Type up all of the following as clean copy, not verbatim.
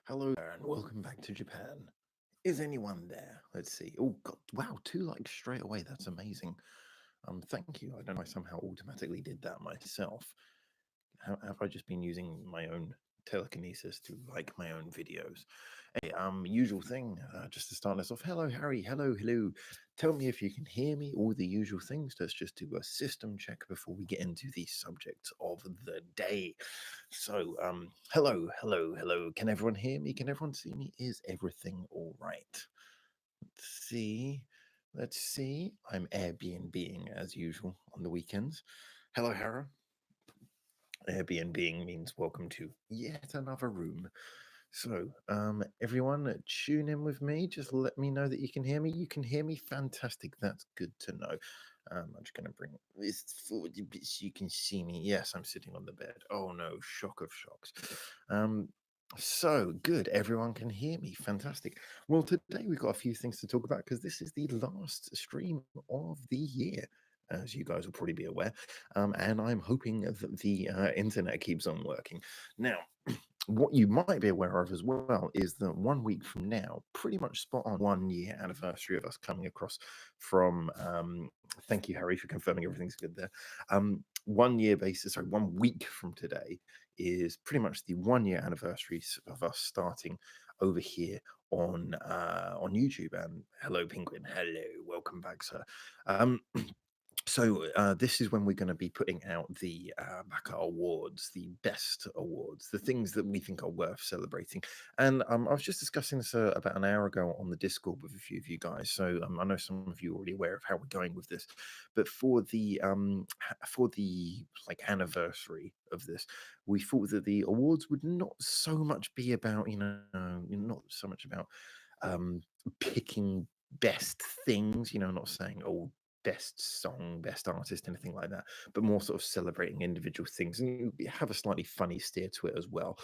Hello there and welcome back to Japan. Is anyone there? Let's see. Oh God! Wow, 2 likes straight away. That's amazing. Thank you. I don't know. I somehow automatically did that myself. Have I just been using my own telekinesis to like my own videos? Hey, usual thing. Just to start us off. Hello, Harry. Hello, hello. Tell me if you can hear me. All the usual things. Let's just do a system check before we get into the subject of the day. So, hello, hello, hello. Can everyone hear me? Can everyone see me? Is everything all right? Let's see. Let's see. I'm Airbnb-ing as usual on the weekends. Hello, Hera. Airbnb means welcome to yet another room. So, everyone, tune in with me. Just let me know that you can hear me. You can hear me. Fantastic. That's good to know. I'm just going to bring this forward a bit so you can see me. Yes, I'm sitting on the bed. Oh no, shock of shocks. Um, so good. Everyone can hear me. Fantastic. Well, today we've got a few things to talk about because this is the last stream of the year, as you guys will probably be aware. And I'm hoping that the internet keeps on working. Now, what you might be aware of as well is that 1 week from now, pretty much spot on 1 year anniversary of us coming across from. Thank you, Harry, for confirming everything's good there. 1 year basis, sorry, 1 week from today is pretty much the 1 year anniversary of us starting over here on YouTube. And hello, Penguin. Hello, welcome back, sir. Um, so this is when we're going to be putting out the Baka Awards, the best awards, the things that we think are worth celebrating. And I was just discussing this about an hour ago on the Discord with a few of you guys. So I know some of you are already aware of how we're going with this, but for the like anniversary of this, we thought that the awards would not so much be about not so much about um, picking best things. Not saying best song, best artist, anything like that, but more sort of celebrating individual things and you have a slightly funny steer to it as well.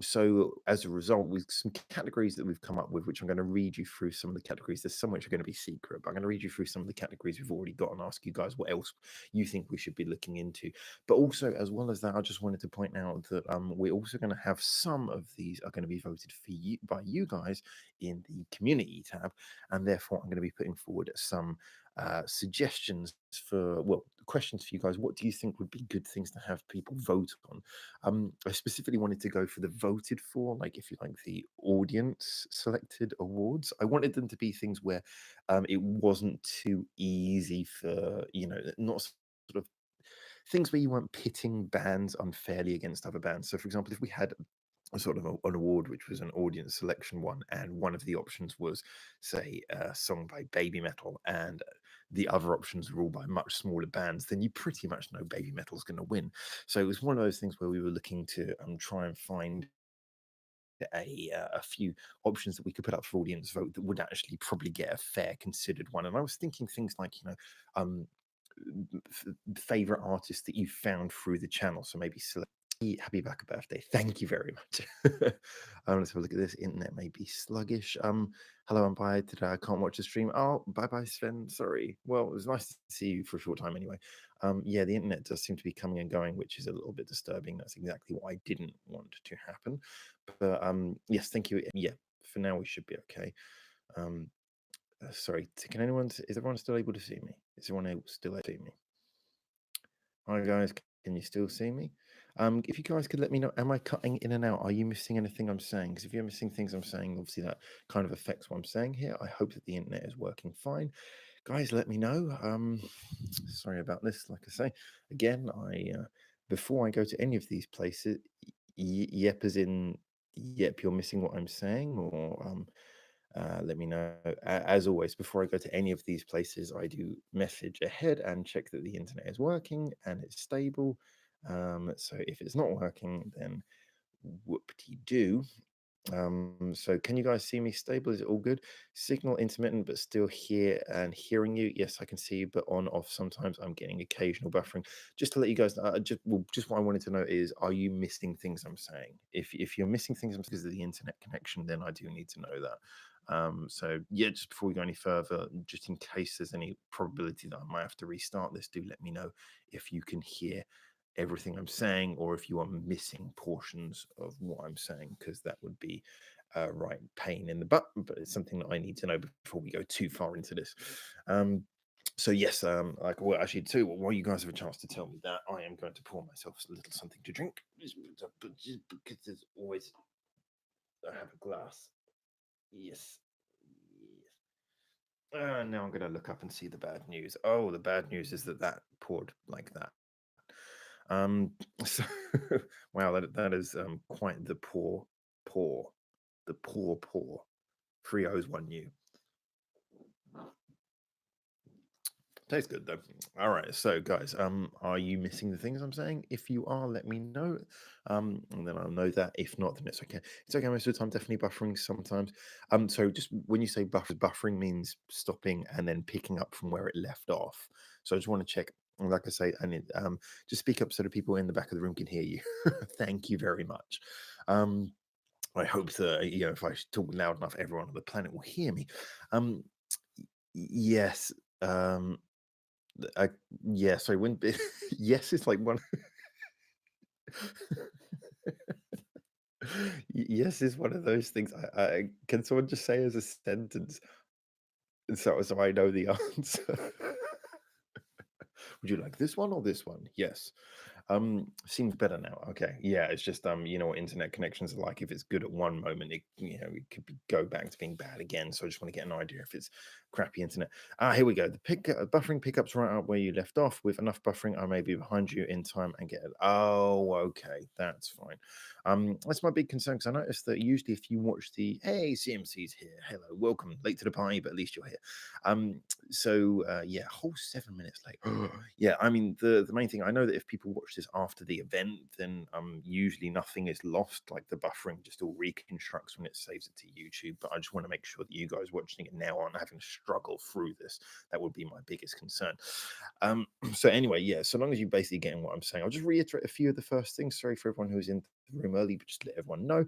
So as a result, with some categories that we've come up with, which I'm going to read you through some of the categories. There's some which are going to be secret, but I'm going to read you through some of the categories we've already got and ask you guys what else you think we should be looking into. But also, as well as that, I just wanted to point out that we're also going to have some of these are going to be voted for you by you guys in the community tab, and therefore I'm going to be putting forward some suggestions for questions for you guys. What do you think would be good things to have people vote on? I specifically wanted to go for the voted for, like if you like the audience selected awards. I wanted them to be things where it wasn't too easy for not sort of things where you weren't pitting bands unfairly against other bands. So for example, if we had a sort of an award which was an audience selection one, and one of the options was, say, a song by Baby Metal, and the other options were all by much smaller bands, then you pretty much know Baby Metal's going to win. So it was one of those things where we were looking to try and find a few options that we could put up for audience vote that would actually probably get a fair considered one. And I was thinking things like um favorite artists that you found through the channel. So maybe select happy back birthday. Thank you very much. Let's have a look at this. Internet may be sluggish. Hello, I'm by today. I can't watch the stream. Oh, bye bye, Sven. Sorry. Well, it was nice to see you for a short time anyway. Yeah, the internet does seem to be coming and going, which is a little bit disturbing. That's exactly what I didn't want to happen. But yes, thank you. Yeah, for now we should be okay. Um, sorry, is everyone still able to see me? Is everyone still able to see me? Hi guys, can you still see me? If you guys could let me know, am I cutting in and out? Are you missing anything I'm saying? Because if you're missing things I'm saying, obviously that kind of affects what I'm saying here. I hope that the internet is working fine. Guys, let me know. Sorry about this. Like I say, again, I before I go to any of these places, yep, as in yep, you're missing what I'm saying, or let me know. As always, before I go to any of these places, I do message ahead and check that the internet is working and it's stable. So if it's not working, then whoop-de-doo. So can you guys see me stable? Is it all good? Signal intermittent, but still here and hearing you. Yes, I can see you, but on off sometimes. I'm getting occasional buffering. Just to let you guys know, just what I wanted to know is, are you missing things I'm saying? If you're missing things because of the internet connection, then I do need to know that. So yeah, just before we go any further, just in case there's any probability that I might have to restart this, do let me know if you can hear everything I'm saying, or if you are missing portions of what I'm saying, because that would be a right pain in the butt. But it's something that I need to know before we go too far into this. Um, so yes, like well, actually, too. While you guys have a chance to tell me that, I am going to pour myself a little something to drink, just because there's always I have a glass. Yes. Now I'm going to look up and see the bad news. Oh, the bad news is that that poured like that. Um, so wow, that is quite the pour, the pour. Three O's, one U. Tastes good though. All right, so guys, are you missing the things I'm saying? If you are, let me know, and then I'll know that. If not, then it's okay. It's okay most of the time. Definitely buffering sometimes. So just when you say buffering means stopping and then picking up from where it left off. So I just want to check. Like I say, and just speak up so the people in the back of the room can hear you. Thank you very much. Um, I hope that if I talk loud enough, everyone on the planet will hear me. Um, yes. I yeah, so when yes is like one yes is one of those things I can someone just say as a sentence so I know the answer. Would you like this one or this one? Yes. Seems better now. Okay. Yeah, it's just you know what internet connections are like. If it's good at one moment, it could go back to being bad again. So I just want to get an idea if it's crappy internet. Here we go. The buffering pickups right up where you left off. With enough buffering, I may be behind you in time and get it. Oh, okay, that's fine. That's my big concern because I noticed that usually if you watch the hey CMC's here, hello, welcome, late to the party, but at least you're here. Um, yeah, whole 7 minutes late. Yeah, I mean the main thing I know that if people watch this after the event, then usually nothing is lost. Like the buffering just all reconstructs when it saves it to YouTube. But I just want to make sure that you guys watching it now aren't having to struggle through this. That would be my biggest concern. So anyway, yeah, so long as you're basically getting what I'm saying, I'll just reiterate a few of the first things. Sorry for everyone who's in the room early, but just let everyone know.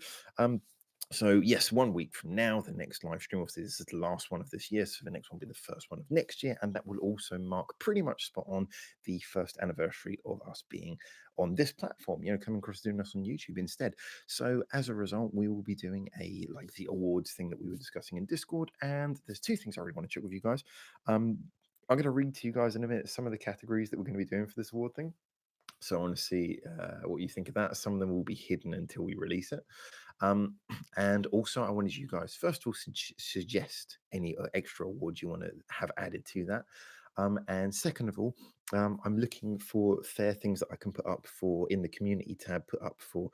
So yes, 1 week from now, the next live stream. Obviously, this is the last one of this year, so the next one will be the first one of next year, and that will also mark pretty much spot on the first anniversary of us being on this platform. Coming across doing us on YouTube instead. So as a result, we will be doing like the awards thing that we were discussing in Discord, and there's two things I really want to check with you guys. I'm going to read to you guys in a minute some of the categories that we're going to be doing for this award thing. So I want to see what you think of that. Some of them will be hidden until we release it. And also, I wanted you guys, first of all, suggest any extra awards you want to have added to that. And second of all, I'm looking for fair things that I can put up for in the community tab, put up for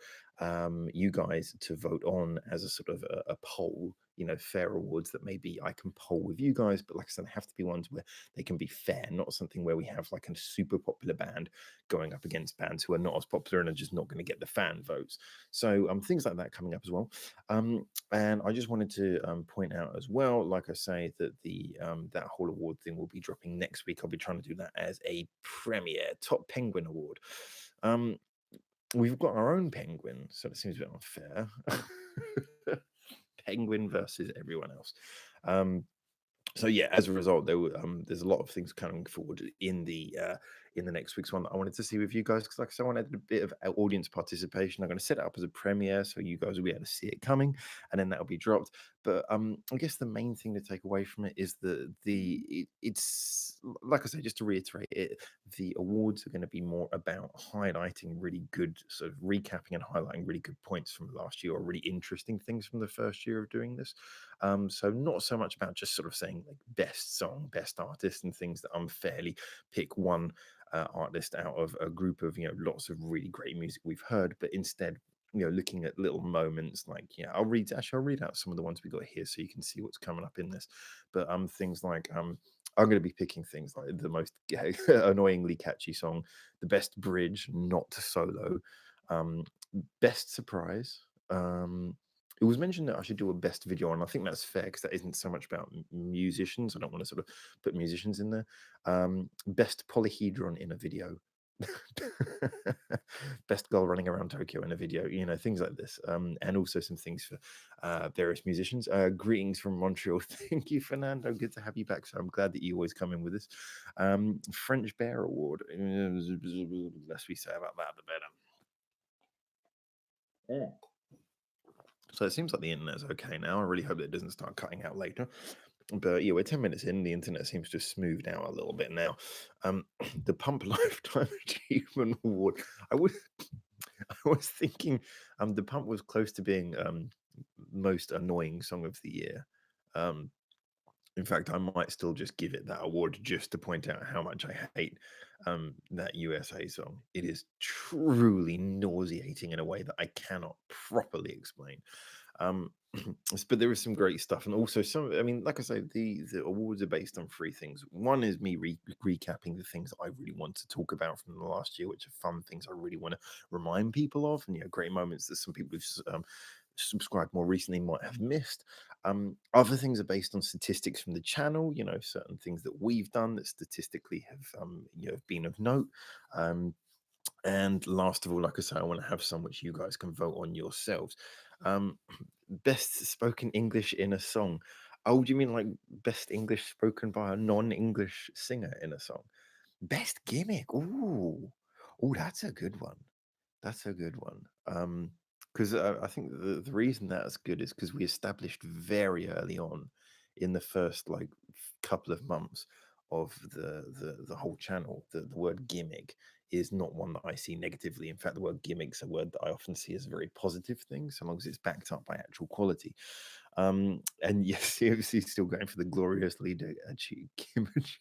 you guys to vote on as a sort of a poll. Fair awards that maybe I can poll with you guys, but like I said, they have to be ones where they can be fair, not something where we have like a super popular band going up against bands who are not as popular and are just not going to get the fan votes. So things like that coming up as well. And I just wanted to point out as well, like I say, that the that whole award thing will be dropping next week. I'll be trying to do that as a premiere top penguin award. We've got our own penguin, so it seems a bit unfair. Penguin versus everyone else. So yeah, as a result, there's a lot of things coming forward in the next week's one that I wanted to see with you guys because, like I said, I wanted a bit of audience participation. I'm going to set it up as a premiere, so you guys will be able to see it coming, and then that'll be dropped. But I guess the main thing to take away from it is it's like I say, just to reiterate it, the awards are going to be more about highlighting really good, sort of recapping and highlighting really good points from last year or really interesting things from the first year of doing this. So not so much about just sort of saying like best song, best artist, and things that unfairly pick one artist out of a group of lots of really great music we've heard, but instead looking at little moments like I'll read out some of the ones we got here so you can see what's coming up in this. But things like I'm going to be picking things like the most annoyingly catchy song, the best bridge, not solo, best surprise. It was mentioned that I should do a best video, and I think that's fair because that isn't so much about musicians. I don't want to sort of put musicians in there. Best polyhedron in a video, Best girl running around Tokyo in a video, things like this. And also some things for various musicians. Greetings from Montreal. Thank you, Fernando. Good to have you back. So I'm glad that you always come in with us. French Bear Award. The less we say about that, the better. Yeah. So it seems like the internet's okay now. I really hope that it doesn't start cutting out later. But yeah, we're 10 minutes in. The internet seems to have smoothed out a little bit now. The Pump Lifetime Achievement Award. I was I was thinking the Pump was close to being most annoying song of the year. Um, in fact, I might still just give it that award just to point out how much I hate that USA song. It is truly nauseating in a way that I cannot properly explain. Um, but there is some great stuff, and also some. I mean, like I say, the awards are based on three things. One is me recapping the things that I really want to talk about from the last year, which are fun things I really want to remind people of, and great moments that some people who've subscribed more recently might have missed. Other things are based on statistics from the channel. Certain things that we've done that statistically have been of note. Um, and last of all, like I say, I want to have some which you guys can vote on yourselves. Um, best spoken English in a song. Oh, do you mean like best English spoken by a non-English singer in a song? Best gimmick. Ooh, that's a good one. That's a good one. Because I think the reason that's good is because we established very early on in the first like couple of months of the whole channel that the word gimmick is not one that I see negatively. In fact, the word gimmick's a word that I often see as a very positive thing, so long as it's backed up by actual quality. And yes, CFC is still going for the glorious leader, Kimchi.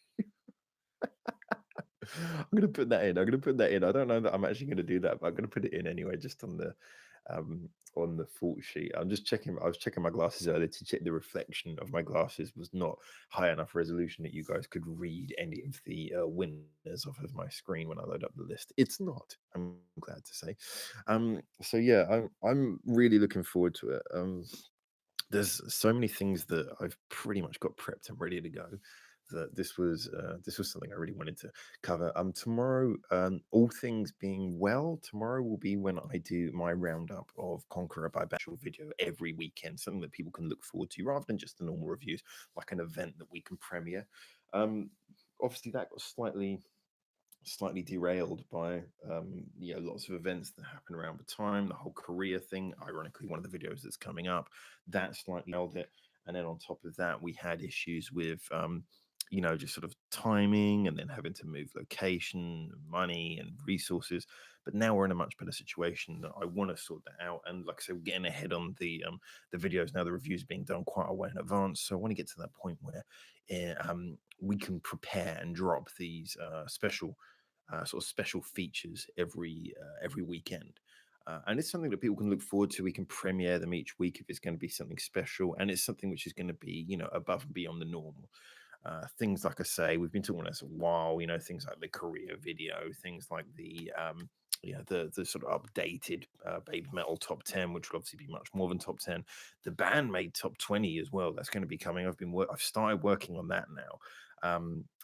I'm gonna put that in. I'm gonna put that in. I don't know that I'm actually gonna do that, but I'm gonna put it in anyway, just on the fault sheet. I'm just checking. I was checking my glasses earlier to check the reflection of my glasses was not high enough resolution that you guys could read any of the winners off of my screen when I load up the list. It's not. I'm glad to say. So yeah, I'm really looking forward to it. There's so many things that I've pretty much got prepped and ready to go. That this was something I really wanted to cover. Tomorrow, all things being well, tomorrow will be when I do my roundup of Conqueror by Bashal video every weekend, something that people can look forward to rather than just the normal reviews, like an event that we can premiere. Um, Obviously, that got slightly derailed by lots of events that happen around the time. The whole Korea thing, ironically, one of the videos that's coming up, that slightly held it. And then on top of that, we had issues with just sort of timing and then having to move location, money, and resources. But now we're in a much better situation that I want to sort that out. And like I said, we're getting ahead on the videos now. The reviews are being done quite a way in advance, so I want to get to that point where we can prepare and drop these sort of special features every weekend. And it's something that people can look forward to. We can premiere them each week if it's going to be something special, and it's something which is going to be, above and beyond the normal. Things like I say, we've been talking about this a while. Things like the Korea video, things like the sort of updated Baby Metal top 10, which will obviously be much more than top 10. The band made top 20 as well. That's going to be coming. I've started working on that now.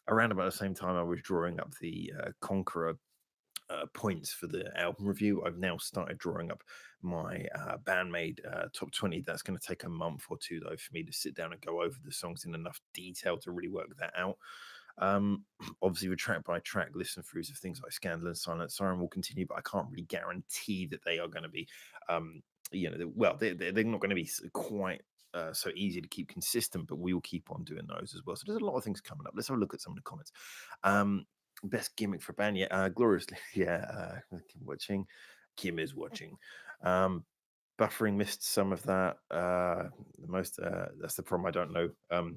Around about the same time I was drawing up the Conqueror points for the album review, I've now started drawing up my bandmade top 20. That's going to take a month or two, though, for me to sit down and go over the songs in enough detail to really work that out. Obviously, the track by track listen throughs of things like Scandal and Silent Siren will continue, but I can't really guarantee that they are going to be, they're not going to be quite so easy to keep consistent, but we will keep on doing those as well. So there's a lot of things coming up. Let's have a look at some of the comments. Best gimmick for a band, yeah, gloriously, yeah. Watching, Kim is watching. Buffering missed some of that. The most that's the problem. I don't know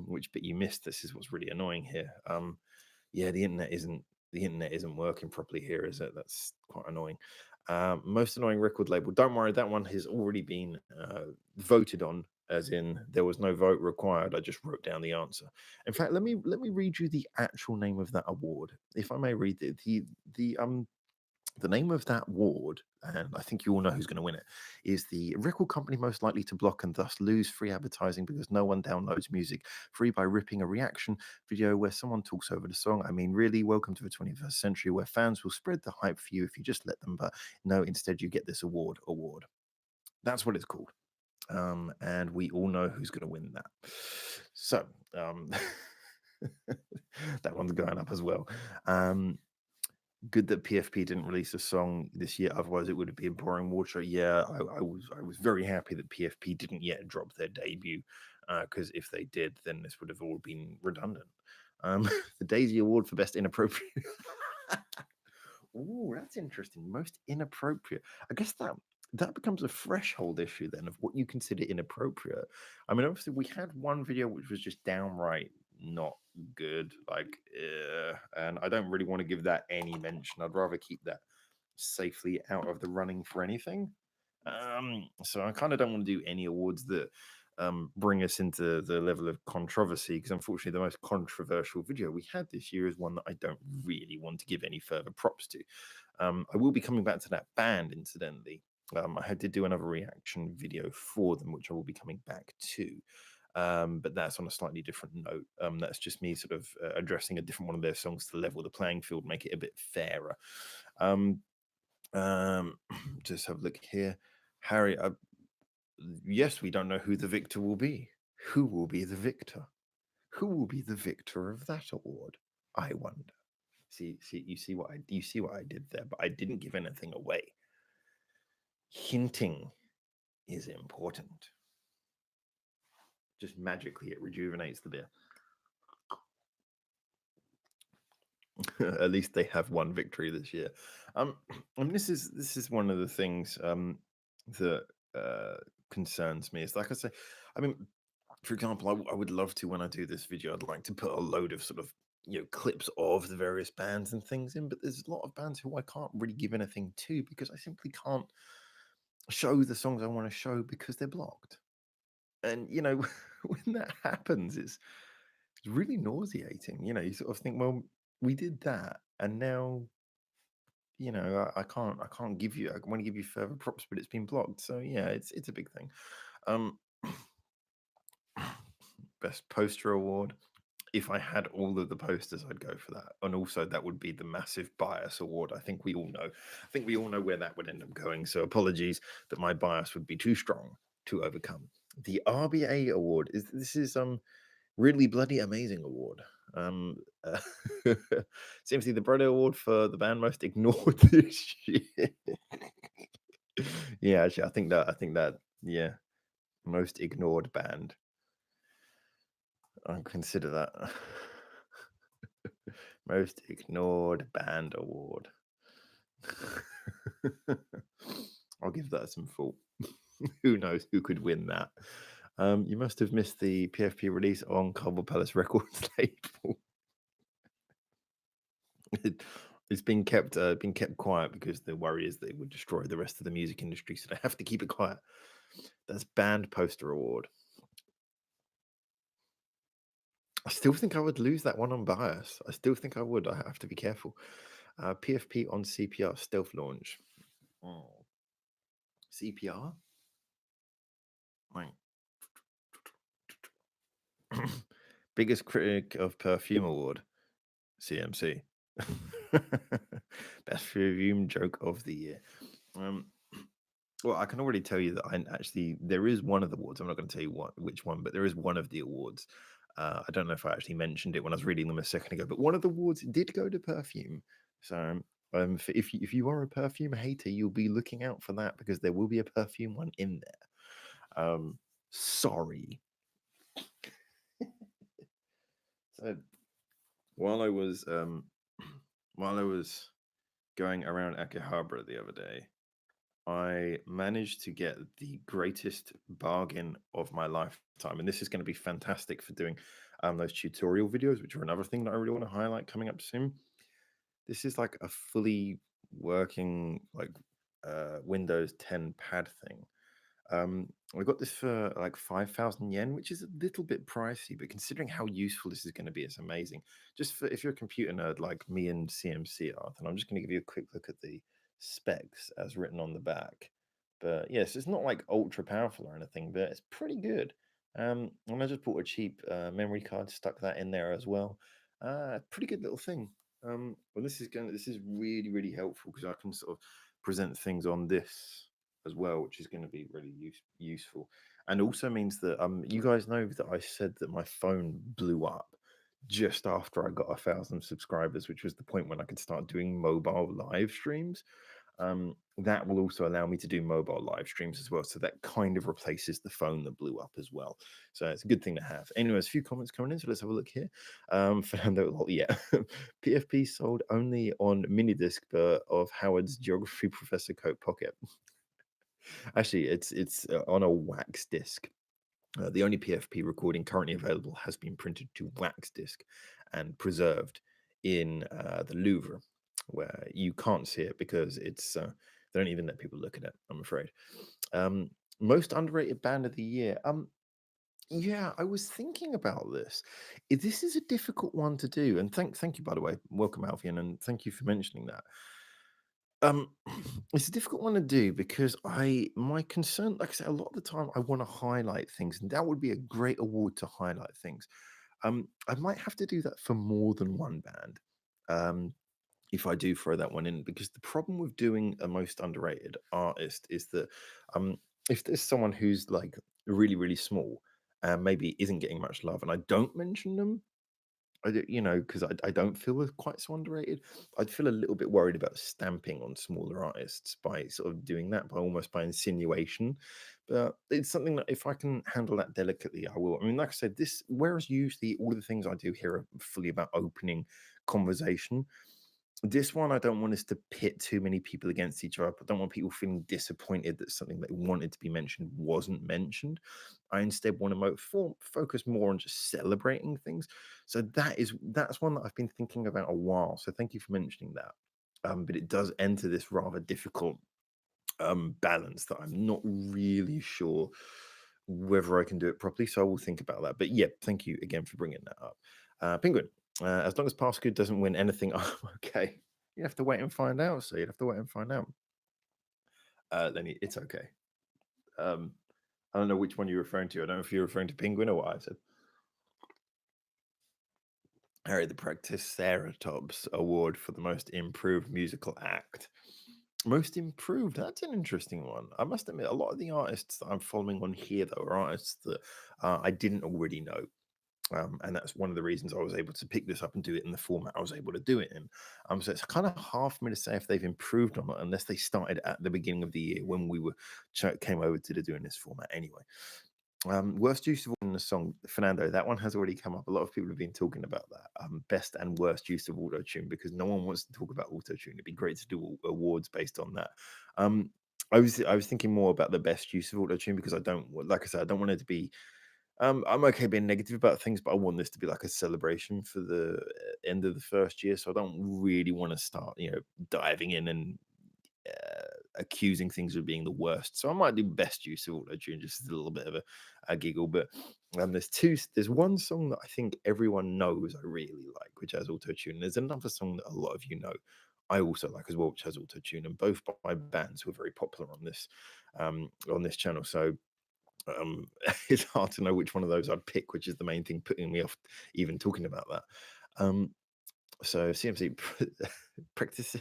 which bit you missed. This is what's really annoying here. Yeah, the internet isn't working properly here, is it? That's quite annoying. Most annoying record label. Don't worry, that one has already been voted on. As in, there was no vote required. I just wrote down the answer. In fact, let me read you the actual name of that award, if I may read it. The The name of that award, and I think you all know who's going to win it, is the record company most likely to block and thus lose free advertising because no one downloads music free by ripping a reaction video where someone talks over the song. I mean, really, welcome to the 21st century where fans will spread the hype for you if you just let them, but no, instead you get this award. That's what it's called. And we all know who's going to win that. So, um, that one's going up as well. Good that PFP didn't release a song this year, otherwise it would have been pouring water. Yeah, I was very happy that PFP didn't yet drop their debut, because if they did, then this would have all been redundant. The Daisy Award for Best Inappropriate. Oh, that's interesting. Most inappropriate. I guess that becomes a threshold issue then of what you consider inappropriate. I mean, obviously we had one video which was just downright not good, like, and I don't really want to give that any mention. I'd rather keep that safely out of the running for anything. So I kind of don't want to do any awards that bring us into the level of controversy, because unfortunately the most controversial video we had this year is one that I don't really want to give any further props to. I will be coming back to that band, incidentally. I had to do another reaction video for them, which I will be coming back to. But that's on a slightly different note. That's just me sort of addressing a different one of their songs to level the playing field, make it a bit fairer. Just have a look here. Harry, yes, we don't know who the victor will be. Who will be the victor? Who will be the victor of that award? I wonder. See, you see what I did there, but I didn't give anything away. Hinting is important. Just magically, it rejuvenates the beer. At least they have one victory this year. And this is one of the things that concerns me. Is like I say, I mean, for example, I would love to, when I do this video, I'd like to put a load of sort of clips of the various bands and things in, but there's a lot of bands who I can't really give anything to because I simply can't show the songs I want to show because they're blocked. And when that happens, it's really nauseating. You sort of think, well, we did that, and now I can't give you. I want to give you further props, but it's been blocked. So yeah, it's a big thing. Um, Best poster award. If I had all of the posters, I'd go for that. And also, that would be the massive bias award. I think we all know. I think we all know where that would end up going. So apologies that my bias would be too strong to overcome. The RBA award is really bloody amazing award. Uh, CMC the Brodo Award for the band most ignored this year. Yeah, actually, I think that yeah, most ignored band. I consider that most ignored band award. I'll give that some thought. Who knows who could win that? You must have missed the PFP release on Cobble Palace Records label. It's been kept quiet because the worry is that it would destroy the rest of the music industry, so they have to keep it quiet. That's Band Poster Award. I still think I would lose that one on bias. I still think I would. I have to be careful. PFP on CPR stealth launch. Oh. CPR? Right. Biggest critic of perfume award. CMC. Best perfume joke of the year. Well, I can already tell you that there is one of the awards. I'm not going to tell you which one, but there is one of the awards. I don't know if I actually mentioned it when I was reading them a second ago, but one of the awards did go to perfume. So if you are a perfume hater, you'll be looking out for that because there will be a perfume one in there. Sorry. So while I was going around Akihabara the other day, I managed to get the greatest bargain of my lifetime. And this is going to be fantastic for doing those tutorial videos, which are another thing that I really want to highlight coming up soon. This is like a fully working Windows 10 pad thing. I got this for like 5,000 yen, which is a little bit pricey, but considering how useful this is going to be, it's amazing. Just for if you're a computer nerd like me and CMC are, then I'm just going to give you a quick look at the specs as written on the back. But yes, it's not like ultra powerful or anything, but it's pretty good. And I just bought a cheap memory card, stuck that in there as well. Pretty good little thing. Well, this is really really helpful because I can sort of present things on this as well, which is going to be really useful, and also means that you guys know that I said that my phone blew up just after I got 1,000 subscribers, which was the point when I could start doing mobile live streams. That will also allow me to do mobile live streams as well. So that kind of replaces the phone that blew up as well. So it's a good thing to have. Anyways, a few comments coming in. So let's have a look here. Fernando, yeah, PFP sold only on mini disc, but of Howard's Geography Professor Coat Pocket. Actually, it's on a wax disc. The only PFP recording currently available has been printed to wax disc and preserved in the Louvre, where you can't see it because they don't even let people look at it, I'm afraid. Um, Most underrated band of the year. Yeah, I was thinking about this. This is a difficult one to do, and thank you, by the way. Welcome, Alfian, and thank you for mentioning that. Um, it's a difficult one to do because my concern, like I said, a lot of the time I want to highlight things, and that would be a great award to highlight things. I might have to do that for more than one band. Um, if I do throw that one in, because the problem with doing a most underrated artist is that um, if there's someone who's like really, really small and maybe isn't getting much love, and I don't mention them, because I don't feel they're quite so underrated. I'd feel a little bit worried about stamping on smaller artists by sort of doing that, by almost by insinuation. But it's something that if I can handle that delicately, I will. I mean, like I said, whereas usually all of the things I do here are fully about opening conversation, this one, I don't want us to pit too many people against each other. I don't want people feeling disappointed that something they wanted to be mentioned wasn't mentioned. I instead want to focus more on just celebrating things. So that's one that I've been thinking about a while. So thank you for mentioning that. But it does enter this rather difficult balance that I'm not really sure whether I can do it properly. So I will think about that. But yeah, thank you again for bringing that up. Penguin, as long as Passcode doesn't win anything, I'm okay. You have to wait and find out. So you'd have to wait and find out. Lenny, it's okay. Um, I don't know which one you're referring to. I don't know if you're referring to Penguin or what I said. Harry, the Practiceratops Award for the most improved musical act. Most improved. That's an interesting one. I must admit, a lot of the artists that I'm following on here, though, are artists that I didn't already know. And that's one of the reasons I was able to pick this up and do it in the format I was able to do it in. So it's kind of hard for me to say if they've improved or not, unless they started at the beginning of the year when we came over to doing this format anyway. Worst use of in the song, Fernando. That one has already come up. A lot of people have been talking about that. Best and worst use of auto tune because no one wants to talk about auto tune. It'd be great to do awards based on that. Um, I was thinking more about the best use of auto tune because I don't, like I said, I don't want it to be. I'm okay being negative about things, but I want this to be like a celebration for the end of the first year. So I don't really want to start, diving in and accusing things of being the worst. So I might do best use of auto tune, just a little bit of a giggle. But there's one song that I think everyone knows I really like, which has auto tune. There's another song that a lot of you know I also like as well, which has auto tune, and both by bands who are very popular on this channel. So it's hard to know which one of those I'd pick, which is the main thing putting me off even talking about that. Um, so CMC practice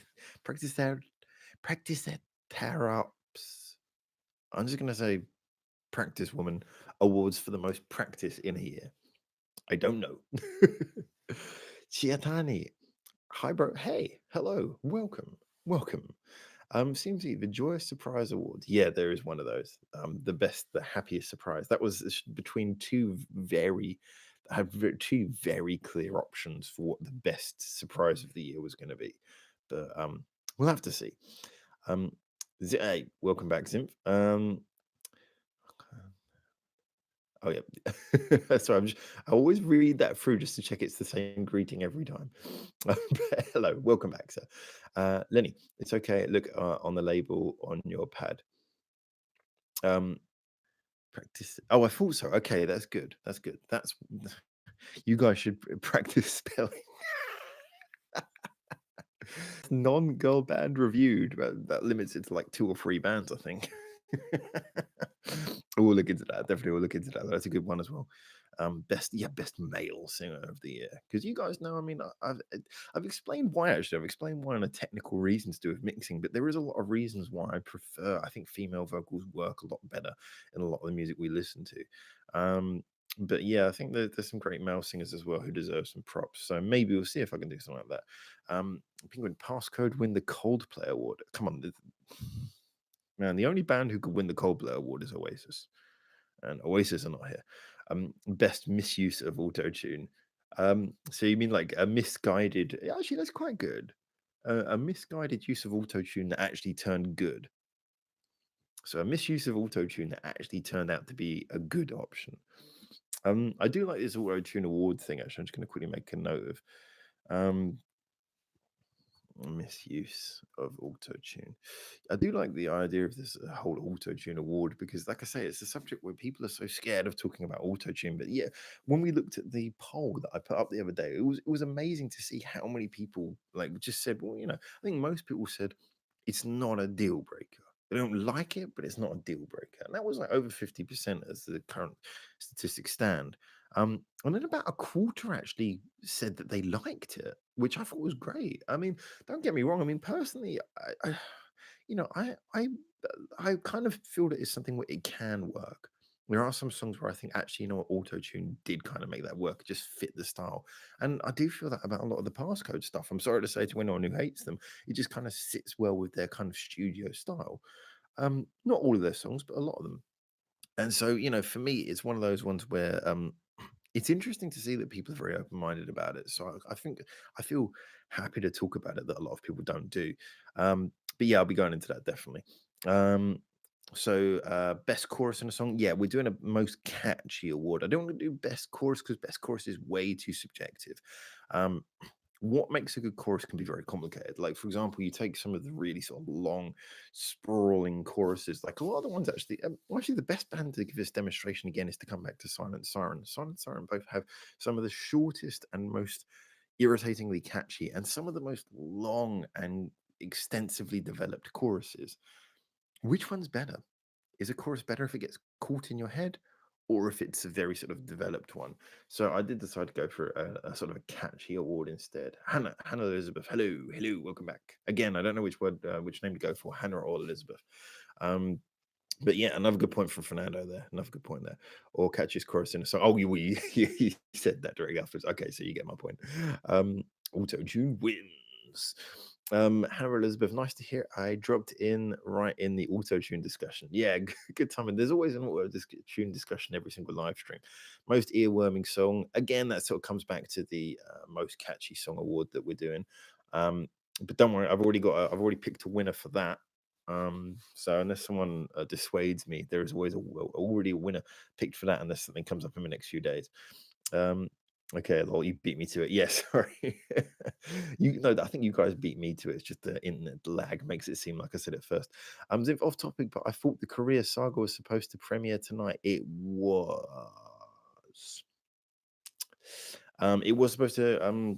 practice there practice at Tarops. I'm just gonna say practice woman awards for the most practice in a year. I don't know. Chiatani. Hi bro. Hey, hello, welcome. CMC, the Joyous Surprise Award. Yeah, there is one of those. The happiest surprise. That was between two very clear options for what the best surprise of the year was going to be. But we'll have to see. Hey, welcome back, Zinf. Oh yeah, that's right. I always read that through just to check it's the same greeting every time. But hello, welcome back, sir. Lenny, it's okay. Look on the label on your pad. Practice. Oh, I thought so. Okay, that's good. That's good. That's you guys should practice spelling. best non-girl band reviewed. That limits it to like 2 or 3 bands, I think. We'll look into that. Definitely we'll look into that. That's a good one as well. Best male singer of the year. Because you guys know, I mean, I've explained why actually. I've explained why on a technical reasons to do with mixing, but there is a lot of reasons why I think female vocals work a lot better in a lot of the music we listen to. But yeah, I think there's some great male singers as well who deserve some props. So maybe we'll see if I can do something like that. Penguin Passcode win the Coldplay Award. Come on, man, the only band who could win the Coldplay Award is Oasis, and Oasis are not here. Best misuse of auto tune. So you mean like a misguided? Actually, that's quite good. A misguided use of auto tune that actually turned good. So a misuse of auto tune that actually turned out to be a good option. I do like this auto tune award thing. Actually, I'm just going to quickly make a note of. Um, Misuse of auto tune. I do like the idea of this whole auto tune award because, like I say, it's a subject where people are so scared of talking about auto tune. But yeah, when we looked at the poll that I put up the other day, it was amazing to see how many people like just said, well, I think most people said it's not a deal breaker. They don't like it, but it's not a deal breaker. And that was like over 50% as the current statistics stand. And then about a quarter actually said that they liked it, which I thought was great. I mean, don't get me wrong. I mean, personally, you know, I kind of feel that it's something where it can work. There are some songs where I think actually, auto tune did kind of make that work, just fit the style. And I do feel that about a lot of the passcode stuff. I'm sorry to say to anyone who hates them, it just kind of sits well with their kind of studio style. Not all of their songs, but a lot of them. And so, for me, it's one of those ones where it's interesting to see that people are very open-minded about it. So I think I feel happy to talk about it that a lot of people don't do. But yeah, I'll be going into that definitely. Best chorus in a song. Yeah, we're doing a most catchy award. I don't want to do best chorus because best chorus is way too subjective. Um, what makes a good chorus can be very complicated. Like, for example, you take some of the really sort of long, sprawling choruses, like a lot of the ones actually. Actually, the best band to give this demonstration again is to come back to Silent Siren. Silent Siren both have some of the shortest and most irritatingly catchy, and some of the most long and extensively developed choruses. Which one's better? Is a chorus better if it gets caught in your head or if it's a very sort of developed one? So I did decide to go for a sort of a catchy award instead. Hannah Elizabeth, hello, welcome back. Again, I don't know which name to go for, Hannah or Elizabeth. But yeah, another good point from Fernando there. Another good point there. Or catches chorus in a song. Oh, you said that directly afterwards. Okay, so you get my point. Auto tune wins. Hannah Elizabeth, nice to hear. I dropped in right in the auto tune discussion. Yeah, good timing. There's always an auto tune discussion every single live stream. Most earworming song. Again, that sort of comes back to the most catchy song award that we're doing. But don't worry, I've already picked a winner for that. So unless someone dissuades me, there is always already a winner picked for that, unless something comes up in the next few days. Okay, lol, you beat me to it. Yes, sorry. You know, I think you guys beat me to it. It's just the internet lag makes it seem like I said it first. Zip off topic, but I thought the Korea saga was supposed to premiere tonight. It was. It was supposed to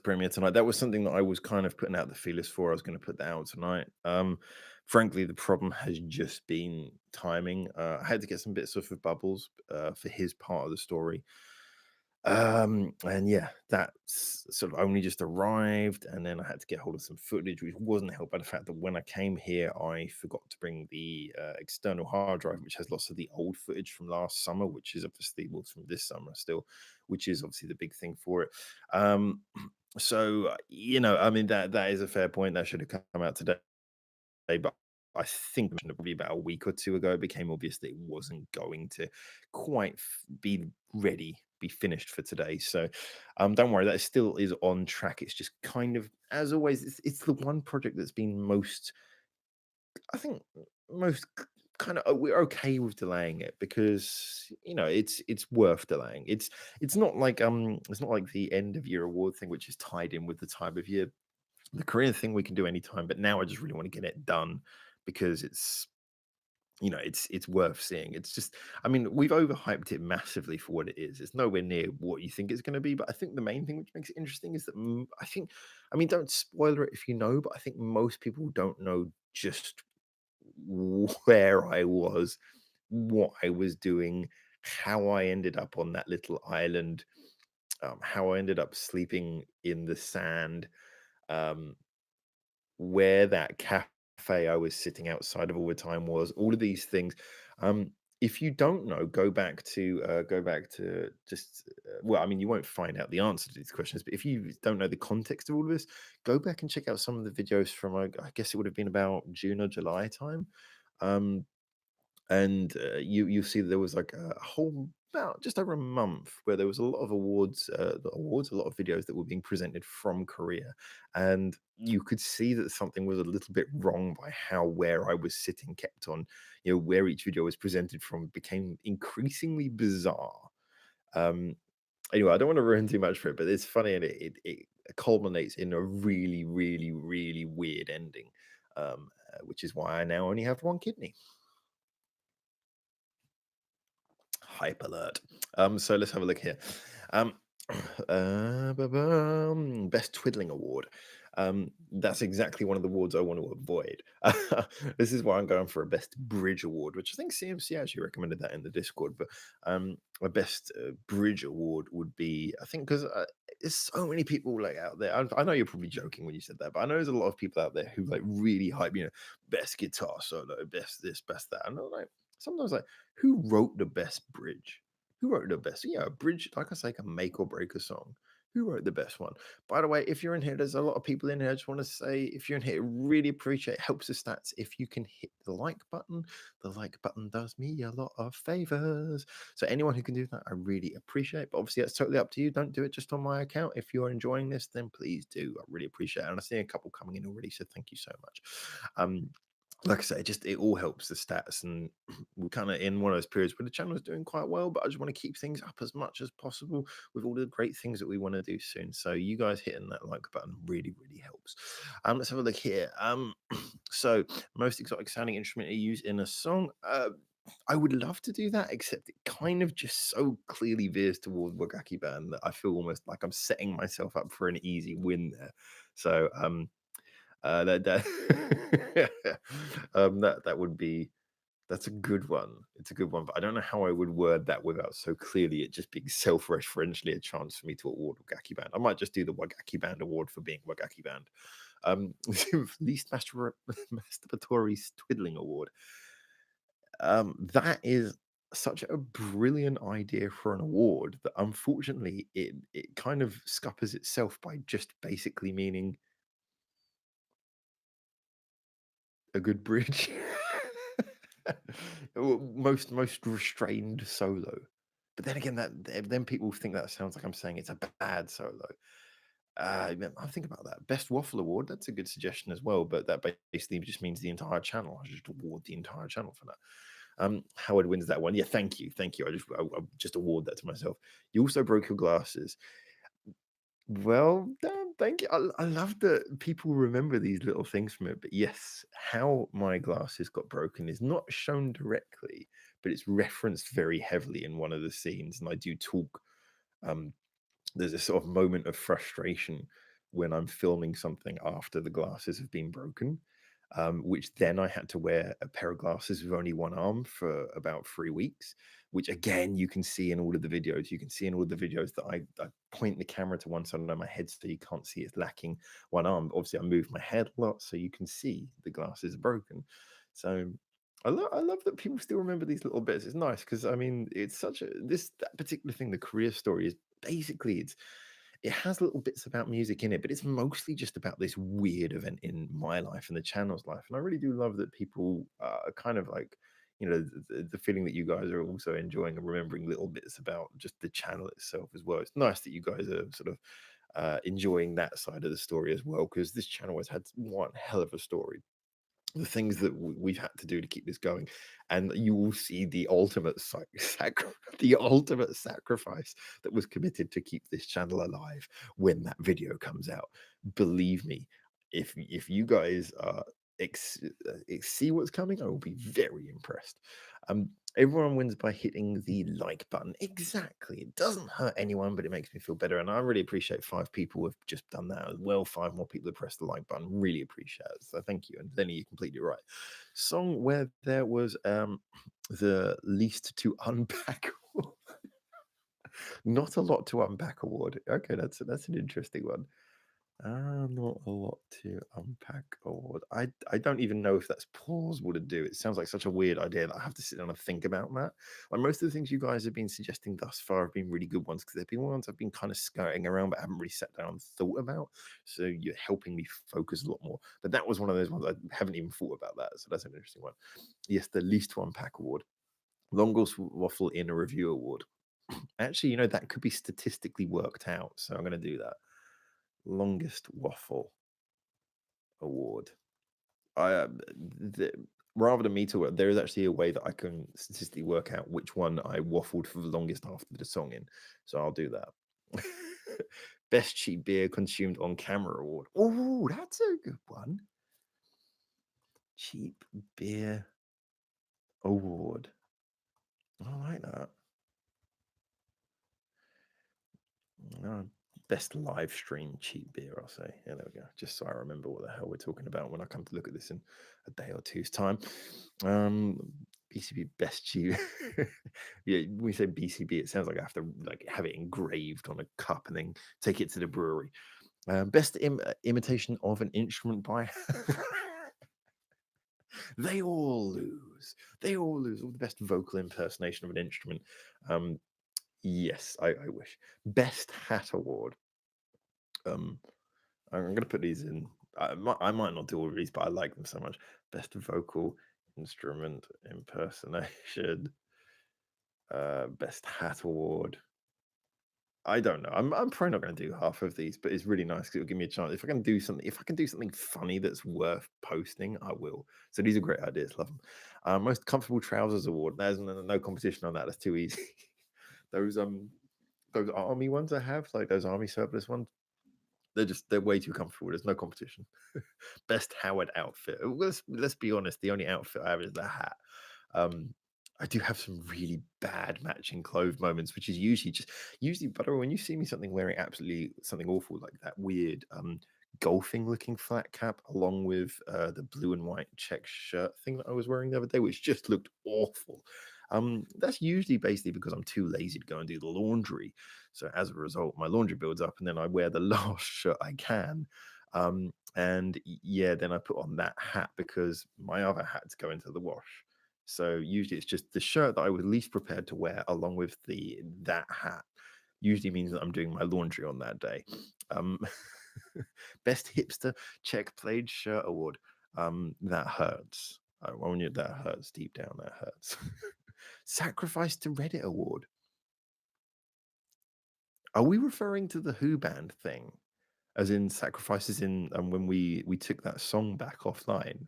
premiere tonight. That was something that I was kind of putting out the feelers for. I was going to put that out tonight. Frankly, the problem has just been timing. I had to get some bits off of Bubbles for his part of the story. And yeah, that's sort of only just arrived, and then I had to get hold of some footage, which wasn't helped by the fact that when I came here, I forgot to bring the external hard drive, which has lots of the old footage from last summer, which is obviously from this summer still, which is obviously the big thing for it. Um, I mean that is a fair point. That should have come out today, but I think probably about a week or two ago, it became obvious that it wasn't going to quite be ready, be finished for today. So don't worry, that still is on track. It's just kind of, as always, it's the one project that's been most, I think, most kind of we're okay with delaying it because it's worth delaying. It's not like the end of year award thing, which is tied in with the time of year. The Korean thing we can do anytime, but now I just really want to get it done because it's worth seeing. It's just, I mean, we've overhyped it massively for what it is. It's nowhere near what you think it's going to be. But I think the main thing which makes it interesting is that I think, I mean, don't spoiler it if you know, but I think most people don't know just where I was, what I was doing, how I ended up on that little island, how I ended up sleeping in the sand, um, where that cafe I was sitting outside of all the time was, all of these things. Um, if you don't know, go back to just well, I mean, you won't find out the answer to these questions, but if you don't know the context of all of this, go back and check out some of the videos from I guess it would have been about June or July time. Um, and you'll see that there was like a whole about just over a month where there was a lot of a lot of videos that were being presented from Korea, and you could see that something was a little bit wrong by how where I was sitting kept on, where each video was presented from became increasingly bizarre. Um, anyway, I don't want to ruin too much for it, but it's funny and it culminates in a really, really, really weird ending, which is why I now only have one kidney. Hype alert. So let's have a look here. Um, Best Twiddling Award. That's exactly one of the awards I want to avoid. This is why I'm going for a Best Bridge Award, which I think CMC actually recommended that in the Discord. But a Best Bridge Award would be, I think, because there's so many people like out there. I know you're probably joking when you said that, but I know there's a lot of people out there who like really hype, best guitar solo, best this, best that. And I'm like, sometimes like, who wrote the best bridge? Who wrote the best? Yeah, a bridge, like I say, can make or break a song. Who wrote the best one? By the way, if you're in here, there's a lot of people in here. I just want to say, if you're in here, really appreciate it. Helps the stats if you can hit the like button. The like button does me a lot of favors. So anyone who can do that, I really appreciate. But obviously, that's totally up to you. Don't do it just on my account. If you're enjoying this, then please do. I really appreciate it. And I see a couple coming in already, so thank you so much. Like I say, just it all helps the stats, and we're kind of in one of those periods where the channel is doing quite well, but I just want to keep things up as much as possible with all the great things that we want to do soon. So you guys hitting that like button really, really helps. Let's have a look here. So most exotic sounding instrument you use in a song. I would love to do that, except it kind of just so clearly veers towards Wagaki Band that I feel almost like I'm setting myself up for an easy win there. So that that would be that's a good one. It's a good one, but I don't know how I would word that without so clearly it just being self-referentially a chance for me to award Wagaki Band. I might just do the Wagaki Band award for being Wagaki Band. Least masturbatory twiddling award. That is such a brilliant idea for an award that unfortunately it kind of scuppers itself by just basically meaning a good bridge. Most restrained solo. But then again, then people think that sounds like I'm saying it's a bad solo. I'll think about that. Best Waffle Award, that's a good suggestion as well, but that basically just means the entire channel. I just award the entire channel for that. Howard wins that one. Yeah, thank you. Thank you. I just award that to myself. You also broke your glasses. Well done, thank you. I love that people remember these little things from it. But yes, how my glasses got broken is not shown directly, but it's referenced very heavily in one of the scenes. And I do talk. Um, there's a sort of moment of frustration when I'm filming something after the glasses have been broken, which then I had to wear a pair of glasses with only one arm for about 3 weeks, which again you can see in all of the videos. You can see in all of the videos that I point the camera to one side of my head so you can't see it's lacking one arm. But obviously, I move my head a lot so you can see the glasses are broken. So I love that people still remember these little bits. It's nice because I mean, it's such a that particular thing. The career story is basically it has little bits about music in it, but it's mostly just about this weird event in my life and the channel's life. And I really do love that people are kind of like, the feeling that you guys are also enjoying and remembering little bits about just the channel itself as well. It's nice that you guys are sort of enjoying that side of the story as well, because this channel has had one hell of a story, the things that we've had to do to keep this going, and you will see the ultimate the ultimate sacrifice that was committed to keep this channel alive when that video comes out. Believe me, if you guys are see what's coming, I will be very impressed. Um, Everyone wins by hitting the like button. Exactly. It doesn't hurt anyone, but it makes me feel better. And I really appreciate 5 people have just done that as well. 5 more people have pressed the like button. Really appreciate it. So thank you. And Lenny, you're completely right. Song where there was the least to unpack. Not a lot to unpack award. Okay, that's an interesting one. Not a lot to unpack award. I don't even know if that's plausible to do. It sounds like such a weird idea that I have to sit down and think about that. Like most of the things you guys have been suggesting thus far have been really good ones because they've been ones I've been kind of skirting around but haven't really sat down and thought about. So you're helping me focus a lot more. But that was one of those ones I haven't even thought about that. So that's an interesting one. Yes, the least to unpack award. Longest waffle in a review award. Actually, that could be statistically worked out. So I'm going to do that. Longest waffle award. I rather than me to work, there is actually a way that I can statistically work out which one I waffled for the longest after the song in. So I'll do that. Best cheap beer consumed on camera award. Oh, that's a good one. Cheap beer award. I like that. Best live stream cheap beer, I'll say. Yeah, there we go. Just so I remember what the hell we're talking about when I come to look at this in a day or two's time. BCB best cheap. Yeah, when we say BCB, it sounds like I have to have it engraved on a cup and then take it to the brewery. Best imitation of an instrument by. They all lose. They all lose. All the best vocal impersonation of an instrument. Yes, I wish. Best hat award. I'm going to put these in. I might not do all of these, but I like them so much. Best vocal instrument impersonation. Best hat award. I don't know. I'm probably not going to do half of these, but it's really nice because it'll give me a chance. If I can do something funny that's worth posting, I will. So these are great ideas. Love them. Most comfortable trousers award. There's no competition on that. That's too easy. those army ones I have, like those army surplus ones, they're way too comfortable. There's no competition. Best Howard outfit. Let's be honest. The only outfit I have is the hat. I do have some really bad matching clothes moments, which is usually, but when you see me wearing absolutely something awful like that weird golfing looking flat cap along with the blue and white check shirt thing that I was wearing the other day, which just looked awful. That's usually basically because I'm too lazy to go and do the laundry. So as a result, my laundry builds up, and then I wear the last shirt I can. And yeah, then I put on that hat because my other hats go into the wash. So usually it's just the shirt that I was least prepared to wear, along with that hat. Usually means that I'm doing my laundry on that day. Um, Best hipster check played shirt award. That hurts. That hurts deep down. That hurts. Sacrifice to Reddit award. Are we referring to the Who band thing? As in sacrifices in when we took that song back offline?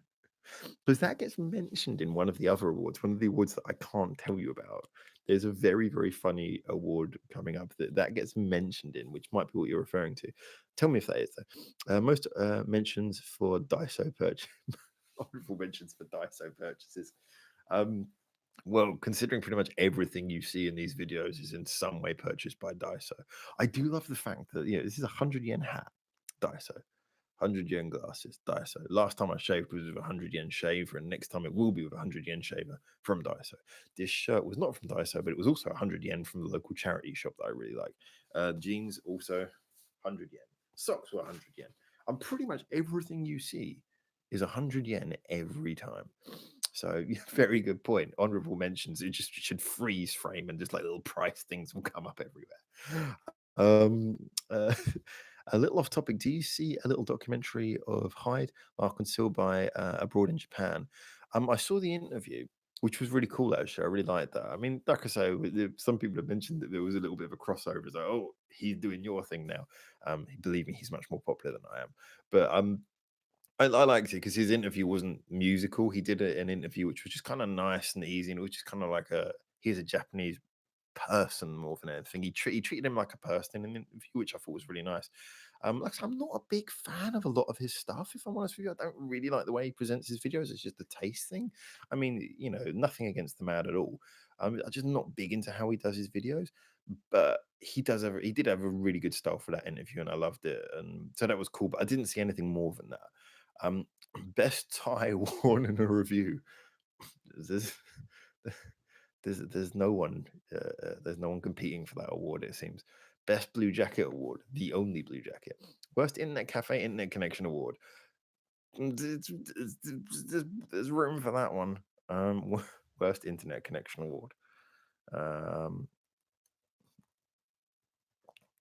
Because that gets mentioned in one of the other awards, one of the awards that I can't tell you about. There's a very, very funny award coming up that gets mentioned in, which might be what you're referring to. Tell me if that is though. Most mentions for Daiso purchase. Honorable mentions for Daiso purchases. Well, considering pretty much everything you see in these videos is in some way purchased by Daiso. I do love the fact that this is a 100 yen hat, Daiso. 100 yen glasses, Daiso. Last time I shaved was with a 100 yen shaver, and next time it will be with a 100 yen shaver from Daiso. This shirt was not from Daiso, but it was also 100 yen from the local charity shop that I really like. Jeans also 100 yen. Socks were 100 yen. And pretty much everything you see is 100 yen every time. So very good point. Honorable mentions. It just should freeze frame and just like little price things will come up everywhere. Um, a little off topic. Do you see a little documentary of Hyde, Mark and Seal by Abroad in Japan? I saw the interview, which was really cool. Actually, I really liked that. I mean, like I say, some people have mentioned that there was a little bit of a crossover. It's like, oh, he's doing your thing now. Believe me, he's much more popular than I am. But I liked it because his interview wasn't musical. He did an interview which was just kind of nice and easy, and it was just kind of like he's a Japanese person more than anything. He treated him like a person in an interview, which I thought was really nice. Like I said, I'm not a big fan of a lot of his stuff. If I'm honest with you, I don't really like the way he presents his videos. It's just a taste thing. I mean, nothing against the man at all. I'm just not big into how he does his videos, but he did have a really good style for that interview, and I loved it, and so that was cool. But I didn't see anything more than that. Um, best Taiwan in a review. There's, there's no one competing for that award. It seems. Best Blue Jacket award, the only Blue Jacket. Worst Internet Cafe Internet Connection award. There's room for that one. Worst Internet Connection award. Um,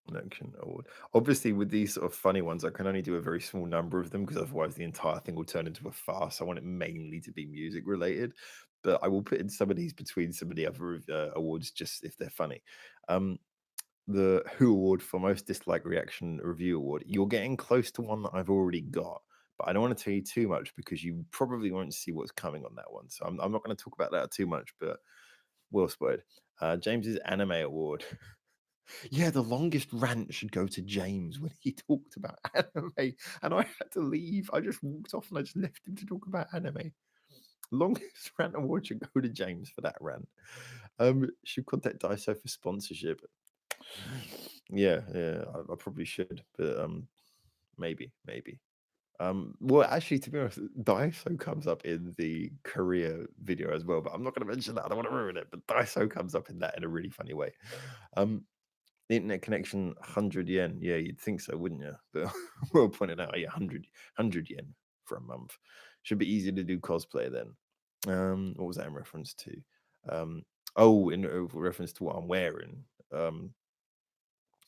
Connection award. Obviously, with these sort of funny ones, I can only do a very small number of them because otherwise the entire thing will turn into a farce. I want it mainly to be music related, but I will put in some of these between some of the other awards just if they're funny. Um, the Who Award for Most Disliked Reaction Review Award. You're getting close to one that I've already got, but I don't want to tell you too much because you probably won't see what's coming on that one. So I'm not going to talk about that too much, but well spoiled. James's Anime Award. Yeah, the longest rant should go to James when he talked about anime, and I had to leave. I just walked off and I just left him to talk about anime. Longest rant award should go to James for that rant. Should contact Daiso for sponsorship. Yeah, I probably should, but maybe. Well, actually, to be honest, Daiso comes up in the Korea video as well, but I'm not going to mention that. I don't want to ruin it, but Daiso comes up in that in a really funny way. Um, the internet connection, 100 yen. Yeah, you'd think so, wouldn't you? But well pointed out, yeah, 100 yen for a month. Should be easy to do cosplay then. What was that in reference to? In reference to what I'm wearing.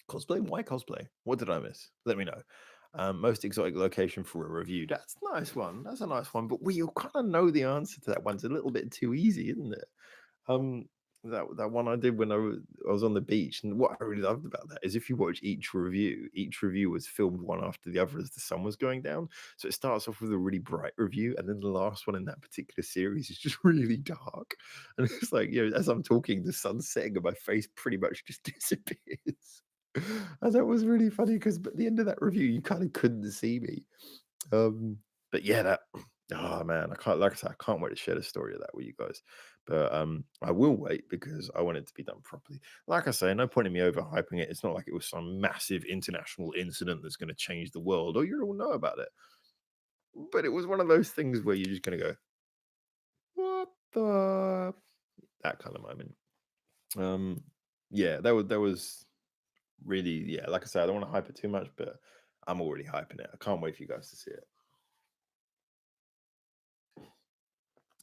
Cosplay? Why cosplay? What did I miss? Let me know. Most exotic location for a review. That's a nice one. That's a nice one. But we all kind of know the answer to that one. It's a little bit too easy, isn't it? Um, that one I did when I was on the beach, and what I really loved about that is if you watch each review was filmed one after the other as the sun was going down. So it starts off with a really bright review, and then the last one in that particular series is just really dark. And it's like, as I'm talking, the sun's setting, and my face pretty much just disappears. And that was really funny because at the end of that review, you kind of couldn't see me. But yeah, that oh man, I can't like I said, I can't wait to share the story of that with you guys. But I will wait because I want it to be done properly. Like I say, no point in me overhyping it. It's not like it was some massive international incident that's going to change the world. Oh, you all know about it. But it was one of those things where you're just going to go, what the that kind of moment. Um, yeah, that was really Like I said, I don't want to hype it too much, but I'm already hyping it. I can't wait for you guys to see it.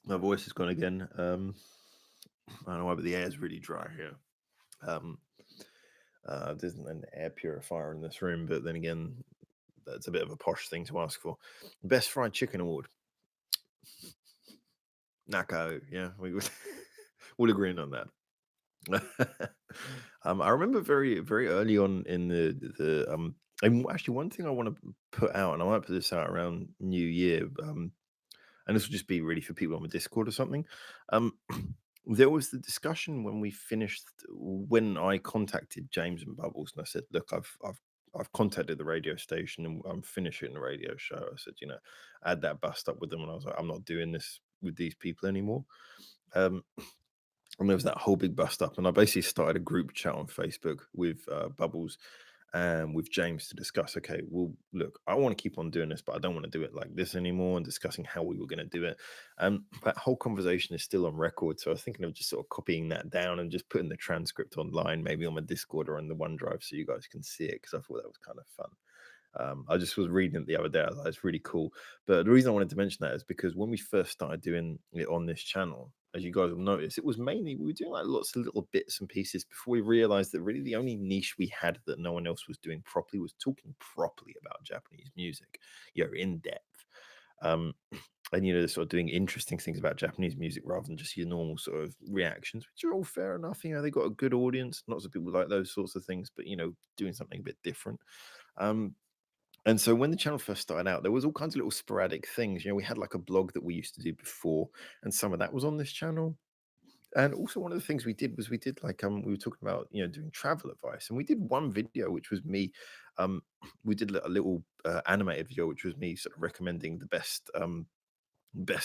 My voice is gone again. I don't know why, but the air is really dry here. Um, there isn't an air purifier in this room, but then again, that's a bit of a posh thing to ask for. Best fried chicken award. Nako, yeah, we would all agreeing on that. I remember very very early on in the and actually one thing I want to put out, and I might put this out around New Year, and this will just be really for people on the Discord or something. Um, there was the discussion when we finished when I contacted James and Bubbles, and I said, "Look, I've contacted the radio station and I'm finishing the radio show." I said, I had that bust up with them, and I was like, "I'm not doing this with these people anymore." Um, and there was that whole big bust up, and I basically started a group chat on Facebook with Bubbles and with James to discuss. Okay, well, look, I want to keep on doing this, but I don't want to do it like this anymore. And discussing how we were going to do it. That whole conversation is still on record, so I was thinking of just sort of copying that down and just putting the transcript online, maybe on my Discord or on the OneDrive, so you guys can see it because I thought that was kind of fun. I just was reading it the other day. I was like, it's really cool. But the reason I wanted to mention that is because when we first started doing it on this channel, as you guys will notice, it was mainly we were doing like lots of little bits and pieces before we realized that really the only niche we had that no one else was doing properly was talking properly about Japanese music, in depth. Um, and sort of doing interesting things about Japanese music rather than just your normal sort of reactions, which are all fair enough. They got a good audience. Lots of people like those sorts of things, but doing something a bit different. Um, and so when the channel first started out, there was all kinds of little sporadic things. We had like a blog that we used to do before, and some of that was on this channel. And also one of the things we did was we did like we were talking about doing travel advice, and we did one video which was me um, we did a little animated video, which was me sort of recommending the best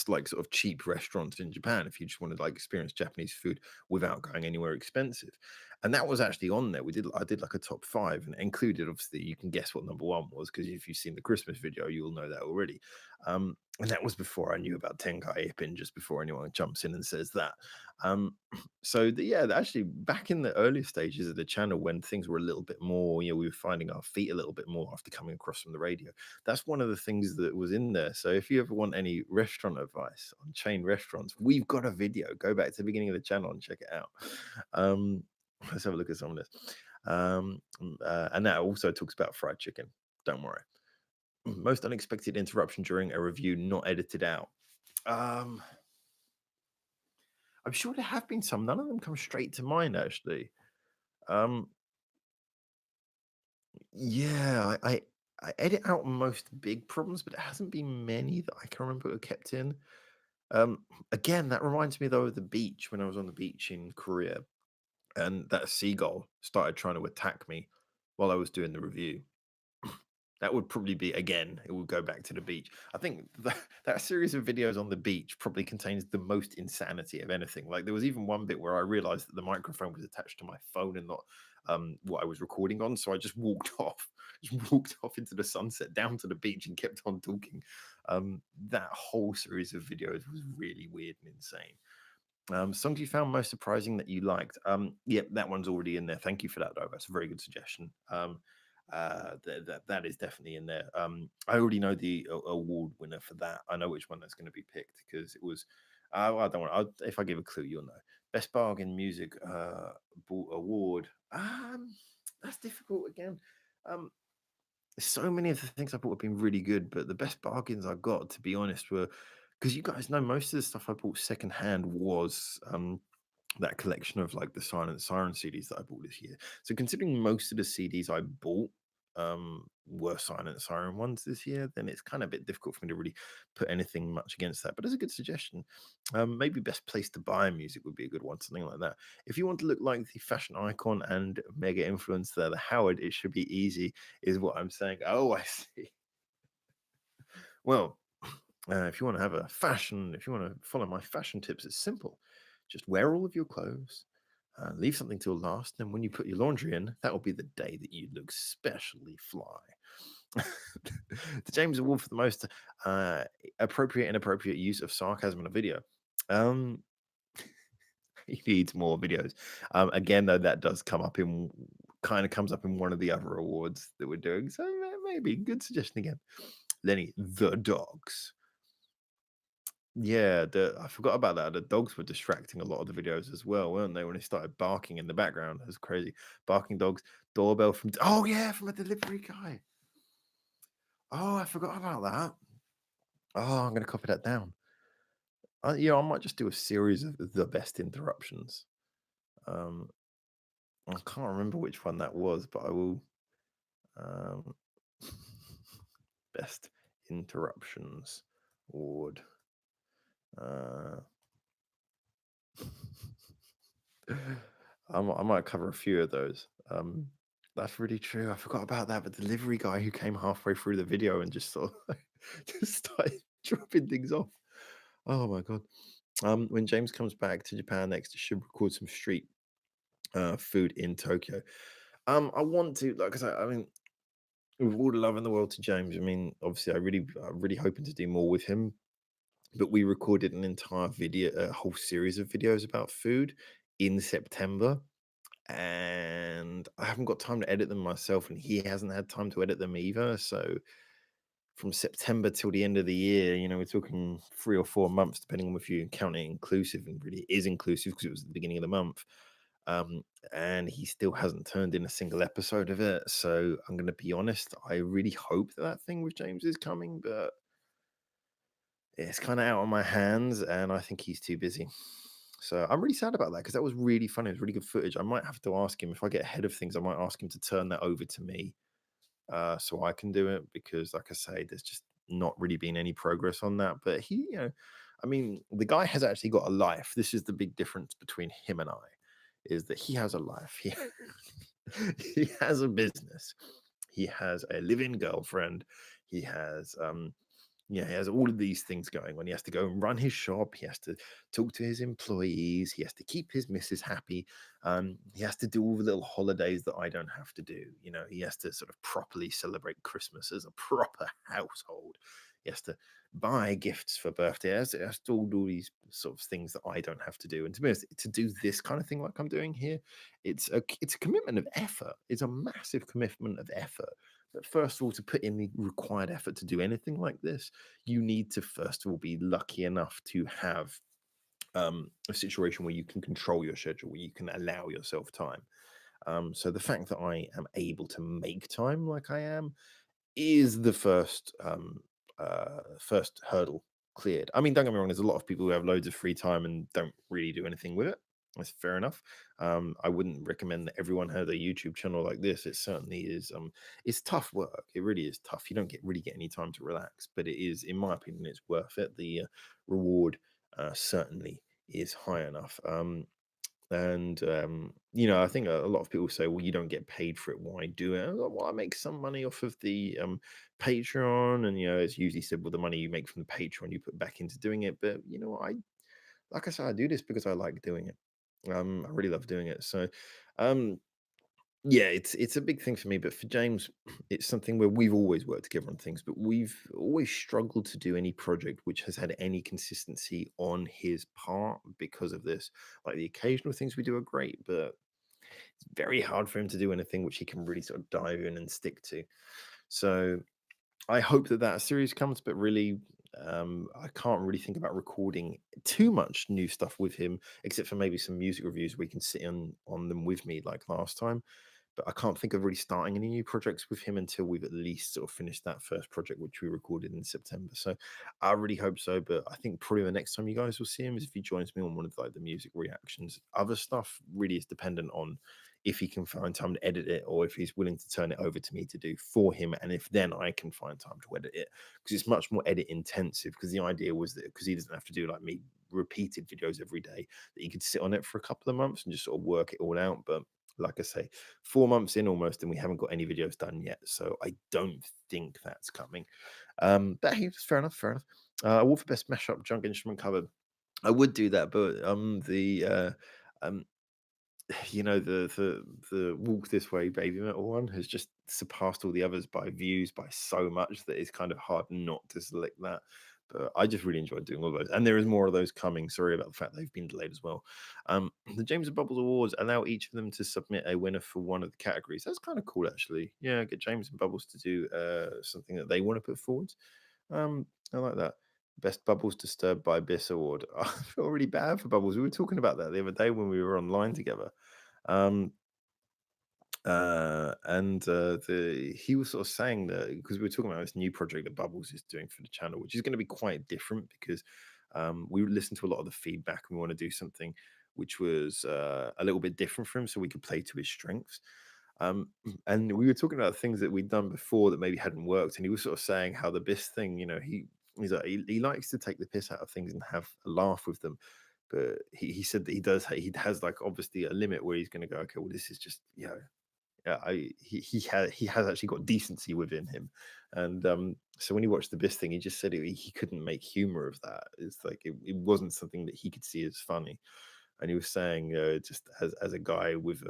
like sort of cheap restaurants in Japan if you just want to like experience Japanese food without going anywhere expensive. And that was actually on there. I did like a top five and included, obviously, you can guess what number one was because if you've seen the Christmas video, you'll know that already. And that was before I knew about Tenkai Ipin, just before anyone jumps in and says that. Um, yeah, actually, back in the earlier stages of the channel, when things were a little bit more, we were finding our feet a little bit more after coming across from the radio. That's one of the things that was in there. So if you ever want any restaurant advice on chain restaurants, we've got a video. Go back to the beginning of the channel and check it out. Um, let's have a look at some of this. And that also talks about fried chicken. Don't worry. Most unexpected interruption during a review not edited out. Um, I'm sure there have been some. None of them come straight to mind, actually. Um, yeah, I edit out most big problems, but it hasn't been many that I can remember were kept in. Again, that reminds me though of the beach when I was on the beach in Korea, and that seagull started trying to attack me while I was doing the review. That would probably be again, it would go back to the beach. I think that series of videos on the beach probably contains the most insanity of anything. Like there was even one bit where I realized that the microphone was attached to my phone and not what I was recording on. So I just walked off, just walked off into the sunset down to the beach and kept on talking. That whole series of videos was really weird and insane. Songs you found most surprising that you liked. Yep, that one's already in there. Thank you for that, though. That's a very good suggestion. That is definitely in there. I already know the award winner for that. I know which one that's going to be picked because it was. Well, I don't want. If I give a clue, you'll know. Best bargain music award. That's difficult again. Um, so many of the things I bought have been really good, but the best bargains I got, to be honest, were because you guys know most of the stuff I bought secondhand was that collection of like the Silent Siren CDs that I bought this year. So considering most of the CDs I bought were Silent Siren ones this year, then it's kind of a bit difficult for me to really put anything much against that. But it's a good suggestion. Maybe best place to buy music would be a good one, something like that. If you want to look like the fashion icon and mega influencer, the Howard, it should be easy, is what I'm saying. Oh, I see. Well, if you want to have a fashion, if you want to follow my fashion tips, it's simple. Just wear all of your clothes, leave something till last, and when you put your laundry in, that will be the day that you look specially fly. The James Award for the most appropriate, inappropriate use of sarcasm in a video. Um, he needs more videos. Again, though, that does come up in kind of comes up in one of the other awards that we're doing. So maybe good suggestion again. Lenny, the dogs. Yeah, I forgot about that. The dogs were distracting a lot of the videos as well, weren't they? When they started barking in the background, it was crazy. Barking dogs, doorbell from oh yeah, from a delivery guy. Oh, I forgot about that. Oh, I'm gonna copy that down. Yeah, I might just do a series of the best interruptions. Um, I can't remember which one that was, but I will. Um, best interruptions award. Uh, I might cover a few of those. That's really true. I forgot about that. The delivery guy who came halfway through the video and just sort of just started dropping things off. Oh my god. When James comes back to Japan next, he should record some street food in Tokyo. I want to, like I said, I mean, with all the love in the world to James, I mean, obviously, I'm really hoping to do more with him. But we recorded an entire video, a whole series of videos about food in September, and I haven't got time to edit them myself, and he hasn't had time to edit them either. So from September till the end of the year, we're talking 3 or 4 months, depending on if you count it inclusive, and really is inclusive because it was the beginning of the month. Um, and he still hasn't turned in a single episode of it. So I'm going to be honest, I really hope that thing with James is coming, but it's kind of out of my hands, and I think he's too busy. So I'm really sad about that because that was really funny. It was really good footage. I might have to ask him if I get ahead of things. I might ask him to turn that over to me so I can do it because, like I say, there's just not really been any progress on that. But he, I mean, the guy has actually got a life. This is the big difference between him and I, is that he has a life. He has a business. He has a live-in girlfriend. He has yeah, he has all of these things going on. He has to go and run his shop. He has to talk to his employees. He has to keep his missus happy. He has to do all the little holidays that I don't have to do. You know, he has to sort of properly celebrate Christmas as a proper household. He has to buy gifts for birthday. He has to do all these sort of things that I don't have to do. And to be honest, to do this kind of thing like I'm doing here, it's a commitment of effort. It's a massive commitment of effort. But first of all, to put in the required effort to do anything like this, you need to first of all be lucky enough to have a situation where you can control your schedule, where you can allow yourself time. So the fact that I am able to make time like I am is the first hurdle cleared. I mean, don't get me wrong. There's a lot of people who have loads of free time and don't really do anything with it. That's fair enough. I wouldn't recommend that everyone has a YouTube channel like this. It certainly is. It's tough work. It really is tough. You don't really get any time to relax, but it is, in my opinion, it's worth it. The reward certainly is high enough. And I think a lot of people say, "Well, you don't get paid for it. Why do it?" Well, I make some money off of the Patreon, and it's usually said, "Well, the money you make from the Patreon, you put back into doing it." But I like I said, I do this because I like doing it. I really love doing it. So, um, yeah, it's a big thing for me. But for James, it's something where we've always worked together on things, but we've always struggled to do any project which has had any consistency on his part because of this. Like the occasional things we do are great, but it's very hard for him to do anything which he can really sort of dive in and stick to. So I hope that that series comes, but really, I can't really think about recording too much new stuff with him, except for maybe some music reviews where he can sit on them with me like last time. But I can't think of really starting any new projects with him until we've at least sort of finished that first project, which we recorded in September. So I really hope so. But I think probably the next time you guys will see him is if he joins me on one of like the music reactions. Other stuff really is dependent on if he can find time to edit it or if he's willing to turn it over to me to do for him, and if then I can find time to edit it, because it's much more edit intensive. Because the idea was that because he doesn't have to do like me repeated videos every day, that he could sit on it for a couple of months and just sort of work it all out. But like I say, 4 months in almost, and we haven't got any videos done yet, so I don't think that's coming. But hey, it's fair enough. Fair enough. Award for best mashup junk instrument cover. I would do that, but um the Walk This Way Baby Metal one has just surpassed all the others by views by so much that it's kind of hard not to select that. But I just really enjoyed doing all those, and there is more of those coming. Sorry about the fact they've been delayed as well. The James and Bubbles Awards allow each of them to submit a winner for one of the categories. That's kind of cool, actually. Yeah, get James and Bubbles to do something that they want to put forward. I like that. Best Bubbles Disturbed by Abyss Award. I feel really bad for Bubbles. We were talking about that the other day when we were online together. Um, he was sort of saying that because we were talking about this new project that Bubbles is doing for the channel, which is going to be quite different because we listened to a lot of the feedback and we want to do something which was a little bit different for him so we could play to his strengths. And we were talking about things that we'd done before that maybe hadn't worked, and he was sort of saying how the Biss thing, he's like, he likes to take the piss out of things and have a laugh with them. But he said that he has like obviously a limit where he's going to go, okay, well this is just yeah, he has actually got decency within him, and so when he watched the Biss thing, he just said he couldn't make humor of that. It's like it wasn't something that he could see as funny, and he was saying just as a guy with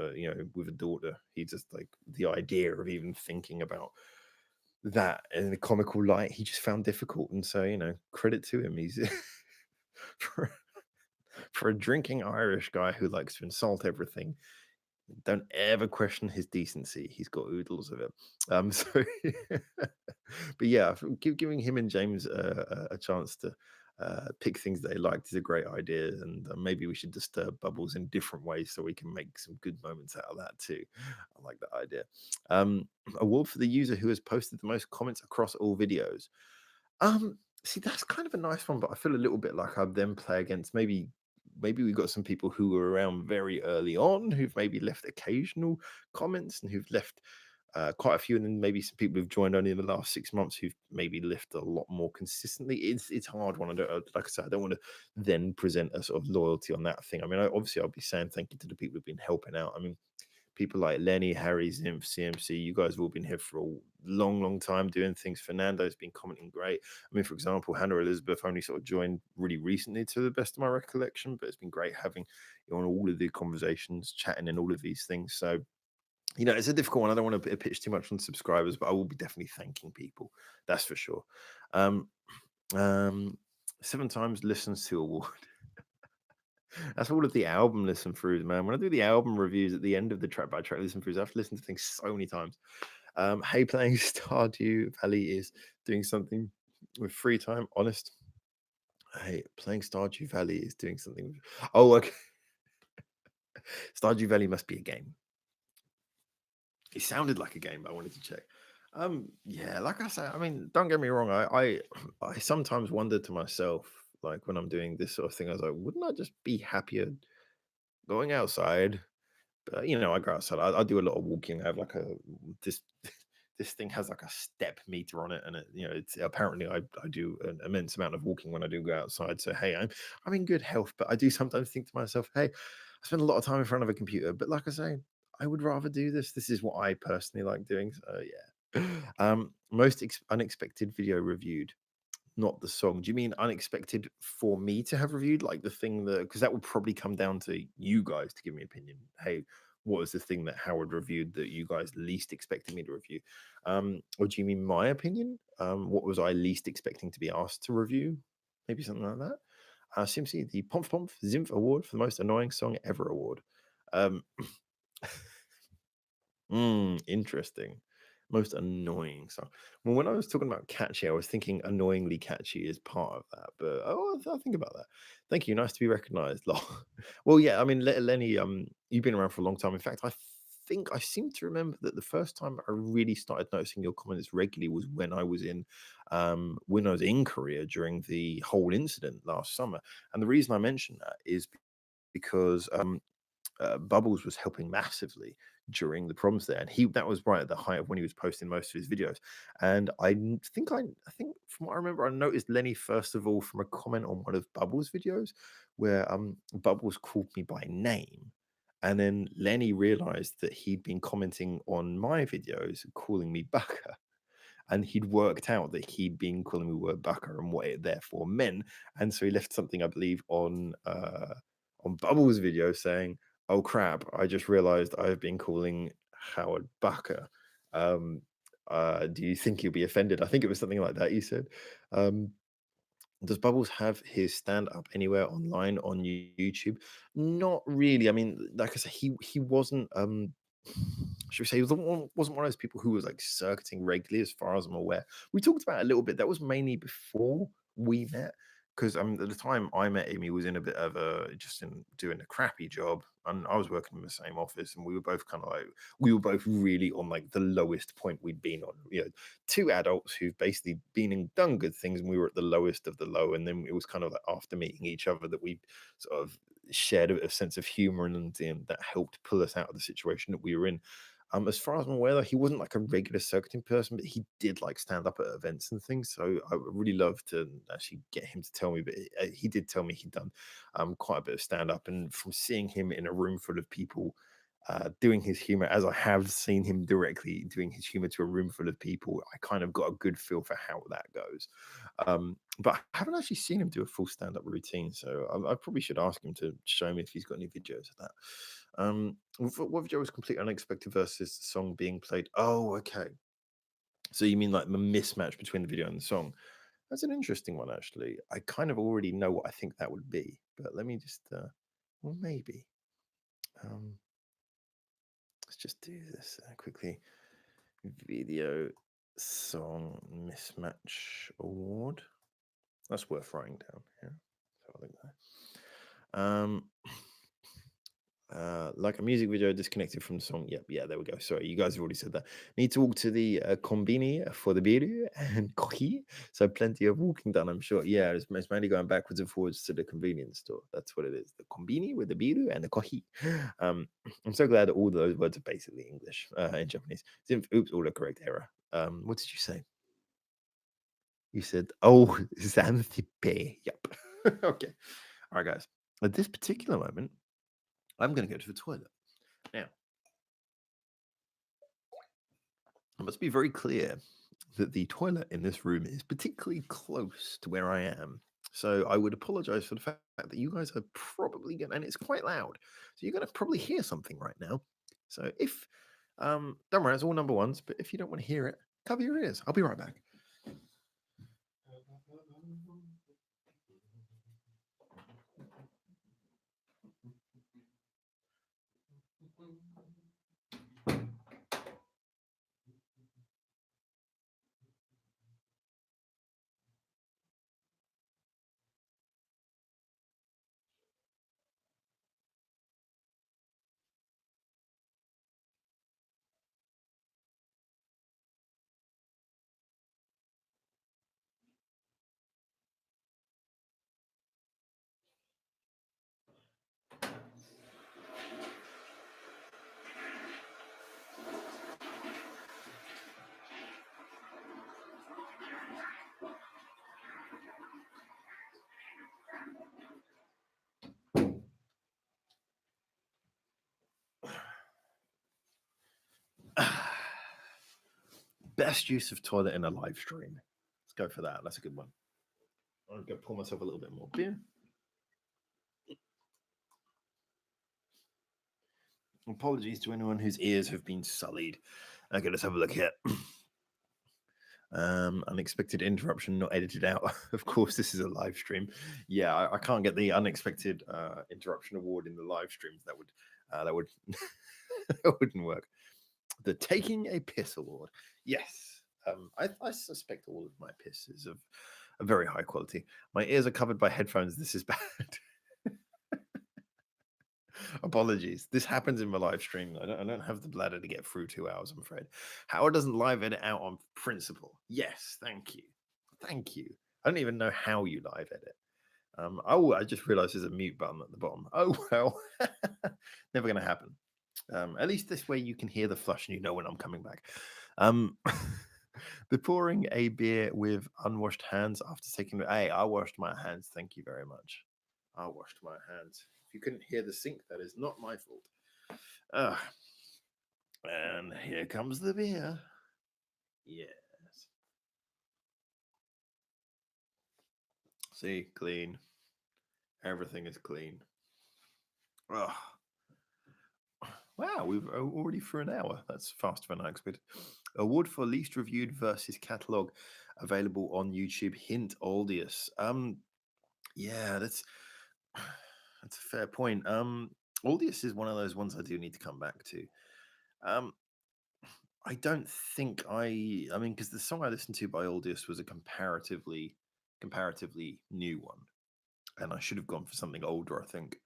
with a daughter, he just like the idea of even thinking about that in a comical light, he just found difficult, and so credit to him. He's for for a drinking Irish guy who likes to insult everything. Don't ever question his decency. He's got oodles of it. So, but yeah, giving him and James a chance to pick things they liked is a great idea, and maybe we should disturb Bubbles in different ways so we can make some good moments out of that too. I like that idea. Award for the user who has posted the most comments across all videos. See, that's kind of a nice one, but I feel a little bit like I'd then play against maybe we've got some people who were around very early on who've maybe left occasional comments and who've left quite a few, and then maybe some people who've joined only in the last 6 months who've maybe left a lot more consistently. It's hard one. I don't like I said, I don't want to then present a sort of loyalty on that thing. I mean, obviously I'll be saying thank you to the people who've been helping out. I mean, people like Lenny, Harry, Zimph, CMC. You guys have all been here for a long, long time doing things. Fernando's been commenting great. I mean, for example, Hannah Elizabeth only sort of joined really recently, to the best of my recollection, but it's been great having you on all of the conversations, chatting, and all of these things. So, it's a difficult one. I don't want to pitch too much on subscribers, but I will be definitely thanking people. That's for sure. Um, um, 7 times listens to award. That's all of the album listen throughs, man. When I do the album reviews at the end of the track by track listen throughs, I have to listen to things so many times. Hey, playing Stardew Valley is doing something with free time. Honest. Hey, playing Stardew Valley is doing something. Oh, okay. Stardew Valley must be a game. It sounded like a game, but I wanted to check. Yeah, like I said, I mean, don't get me wrong. I sometimes wonder to myself, like when I'm doing this sort of thing, I was like, wouldn't I just be happier going outside? But I go outside. I do a lot of walking. I have like this this thing has like a step meter on it, and it's apparently I do an immense amount of walking when I do go outside. So hey, I'm in good health, but I do sometimes think to myself, hey, I spend a lot of time in front of a computer, but like I say, I would rather do this. This is what I personally like doing. So yeah. Most unexpected video reviewed, not the song. Do you mean unexpected for me to have reviewed, like the thing that, because that would probably come down to you guys to give me opinion. Hey, what was the thing that Howard reviewed that you guys least expected me to review? Or do you mean my opinion? What was I least expecting to be asked to review? Maybe something like that. Simply the Pomp Pomp Zimph Award for the most annoying song ever award. Um, Interesting. Most annoying song. Well, when I was talking about catchy, I was thinking annoyingly catchy is part of that. But I'll think about that. Thank you. Nice to be recognised. Lol. Well, yeah. I mean, Lenny, you've been around for a long time. In fact, I think I seem to remember that the first time I really started noticing your comments regularly was when I was in Korea during the whole incident last summer. And the reason I mention that is because Bubbles was helping massively during the problems there, and that was right at the height of when he was posting most of his videos. And I think from what I remember, I noticed Lenny first of all from a comment on one of Bubbles' videos where Bubbles called me by name. And then Lenny realized that he'd been commenting on my videos, calling me Baka, and he'd worked out that he'd been calling me word Baka and what it therefore meant. And so he left something, I believe, on Bubbles' video saying, "Oh crap! I just realized I've been calling Howard Baka. Do you think he'll be offended?" I think it was something like that. He said. Um, does Bubbles have his stand up anywhere online on YouTube? Not really. I mean, like I said, he wasn't. Should we say he wasn't one of those people who was like circuiting regularly, as far as I'm aware. We talked about it a little bit. That was mainly before we met, because at the time I met him, he was in a bit of a just in doing a crappy job, and I was working in the same office, and we were both kind of like we were both really on like the lowest point we'd been on. Two adults who've basically been and done good things, and we were at the lowest of the low. And then it was kind of like after meeting each other that we sort of shared a sense of humor, and that helped pull us out of the situation that we were in. As far as I'm aware, though, he wasn't like a regular circuiting person, but he did like stand up at events and things. So I would really love to actually get him to tell me. But he did tell me he'd done quite a bit of stand up, and from seeing him in a room full of people doing his humor, as I have seen him directly doing his humor to a room full of people, I kind of got a good feel for how that goes. But I haven't actually seen him do a full stand up routine, so I probably should ask him to show me if he's got any videos of that. What video was completely unexpected versus the song being played? Oh, okay. So you mean like the mismatch between the video and the song? That's an interesting one, actually. I kind of already know what I think that would be, but let me just, well, maybe. Um, let's just do this quickly. Video song mismatch award. That's worth writing down. Yeah. So I think that. Like a music video disconnected from the song. Yep, yeah, there we go. Sorry, you guys have already said that. Need to walk to the combini for the biru and kohi. So plenty of walking done, I'm sure. Yeah, it's mainly going backwards and forwards to the convenience store. That's what it is. The combini with the biru and the kohi. I'm so glad that all those words are basically English in Japanese. Oops, all the correct error. What did you say? You said, oh, Zanzibar. Yep. Okay. All right, guys. At this particular moment, I'm going to go to the toilet. Now, I must be very clear that the toilet in this room is particularly close to where I am. So I would apologize for the fact that you guys are probably going to, and it's quite loud. So you're going to probably hear something right now. So if, don't worry, it's all number ones, but if you don't want to hear it, cover your ears. I'll be right back. Best use of toilet in a live stream. Let's go for that. That's a good one. I'm going to pour myself a little bit more beer. Apologies to anyone whose ears have been sullied. Okay, let's have a look here. Unexpected interruption not edited out. Of course, this is a live stream. Yeah, I can't get the unexpected interruption award in the live streams. That would that wouldn't work. The taking a piss award. Yes. I suspect all of my piss is of a very high quality. My ears are covered by headphones. This is bad. Apologies. This happens in my live stream. I don't have the bladder to get through 2 hours, I'm afraid. Howard doesn't live edit out on principle. Yes, thank you. Thank you. I don't even know how you live edit. Oh, I just realized there's a mute button at the bottom. Oh, well. Never going to happen. At least this way you can hear the flush and you know when I'm coming back. The pouring a beer with unwashed hands after taking. Hey, I washed my hands. Thank you very much. I washed my hands. If you couldn't hear the sink, that is not my fault. And here comes the beer. Yes. See, clean. Everything is clean. Ugh. Wow, we've already for an hour. That's faster than I expected. Award for least reviewed versus catalog available on YouTube. Hint Aldius. Yeah, that's a fair point. Aldius is one of those ones I do need to come back to. Um, I don't think I mean, because the song I listened to by Aldius was a comparatively new one, and I should have gone for something older, I think.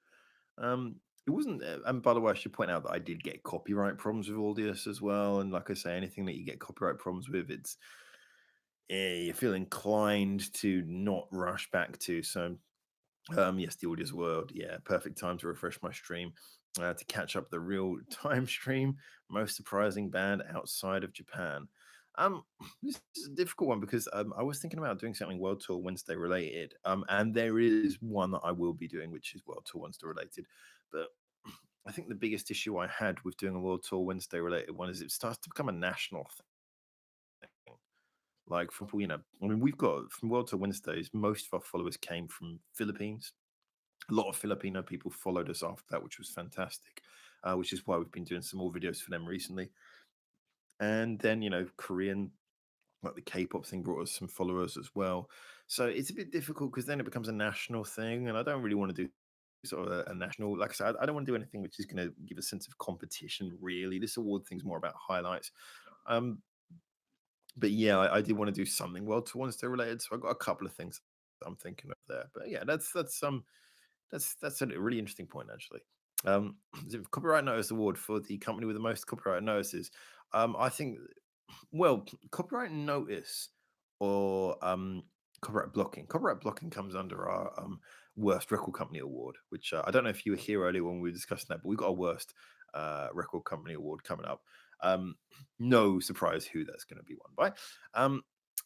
It wasn't, and by the way, I should point out that I did get copyright problems with Aldius as well. And like I say, anything that you get copyright problems with, it's you feel inclined to not rush back to. So yes, the Audios World. Yeah, perfect time to refresh my stream to catch up the real time stream. Most surprising band outside of Japan. Um, this is a difficult one because I was thinking about doing something World Tour Wednesday related. And there is one that I will be doing, which is World Tour Wednesday related. But I think the biggest issue I had with doing a World Tour Wednesday related one is it starts to become a national thing. Like, for example, I mean, we've got from World Tour Wednesdays, most of our followers came from Philippines. A lot of Filipino people followed us after that, which was fantastic. Which is why we've been doing some more videos for them recently. And then, Korean, like the K-pop thing, brought us some followers as well. So it's a bit difficult because then it becomes a national thing, and I don't really want to do sort of a national. Like I said, I don't want to do anything which is going to give a sense of competition. Really, this award thing's more about highlights. Um, but yeah, I did want to do something World to Wednesday related, so I got a couple of things I'm thinking of there. But yeah, that's a really interesting point, actually. The copyright notice award for the company with the most copyright notices. I think, well, copyright notice or copyright blocking. Copyright blocking comes under our worst record company award, which I don't know if you were here earlier when we were discussing that, but we've got a worst record company award coming up. No surprise who that's going to be won by.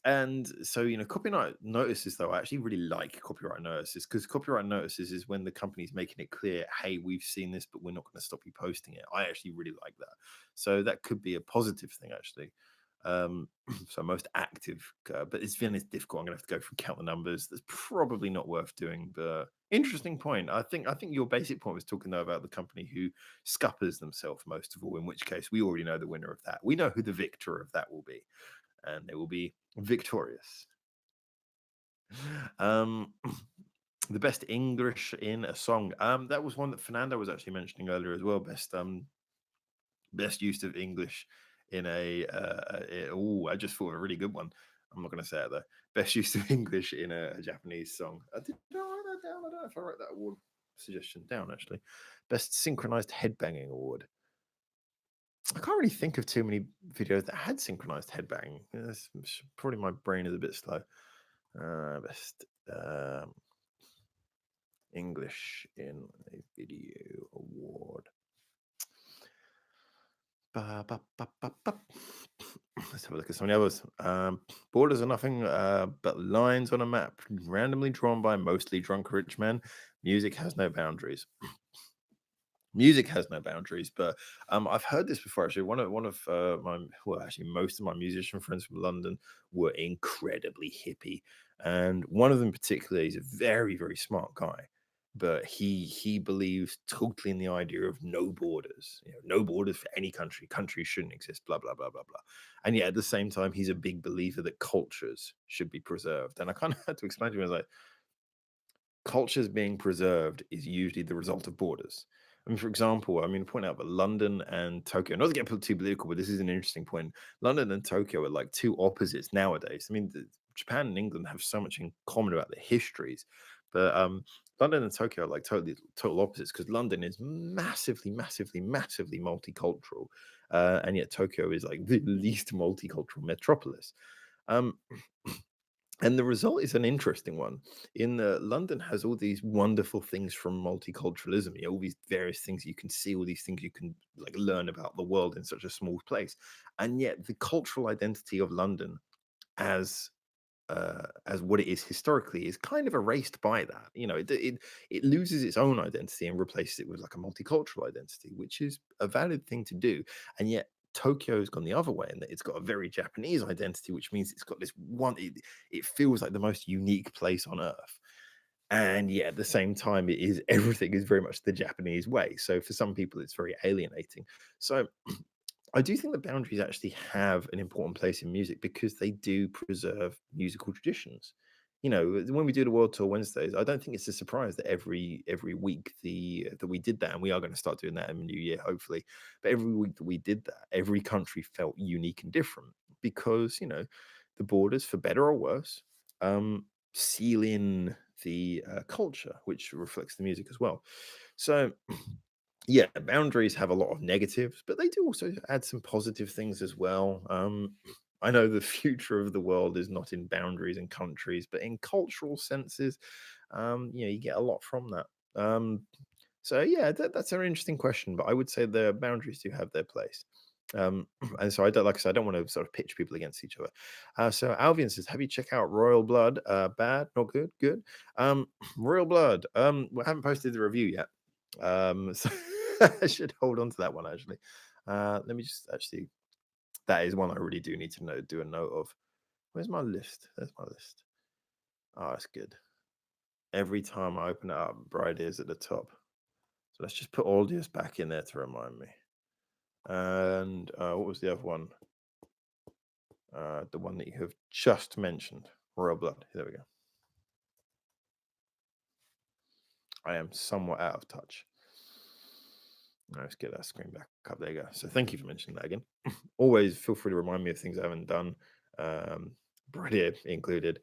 And so, copyright notices, though, I actually really like copyright notices because copyright notices is when the company's making it clear, hey, we've seen this, but we're not going to stop you posting it. I actually really like that. So that could be a positive thing, actually. So most active, but it's again, it's difficult. I'm gonna have to go through count the numbers. That's probably not worth doing. But interesting point. I think your basic point was talking though about the company who scuppers themselves most of all. In which case, we already know the winner of that. We know who the victor of that will be, and it will be victorious. Um, the best English in a song. That was one that Fernando was actually mentioning earlier as well. Best use of English in oh, I just thought of a really good one. I'm not going to say it though. Best use of English in a Japanese song. Did I write that down? I don't know if I wrote that award suggestion down actually. Best synchronized headbanging award. I can't really think of too many videos that had synchronized headbanging. Probably my brain is a bit slow. Best English in a video award. Let's have a look at some of the others. Borders are nothing but lines on a map, randomly drawn by mostly drunk rich men. Music has no boundaries. Music has no boundaries, but I've heard this before. Actually, one of my well, actually, most of my musician friends from London were incredibly hippie, and one of them particularly is a very smart guy, but he believes totally in the idea of no borders. No borders for any country. Countries shouldn't exist. Blah blah blah blah blah. And yet at the same time, he's a big believer that cultures should be preserved. And I kind of had to explain to him, I was like, cultures being preserved is usually the result of borders. I mean, for example, point out that London and Tokyo, not to get too political, but this is an interesting point. London and Tokyo are like two opposites nowadays. I mean, Japan and England have so much in common about their histories, but London and Tokyo are like total opposites because London is massively multicultural, and yet Tokyo is like the least multicultural metropolis. Um, and the result is an interesting one. In London has all these wonderful things from multiculturalism. All these various things you can see, all these things you can like learn about the world in such a small place, and yet the cultural identity of London as what it is historically is kind of erased by that. It loses its own identity and replaces it with like a multicultural identity, which is a valid thing to do. And yet Tokyo's gone the other way, and that it's got a very Japanese identity, which means it's got this one. It feels like the most unique place on earth. And yet at the same time, it is everything is very much the Japanese way. So for some people, it's very alienating. So I do think that boundaries actually have an important place in music because they do preserve musical traditions. When we do the World Tour Wednesdays, I don't think it's a surprise that every week that we did that, and we are going to start doing that in the new year, hopefully. But every week that we did that, every country felt unique and different because the borders, for better or worse, seal in the culture, which reflects the music as well. So yeah, boundaries have a lot of negatives, but they do also add some positive things as well. I know the future of the world is not in boundaries and countries, but in cultural senses, you get a lot from that. So yeah, that's an interesting question, but I would say the boundaries do have their place. And so I don't, like I said, I don't want to sort of pitch people against each other. So Alvian says, "Have you checked out Royal Blood? Bad, not good, good. Royal Blood. We haven't posted the review yet. So I should hold on to that one actually. Let me just actually. That is one I really do need to do a note of. Where's my list? There's my list. Oh, that's good. Every time I open it up, Bride is at the top. So let's just put Audius back in there to remind me. And what was the other one? The one that you have just mentioned, Royal Blood. There we go. I am somewhat out of touch. Let's get that screen back up. There you go. So thank you for mentioning that again. Always feel free to remind me of things I haven't done. Bride included.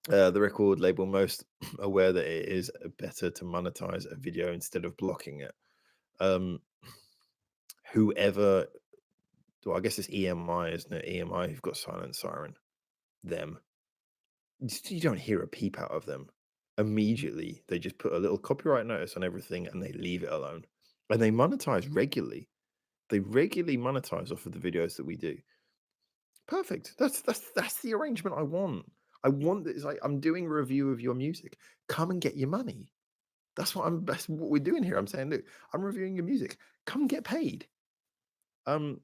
The record label most aware that it is better to monetize a video instead of blocking it. Whoever, well, I guess it's EMI, isn't it? EMI who've got Silent Siren. Them. You don't hear a peep out of them. Immediately, they just put a little copyright notice on everything and they leave it alone. And they monetize regularly. They regularly monetize off of the videos that we do. Perfect. That's the arrangement I want. I want that. It's like I'm doing a review of your music. Come and get your money. That's what we're doing here. I'm saying, look, I'm reviewing your music. Come get paid. Um,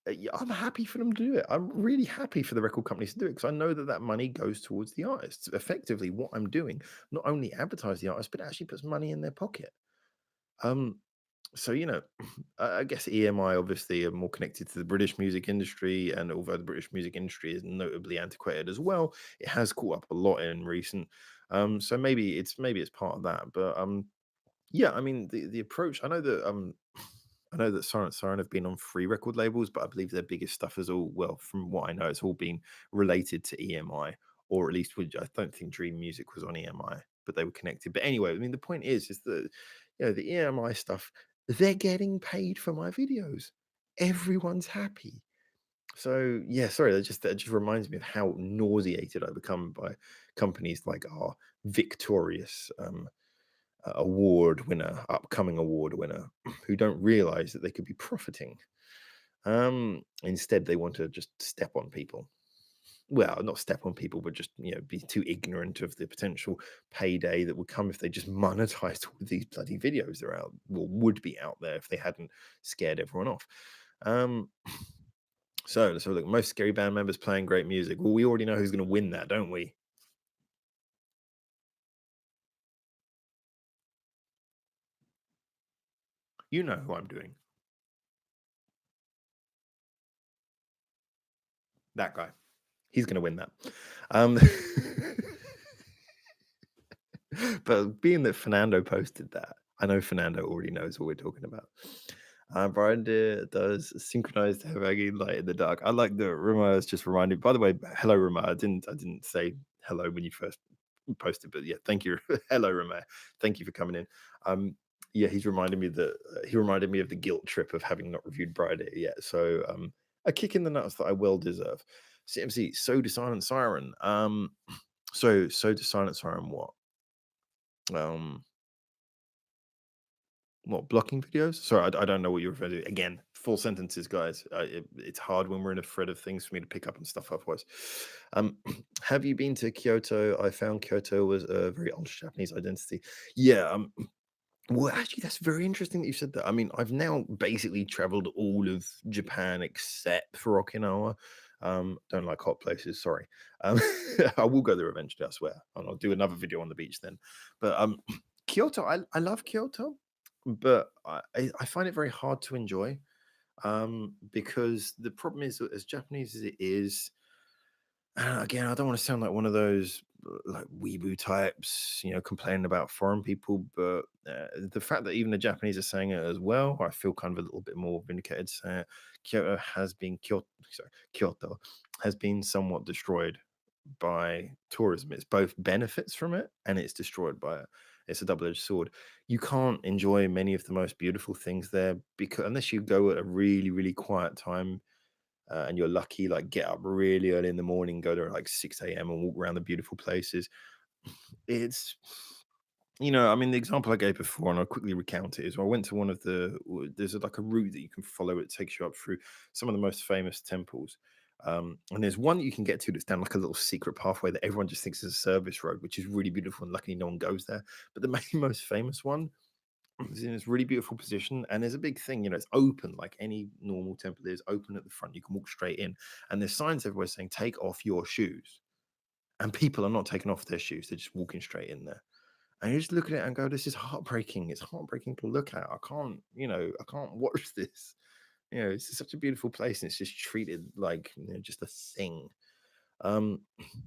Yeah, I'm happy for them to do it. I'm really happy for the record companies to do it because I know that that money goes towards the artists. Effectively, what I'm doing not only advertise the artist, but it actually puts money in their pocket. Um, so I guess EMI obviously are more connected to the British music industry, and although the British music industry is notably antiquated as well, it has caught up a lot in recent. So maybe it's part of that, but yeah, I mean the approach. I know that Silent Siren have been on free record labels, but I believe their biggest stuff is all, well, from what I know, it's all been related to EMI, or at least I don't think Dream Music was on EMI, but they were connected. But anyway, I mean the point is that the EMI stuff, they're getting paid for my videos. Everyone's happy. So yeah, sorry, that just reminds me of how nauseated I become by companies like our victorious award winner, upcoming award winner, who don't realize that they could be profiting. Instead, they want to just step on people. Well, not step on people, but just be too ignorant of the potential payday that would come if they just monetized all of these bloody videos that are out, or would be out there if they hadn't scared everyone off. Um, so let's have a look. Most scary band members playing great music. Well, we already know who's going to win that, don't we? You know who I'm doing. That guy. He's going to win that. Um, but being that Fernando posted that, I know Fernando already knows what we're talking about. Brian Deere does synchronized Havagi light in the dark. I like that Rama has just reminded. By the way, hello Rama. I didn't say hello when you first posted, but yeah, thank you. Hello Rama. Thank you for coming in. Yeah, he reminded me of the guilt trip of having not reviewed Brian Deere yet. So a kick in the nuts that I well deserve. CMC, so do Silent Siren. So do Silent Siren what? Um, What, blocking videos? Sorry, I don't know what you're referring to. Again, full sentences, guys. It's hard when we're in a thread of things for me to pick up and stuff otherwise. Have you been to Kyoto? I found Kyoto was a very ultra Japanese identity. Yeah. Well, actually, that's very interesting that you said that. I mean, I've now basically traveled all of Japan except for Okinawa. Don't like hot places. Sorry. Um, I will go there eventually, I swear, and I'll do another video on the beach then. But Kyoto, I love Kyoto, but I find it very hard to enjoy because the problem is that as Japanese as it is, again, I don't want to sound like one of those like weeboo types, complaining about foreign people, but the fact that even the Japanese are saying it as well, I feel kind of a little bit more vindicated. Kyoto has been somewhat destroyed by tourism. It's both benefits from it and it's destroyed by it. It's a double-edged sword. You can't enjoy many of the most beautiful things there because unless you go at a really, really quiet time and you're lucky, like get up really early in the morning, go there at like 6 a.m. and walk around the beautiful places. It's I mean, the example I gave before, and I'll quickly recount it, is I went to there's like a route that you can follow. It takes you up through some of the most famous temples. And there's one that you can get to that's down like a little secret pathway that everyone just thinks is a service road, which is really beautiful. And luckily, no one goes there. But the most famous one is in this really beautiful position. And there's a big thing, it's open like any normal temple is open at the front. You can walk straight in. And there's signs everywhere saying, take off your shoes. And people are not taking off their shoes, they're just walking straight in there. And you just look at it and go, this is heartbreaking. It's heartbreaking to look at. I can't watch this. It's such a beautiful place and it's just treated like, just a thing. Um,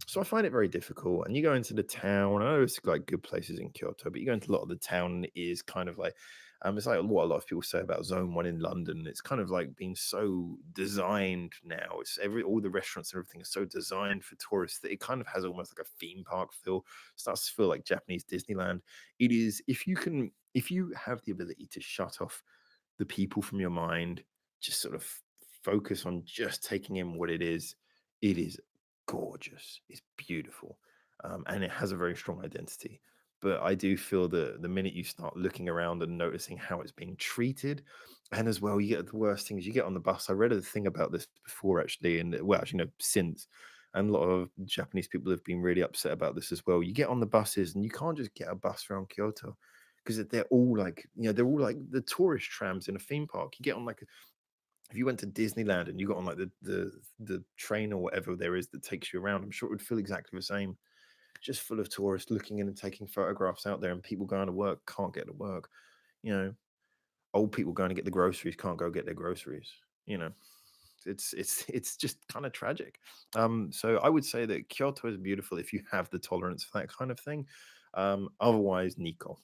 so I find it very difficult. And you go into the town. I know it's like good places in Kyoto, but you go into a lot of the town and it is kind of like it's like what a lot of people say about Zone One in London. It's kind of like being so designed now. It's all the restaurants and everything are so designed for tourists that it kind of has almost like a theme park feel. Starts to feel like Japanese Disneyland. It is if you have the ability to shut off the people from your mind, just sort of focus on just taking in what it is. It is gorgeous. It's beautiful, and it has a very strong identity. But I do feel that the minute you start looking around and noticing how it's being treated, and as well, you get the worst things. You get on the bus. I read a thing about this before, actually, and well, actually, no, since. And a lot of Japanese people have been really upset about this as well. You get on the buses, and you can't just get a bus around Kyoto because they're all like, they're all like the tourist trams in a theme park. You get on like if you went to Disneyland and you got on like the train or whatever there is that takes you around, I'm sure it would feel exactly the same. Just full of tourists looking in and taking photographs out there, and people going to work can't get to work. You know, old people going to get the groceries can't go get their groceries. You know, it's just kind of tragic. So I would say that Kyoto is beautiful if you have the tolerance for that kind of thing. Otherwise, Nikko.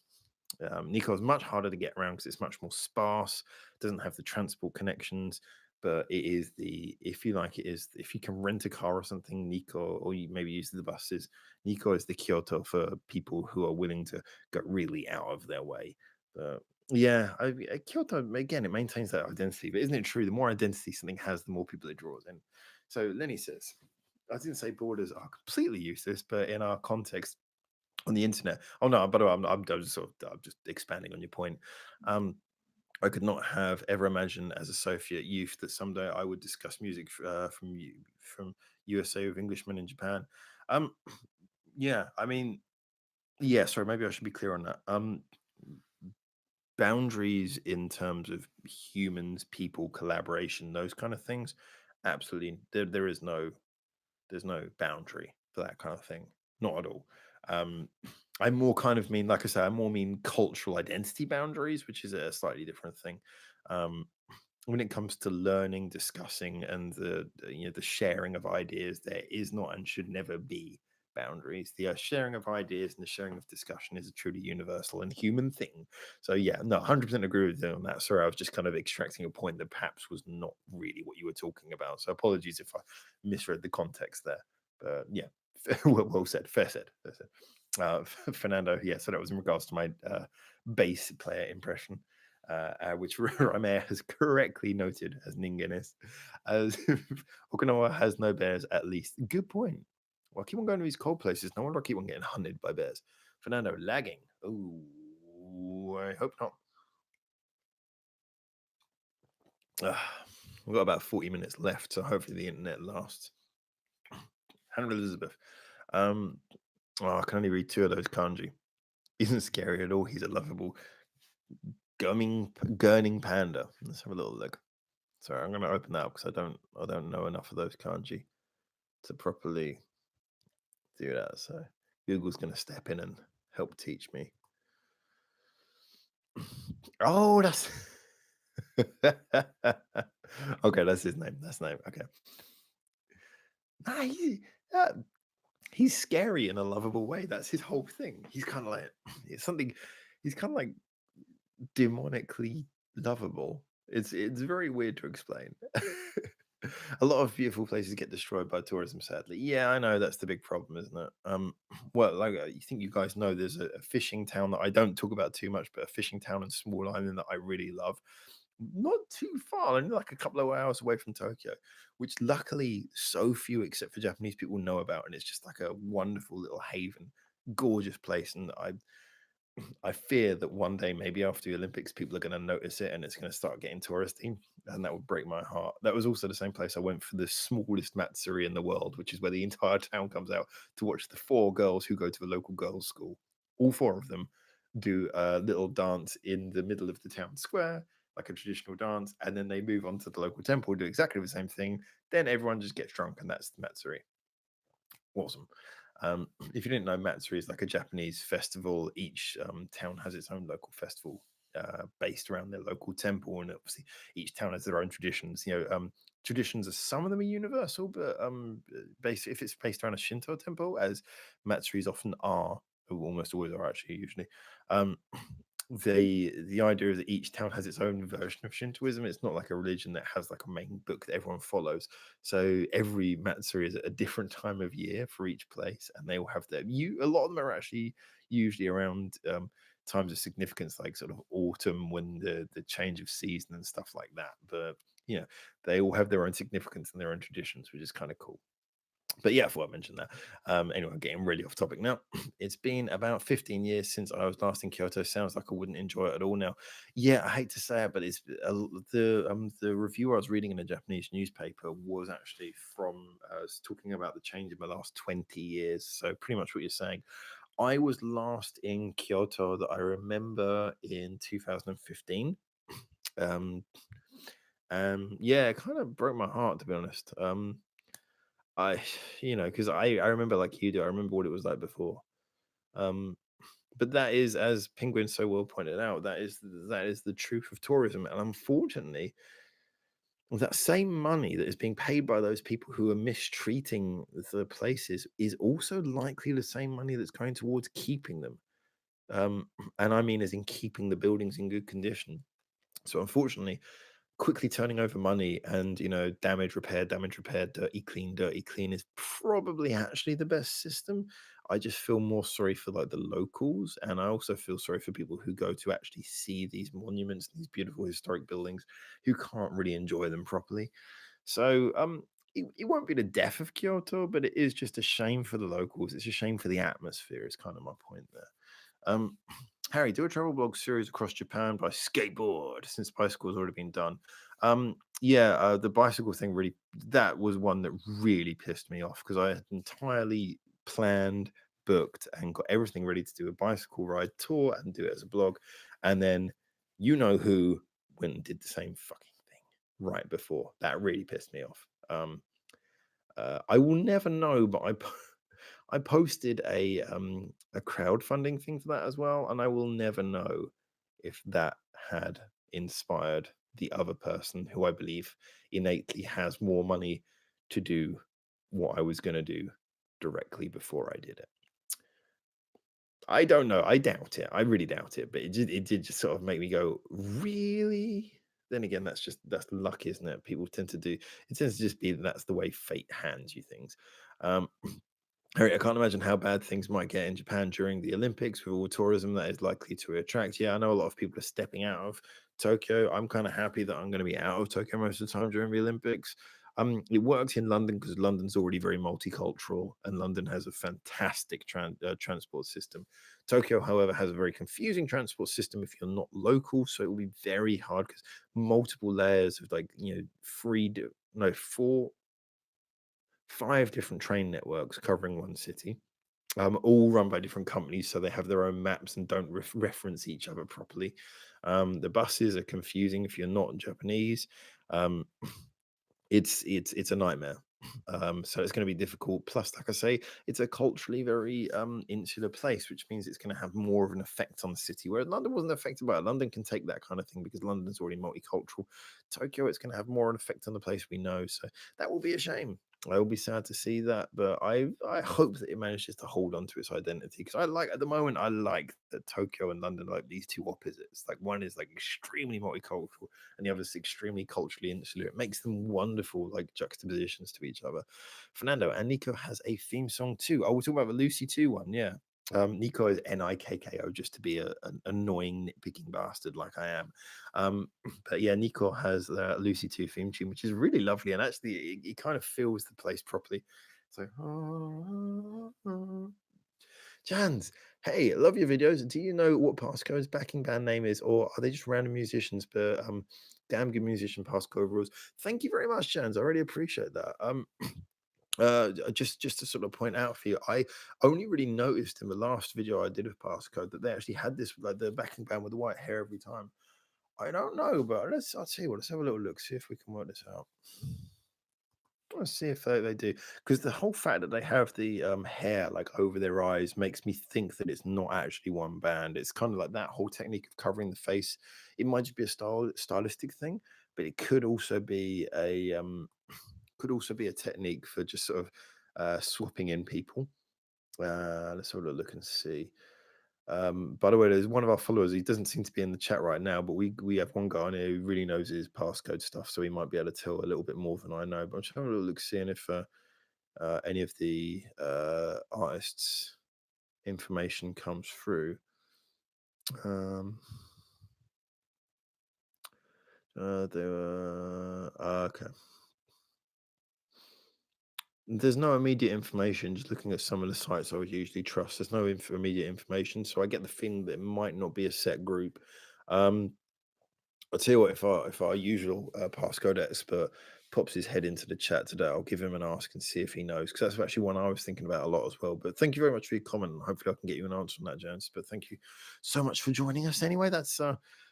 Nikko is much harder to get around because it's much more sparse, doesn't have the transport connections, but it is the, if you like, it is, if you can rent a car or something, Nikko, or you maybe use the buses, Nikko is the Kyoto for people who are willing to go really out of their way. But yeah, Kyoto, again, it maintains that identity, but isn't it true? The more identity something has, the more people it draws in. So Lenny says, I didn't say borders are completely useless, but in our context, on the internet. Oh no, by the way, I'm just expanding on your point. Um, I could not have ever imagined as a Soviet youth that someday I would discuss music from USA with Englishmen in Japan. Um, yeah, I mean, yeah. Sorry, maybe I should be clear on that. Boundaries in terms of humans, people, collaboration, those kind of things. Absolutely, there is no there's no boundary for that kind of thing. Not at all. Um, I more kind of mean, like I say, I more mean cultural identity boundaries, which is a slightly different thing. Um, when it comes to learning, discussing, and the sharing of ideas, there is not and should never be boundaries. The sharing of ideas and the sharing of discussion is a truly universal and human thing. So yeah, no, 100% agree with you on that. Sorry, I was just kind of extracting a point that perhaps was not really what you were talking about. So apologies if I misread the context there. But yeah, well said, fair said, fair said. Fernando, yeah, so that was in regards to my bass player impression, which Rameh has correctly noted as Ningenes. As Okinawa has no bears, at least. Good point. Well, I keep on going to these cold places. No wonder I keep on getting hunted by bears. Fernando, lagging. Oh, I hope not. We've got about 40 minutes left, so hopefully the internet lasts. Hannah Elizabeth. I can only read two of those kanji. Isn't scary at all. He's a lovable gurning panda. Let's have a little look. Sorry, I'm going to open that up because I don't know enough of those kanji to properly do that. So Google's going to step in and help teach me. Oh, that's okay. That's his name. That's name. Okay. Nah, uh, he's scary in a lovable way. That's his whole thing. He's kind of like it's something. He's kind of like demonically lovable. It's very weird to explain. A lot of beautiful places get destroyed by tourism, sadly. Yeah, I know that's the big problem, isn't it? Well, like you think you guys know, there's a fishing town that I don't talk about too much, but a fishing town and small island that I really love. Not too far, only like a couple of hours away from Tokyo, which luckily so few except for Japanese people know about, and it's just like a wonderful little haven, gorgeous place, and I fear that one day, maybe after the Olympics, people are going to notice it and it's going to start getting touristy, and that would break my heart. That was also the same place I went for the smallest matsuri in the world, which is where the entire town comes out to watch the four girls who go to the local girls' school. All four of them do a little dance in the middle of the town square, like a traditional dance, and then they move on to the local temple, do exactly the same thing. Then everyone just gets drunk, and that's the matsuri. Awesome. If you didn't know, Matsuri is like a Japanese festival. Each town has its own local festival based around their local temple, and obviously each town has their own traditions. Traditions are some of them are universal, but basically, if it's based around a Shinto temple, as Matsuris often are, or almost always are actually usually, um, the idea is that each town has its own version of Shintoism. It's not like a religion that has like a main book that everyone follows. So every Matsuri is at a different time of year for each place, and they will have their a lot of them are actually usually around times of significance, like sort of autumn when the change of season and stuff like that. But they all have their own significance and their own traditions, which is kind of cool. But yeah, I thought I'd mention that. Anyway, I'm getting really off topic now. It's been about 15 years since I was last in Kyoto. Sounds like I wouldn't enjoy it at all now. Yeah, I hate to say it, but it's the review I was reading in a Japanese newspaper was actually from talking about the change in the last 20 years. So pretty much what you're saying. I was last in Kyoto that I remember in 2015. Um, Yeah, it kind of broke my heart, to be honest. I, because I remember like you do. I remember what it was like before. Um, but that is, as Penguin so well pointed out, that is the truth of tourism, and unfortunately, that same money that is being paid by those people who are mistreating the places is also likely the same money that's going towards keeping them. And I mean, as in keeping the buildings in good condition. So unfortunately, quickly turning over money and damage repair, dirty clean is probably actually the best system. I just feel more sorry for like the locals, and I also feel sorry for people who go to actually see these monuments, these beautiful historic buildings, who can't really enjoy them properly. So it won't be the death of Kyoto, but it is just a shame for the locals. It's a shame for the atmosphere, is kind of my point there. um Harry, do a travel blog series across Japan by skateboard, since bicycle's already been done. Yeah, the bicycle thing really, that was one that really pissed me off because I had entirely planned, booked, and got everything ready to do a bicycle ride tour and do it as a blog. And then who went and did the same fucking thing right before. That really pissed me off. I will never know, but I posted a crowdfunding thing for that as well, and I will never know if that had inspired the other person, who I believe innately has more money to do what I was going to do directly before I did it. I don't know. I doubt it. I really doubt it. But it did just sort of make me go, really? Then again, that's luck, isn't it? People tend to do it, tends to just be that that's the way fate hands you things. Um, Harry, I can't imagine how bad things might get in Japan during the Olympics with all tourism that is likely to attract. Yeah, I know a lot of people are stepping out of Tokyo. I'm kind of happy that I'm going to be out of Tokyo most of the time during the Olympics. It works in London because London's already very multicultural, and London has a fantastic transport system. Tokyo, however, has a very confusing transport system if you're not local, so it will be very hard because multiple layers of like four, five different train networks covering one city, all run by different companies, so they have their own maps and don't reference each other properly. The buses are confusing if you're not Japanese. Um, it's a nightmare. So it's going to be difficult. Plus, like I say, it's a culturally very insular place, which means it's going to have more of an effect on the city. Whereas London wasn't affected by it. London can take that kind of thing because London's already multicultural. Tokyo, it's going to have more an effect on the place we know. So that will be a shame. I will be sad to see that, but I hope that it manages to hold on to its identity, because I like, at the moment, I like that Tokyo and London are like these two opposites. Like one is like extremely multicultural and the other is extremely culturally insular. It makes them wonderful like juxtapositions to each other. Fernando, and Nico has a theme song too. Oh, we're talking about the Lucy 2 one, yeah. Nico is Nikko, just to be an annoying nitpicking bastard like I am. But yeah, Nico has the Lucy 2 theme tune, which is really lovely, and actually it kind of fills the place properly. So Jans, hey, love your videos. Do you know what Passcode's backing band name is, or are they just random musicians? But damn good musician, Passcode rules. Thank you very much, Jans. I really appreciate that. Just to sort of point out for you, I only really noticed in the last video I did of Passcode that they actually had this, like the backing band with the white hair every time. I don't know, but I'll tell you what, let's have a little look, see if we can work this out. Let's see if they do, because the whole fact that they have the hair like over their eyes makes me think that it's not actually one band. It's kind of like that whole technique of covering the face. It might just be a stylistic thing, but it could also be a technique for just sort of swapping in people. Let's have a look and see. By the way, there's one of our followers. He doesn't seem to be in the chat right now, but we have one guy on here who really knows his passcode stuff, so he might be able to tell a little bit more than I know. But I'm just having a little look, seeing if any of the artists' information comes through. They were okay. There's no immediate information. Just looking at some of the sites I would usually trust, there's no immediate information, so I get the feeling that it might not be a set group. Um, I'll tell you what, if our usual passcode expert pops his head into the chat today, I'll give him an ask and see if he knows, because that's actually one I was thinking about a lot as well. But thank you very much for your comment, and hopefully I can get you an answer on that, James. But thank you so much for joining us anyway. That's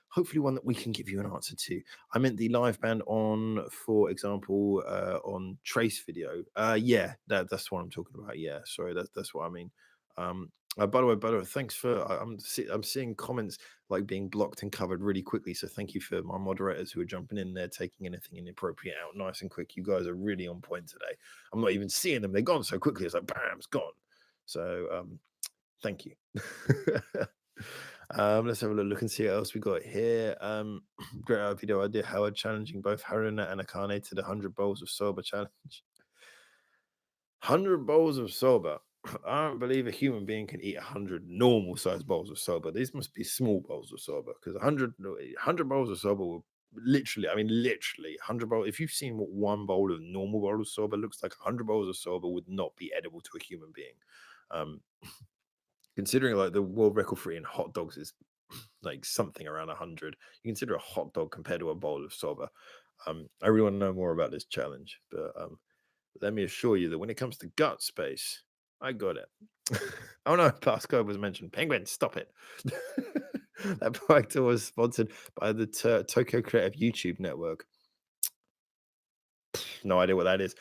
hopefully one that we can give you an answer to. I meant the live band on, for example, on Trace Video. Yeah, that's what I'm talking about. Yeah, sorry, that's what I mean. By the way, thanks for. I'm seeing comments like being blocked and covered really quickly. So thank you for my moderators who are jumping in there, taking anything inappropriate out nice and quick. You guys are really on point today. I'm not even seeing them; they're gone so quickly. It's like bam, it's gone. So thank you. Let's have a look and see what else we got here. Great video idea. Howard challenging both Haruna and Akane to the 100 bowls of soba challenge. 100 bowls of soba. I don't believe a human being can eat 100 normal sized bowls of soba. These must be small bowls of soba because 100 bowls of soba will literally, I mean, literally 100 bowls. If you've seen what one bowl of normal bowl of soba looks like, 100 bowls of soba would not be edible to a human being. Um, Considering like the world record for eating hot dogs is like something around 100, you consider a hot dog compared to a bowl of soba. I really want to know more about this challenge, but let me assure you that when it comes to gut space, I got it. Oh no, Pasco was mentioned. Penguin, stop it. That product was sponsored by the Tokyo Creative YouTube Network. No idea what that is.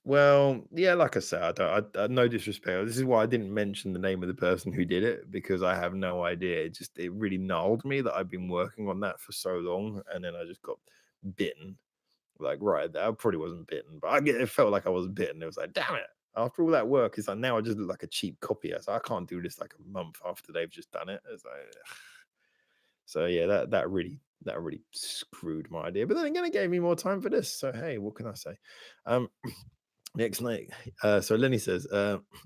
Well, yeah, like I said, no disrespect. This is why I didn't mention the name of the person who did it because I have no idea. It really gnarled me that I've been working on that for so long, and then I just got bitten. Like right there, I probably wasn't bitten, but it felt like I was bitten. It was like, damn it! After all that work, it's like now I just look like a cheap copier. So I can't do this like a month after they've just done it. It's like, ugh. So yeah, that really screwed my idea. But then again, it gave me more time for this. So hey, what can I say? Um, Next night, so Lenny says,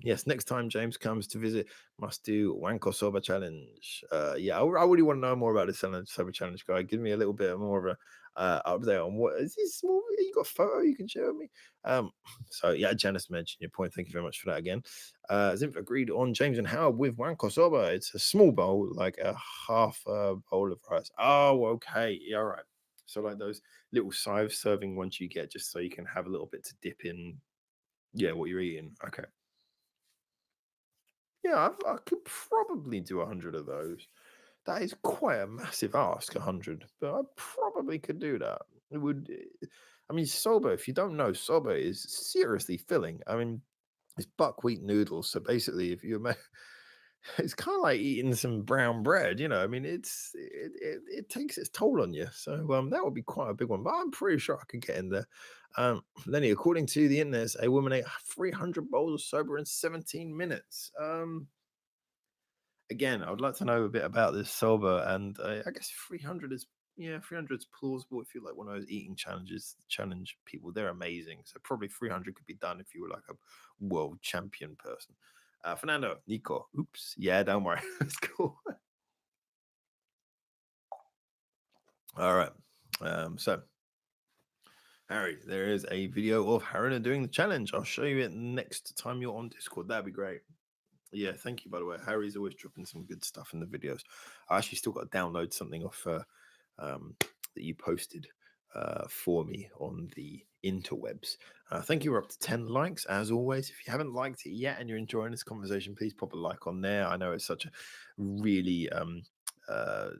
yes, next time James comes to visit, must do Wanko Soba challenge. Yeah, I really want to know more about this Soba challenge guy. Give me a little bit more of a update on what is this small. You got a photo you can share with me? Um, so yeah, Janice mentioned your point. Thank you very much for that again. Zimph agreed on James and Howard with Wanko Soba. It's a small bowl, like a half a bowl of rice. Oh, okay, yeah, all right. So like those little serving ones you get just so you can have a little bit to dip in, yeah, what you're eating. Okay. Yeah, I could probably do 100 of those. That is quite a massive ask, 100, but I probably could do that. It would, I mean, soba, if you don't know, soba is seriously filling. I mean, it's buckwheat noodles. So basically, if you it's kind of like eating some brown bread, you know. I mean, it takes its toll on you. So that would be quite a big one. But I'm pretty sure I could get in there. Lenny, according to the internet, a woman ate 300 bowls of soba in 17 minutes. Again, I would like to know a bit about this soba, and I guess 300 is, yeah, 300 is plausible if you're like one of those eating challenges challenge people. They're amazing. So probably 300 could be done if you were like a world champion person. Fernando, Nico, oops, yeah, don't worry, it's cool. All right, so Harry, there is a video of Haruna doing the challenge. I'll show you it next time you're on Discord. That'd be great. Yeah, thank you, by the way. Harry's always dropping some good stuff in the videos. I actually still got to download something off that you posted for me on the interwebs. Thank you. We're up to 10 likes, as always. If you haven't liked it yet and you're enjoying this conversation, please pop a like on there. I know it's such a really uh,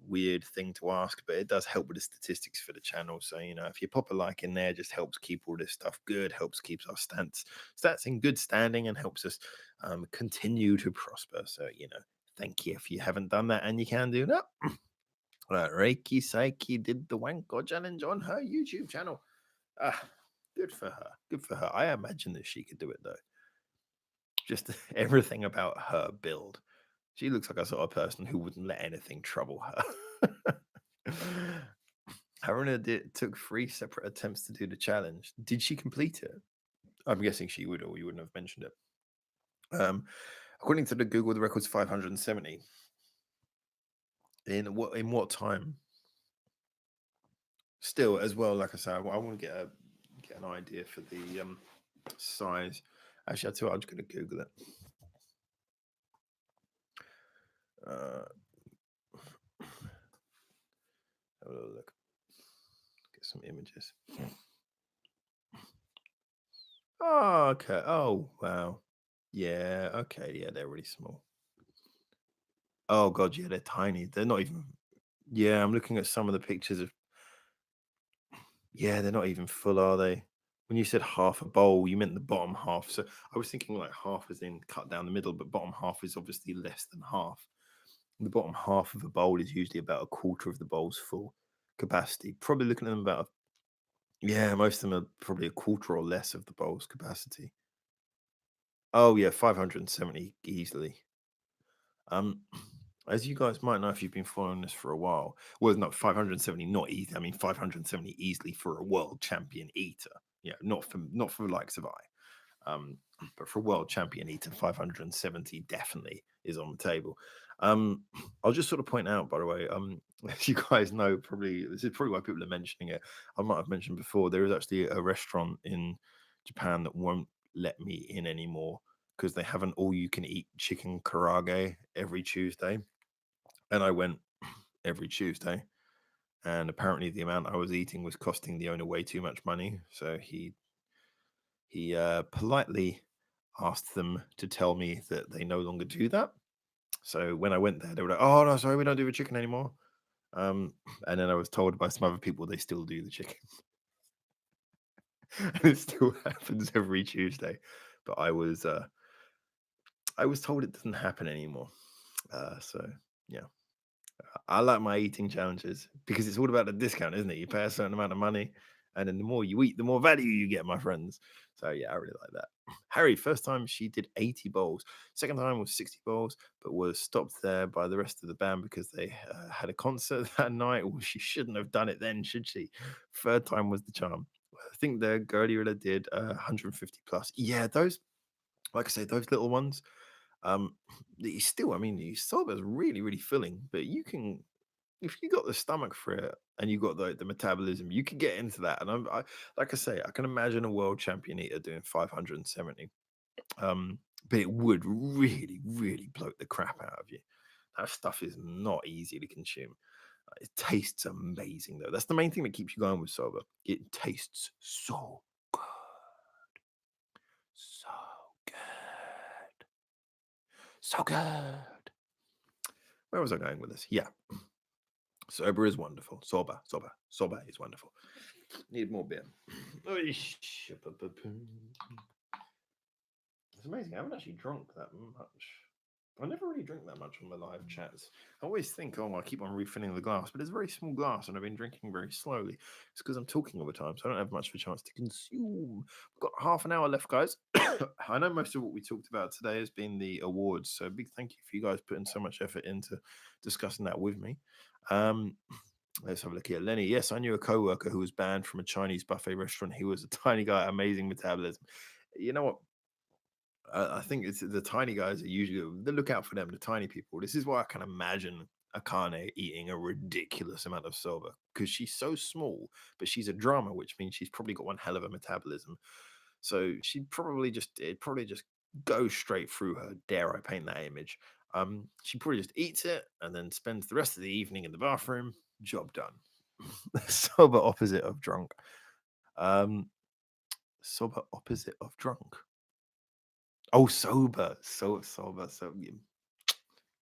weird thing to ask, but it does help with the statistics for the channel. So, you know, if you pop a like in there, just helps keep all this stuff good, helps keeps our stats in good standing, and helps us continue to prosper. So, you know, thank you if you haven't done that, and you can do that. Reiki Saiki did the Wanko challenge on her YouTube channel. Ah, good for her. Good for her. I imagine that she could do it though. Just everything about her build. She looks like a sort of person who wouldn't let anything trouble her. Haruna took 3 separate attempts to do the challenge. Did she complete it? I'm guessing she would, or you wouldn't have mentioned it. According to the Google, the record's 570. In what time? Still, as well, like I said, I want to get an idea for the size. Actually, I tell you what, I'm just going to Google it. Have a little look. Get some images. Oh, okay. Oh, wow. Yeah. Okay. Yeah, they're really small. Oh god, yeah, they're tiny. They're not even. Yeah, I'm looking at some of the pictures of. Yeah, they're not even full, are they? When you said half a bowl, you meant the bottom half. So I was thinking like half as in cut down the middle, but bottom half is obviously less than half. The bottom half of a bowl is usually about a quarter of the bowl's full capacity. Probably looking at them about. Yeah, most of them are probably a quarter or less of the bowl's capacity. Oh yeah, 570 easily. Um, as you guys might know if you've been following this for a while, well, no, 570 not easy. I mean, 570 easily for a world champion eater. Yeah, not for the likes of I. But for a world champion eater, 570 definitely is on the table. Um, I'll just sort of point out, by the way, as you guys know, probably this is probably why people are mentioning it. I might have mentioned before there is actually a restaurant in Japan that won't let me in anymore because they have an all-you-can-eat chicken karage every Tuesday, and I went every Tuesday. And apparently, the amount I was eating was costing the owner way too much money. So he politely asked them to tell me that they no longer do that. So when I went there, they were like, "Oh no, sorry, we don't do the chicken anymore." Um, and then I was told by some other people they still do the chicken, and it still happens every Tuesday. But I was told it doesn't happen anymore. So yeah, I like my eating challenges because it's all about the discount, isn't it? You pay a certain amount of money, and then the more you eat, the more value you get, my friends. So yeah, I really like that. Harry, first time she did 80 bowls. Second time was 60 bowls, but was stopped there by the rest of the band because they had a concert that night. Well, she shouldn't have done it then, should she? Third time was the charm. I think the Gorilla did 150 plus. Yeah, those, like I say, those little ones. Um, you still, I mean, you soba's really, really filling, but you can if you got the stomach for it and you got the metabolism, you can get into that. And like I say, I can imagine a world champion eater doing 570. Um, but it would really, really bloat the crap out of you. That stuff is not easy to consume. It tastes amazing though. That's the main thing that keeps you going with soba. It tastes so good, so good, so good. Where was I going with this? Yeah, soba is wonderful. Soba is wonderful. Need more beer. It's amazing. I haven't actually drunk that much. I never really drink that much on my live chats. I always think, oh, I keep on refilling the glass, but it's a very small glass, and I've been drinking very slowly. It's because I'm talking all the time, so I don't have much of a chance to consume. We've got half an hour left, guys. I know most of what we talked about today has been the awards, so a big thank you for you guys putting so much effort into discussing that with me. Um, Let's have a look here. Lenny, yes, I knew a coworker who was banned from a Chinese buffet restaurant. He was a tiny guy, amazing metabolism. You know what? I think it's the tiny guys are usually they look out for them, the tiny people. This is why I can imagine Akane eating a ridiculous amount of soba because she's so small, but she's a drama, which means she's probably got one hell of a metabolism. So she'd probably just go straight through her. Dare I paint that image? She probably just eats it and then spends the rest of the evening in the bathroom. Job done. Sober opposite of drunk. Um, Sober opposite of drunk. Oh, sober. Sober. So yeah,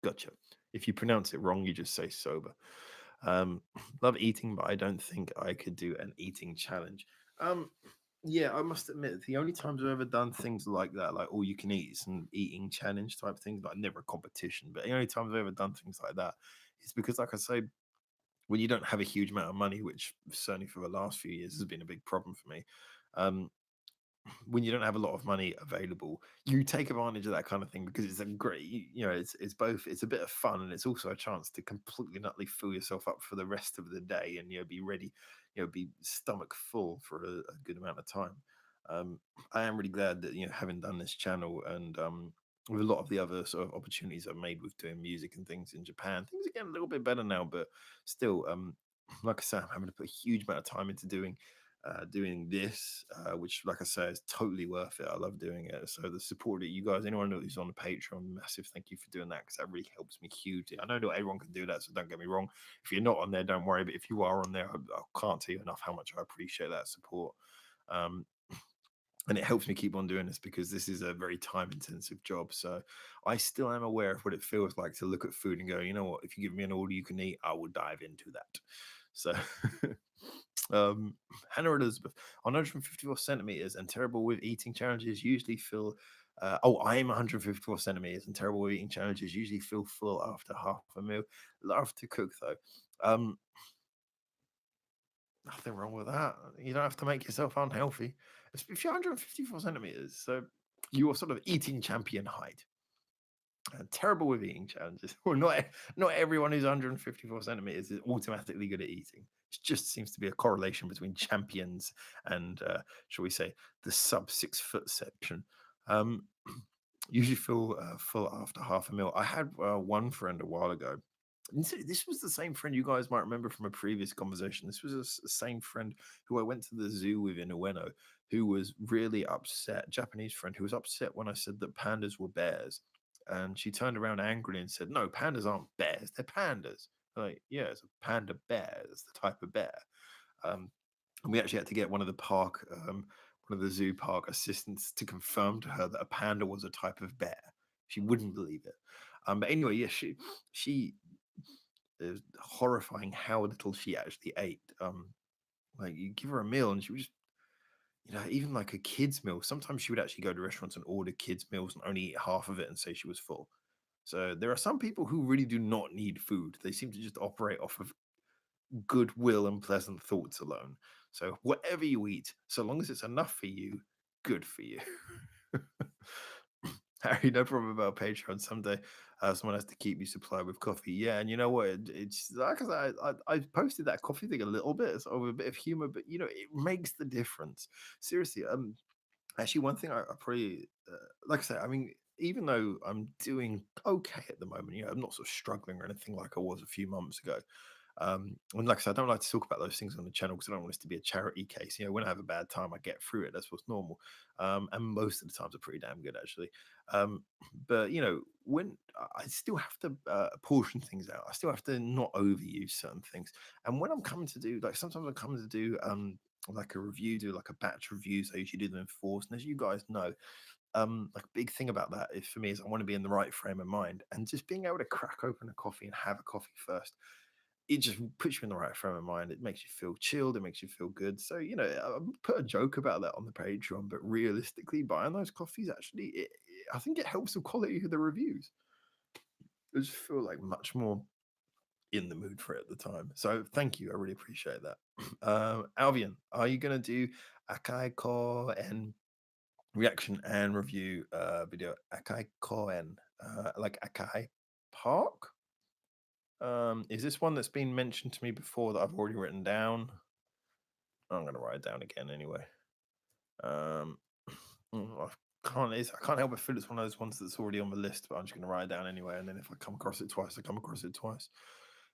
gotcha. If you pronounce it wrong, you just say sober. Love eating, but I don't think I could do an eating challenge. Um, yeah, I must admit, the only times I've ever done things like that, like all you can eat, some eating challenge type things, like never a competition, but the only times I've ever done things like that is because, like I say, when you don't have a huge amount of money, which certainly for the last few years has been a big problem for me. Um, when you don't have a lot of money available, you take advantage of that kind of thing because it's a great, it's both, it's a bit of fun and it's also a chance to completely and utterly fill yourself up for the rest of the day and, be ready, be stomach full for a good amount of time. Um, I am really glad that, having done this channel and, with a lot of the other sort of opportunities I've made with doing music and things in Japan, things are getting a little bit better now, but still, like I said, I'm having to put a huge amount of time into doing this, which, like I say, is totally worth it. I love doing it. So the support that you guys, anyone who's on the Patreon, massive thank you for doing that because that really helps me hugely. I know not everyone can do that, so don't get me wrong. If you're not on there, don't worry. But if you are on there, I can't tell you enough how much I appreciate that support. Um, And it helps me keep on doing this because this is a very time intensive job. So I still am aware of what it feels like to look at food and go, you know what, if you give me an order you can eat, I will dive into that. So um Hannah Elizabeth, on 154 centimeters and terrible with eating challenges usually feel I'm 154 centimeters and terrible with eating challenges usually feel full after half a meal. Love to cook though. um Nothing wrong with that. You don't have to make yourself unhealthy. If you're 154 centimeters, so you're sort of eating champion height. Terrible with eating challenges. Well, not everyone who's 154 centimeters is automatically good at eating. It just seems to be a correlation between champions and, shall we say, the sub 6 foot section. Um, Usually feel full after half a meal. I had one friend a while ago. And this was the same friend you guys might remember from a previous conversation. This was the same friend who I went to the zoo with in Ueno, who was really upset. Japanese friend who was upset when I said that pandas were bears, and she turned around angrily and said, "No, pandas aren't bears. They're pandas." Like, yeah, it's a panda bear. It's the type of bear. Um, and we actually had to get one of the zoo park assistants to confirm to her that a panda was a type of bear. She wouldn't believe it. But anyway, yeah, she it was horrifying how little she actually ate. Like you give her a meal and she would just, even like a kid's meal. Sometimes she would actually go to restaurants and order kids' meals and only eat half of it and say she was full. So there are some people who really do not need food. They seem to just operate off of goodwill and pleasant thoughts alone. So whatever you eat, so long as it's enough for you, good for you. Harry, no problem about Patreon. Someday, someone has to keep you supplied with coffee. Yeah, and you know what? It's like I posted that coffee thing a little bit, sort of a bit of humor, but it makes the difference. Seriously, actually, one thing I probably, like I say, I mean, even though I'm doing okay at the moment, I'm not sort of struggling or anything like I was a few months ago. And like I said, I don't like to talk about those things on the channel because I don't want this to be a charity case. When I have a bad time, I get through it. That's what's normal. And most of the times are pretty damn good, actually. Um, but when I still have to portion things out, I still have to not overuse certain things. And when I'm coming to do, like, sometimes I'm coming to do like a review, do like a batch reviews. I usually do them in fours. And as you guys know, like a big thing about that is for me is I want to be in the right frame of mind, and just being able to crack open a coffee and have a coffee first, it just puts you in the right frame of mind. It makes you feel chilled. It makes you feel good. So, I put a joke about that on the Patreon, but realistically, buying those coffees actually, I think it helps the quality of the reviews. I just feel like much more in the mood for it at the time. So, thank you. I really appreciate that. Albion, are you going to do Akai Koen reaction and review video? Akai Koen, like Akai Park? Is this one that's been mentioned to me before that I've already written down? I'm gonna write it down again anyway. Um, I can't help but feel it's one of those ones that's already on the list, but I'm just gonna write it down anyway. And then if I come across it twice, I come across it twice.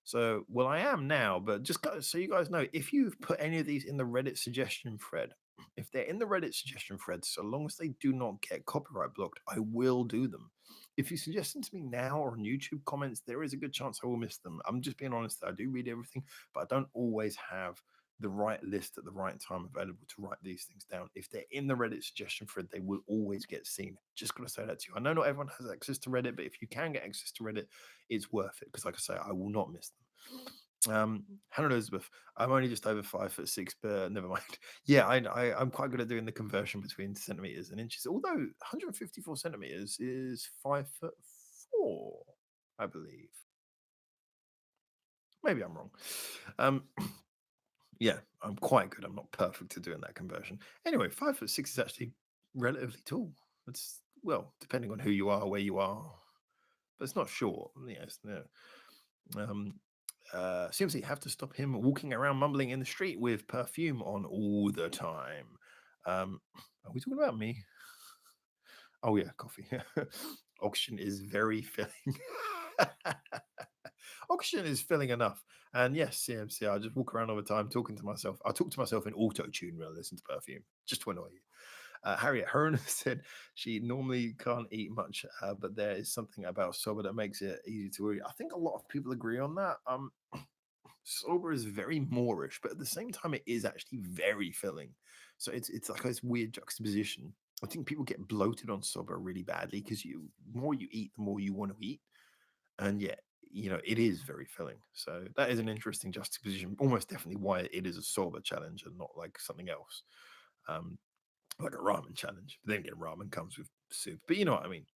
So, well, I am now, but so you guys know, if you've put any of these in the Reddit suggestion thread, if they're in the Reddit suggestion thread, so long as they do not get copyright blocked, I will do them. If you suggest them to me now or on YouTube comments, there is a good chance I will miss them. I'm just being honest. I do read everything, but I don't always have the right list at the right time available to write these things down. If they're in the Reddit suggestion thread, they will always get seen. Just gonna say that to you. I know not everyone has access to Reddit, but if you can get access to Reddit, it's worth it because, like I say, I will not miss them. Hannah Elizabeth, I'm only just over 5'6", but never mind. Yeah, I'm quite good at doing the conversion between centimeters and inches. Although 154 centimeters is 5'4", I believe. Maybe I'm wrong. Um, yeah, I'm quite good. I'm not perfect at doing that conversion. Anyway, 5'6" is actually relatively tall. It's, well, depending on who you are, where you are, but it's not short. Yes, no. Um, Seriously, have to stop him walking around mumbling in the street with perfume on all the time. Are we talking about me? Oh yeah, coffee. Oxygen is very filling. Oxygen is filling enough. And yes, CMC, I just walk around all the time talking to myself. I talk to myself in auto tune when I listen to perfume, just to annoy you. Harriet Hearn said she normally can't eat much, but there is something about soba that makes it easy to eat. I think a lot of people agree on that. Soba is very moreish, but at the same time, it is actually very filling. So it's like this weird juxtaposition. I think people get bloated on soba really badly because you more you eat, the more you want to eat, and yet it is very filling. So that is an interesting juxtaposition. Almost definitely why it is a soba challenge and not like something else. Um, like a ramen challenge. But then again, ramen comes with soup. But you know what I mean.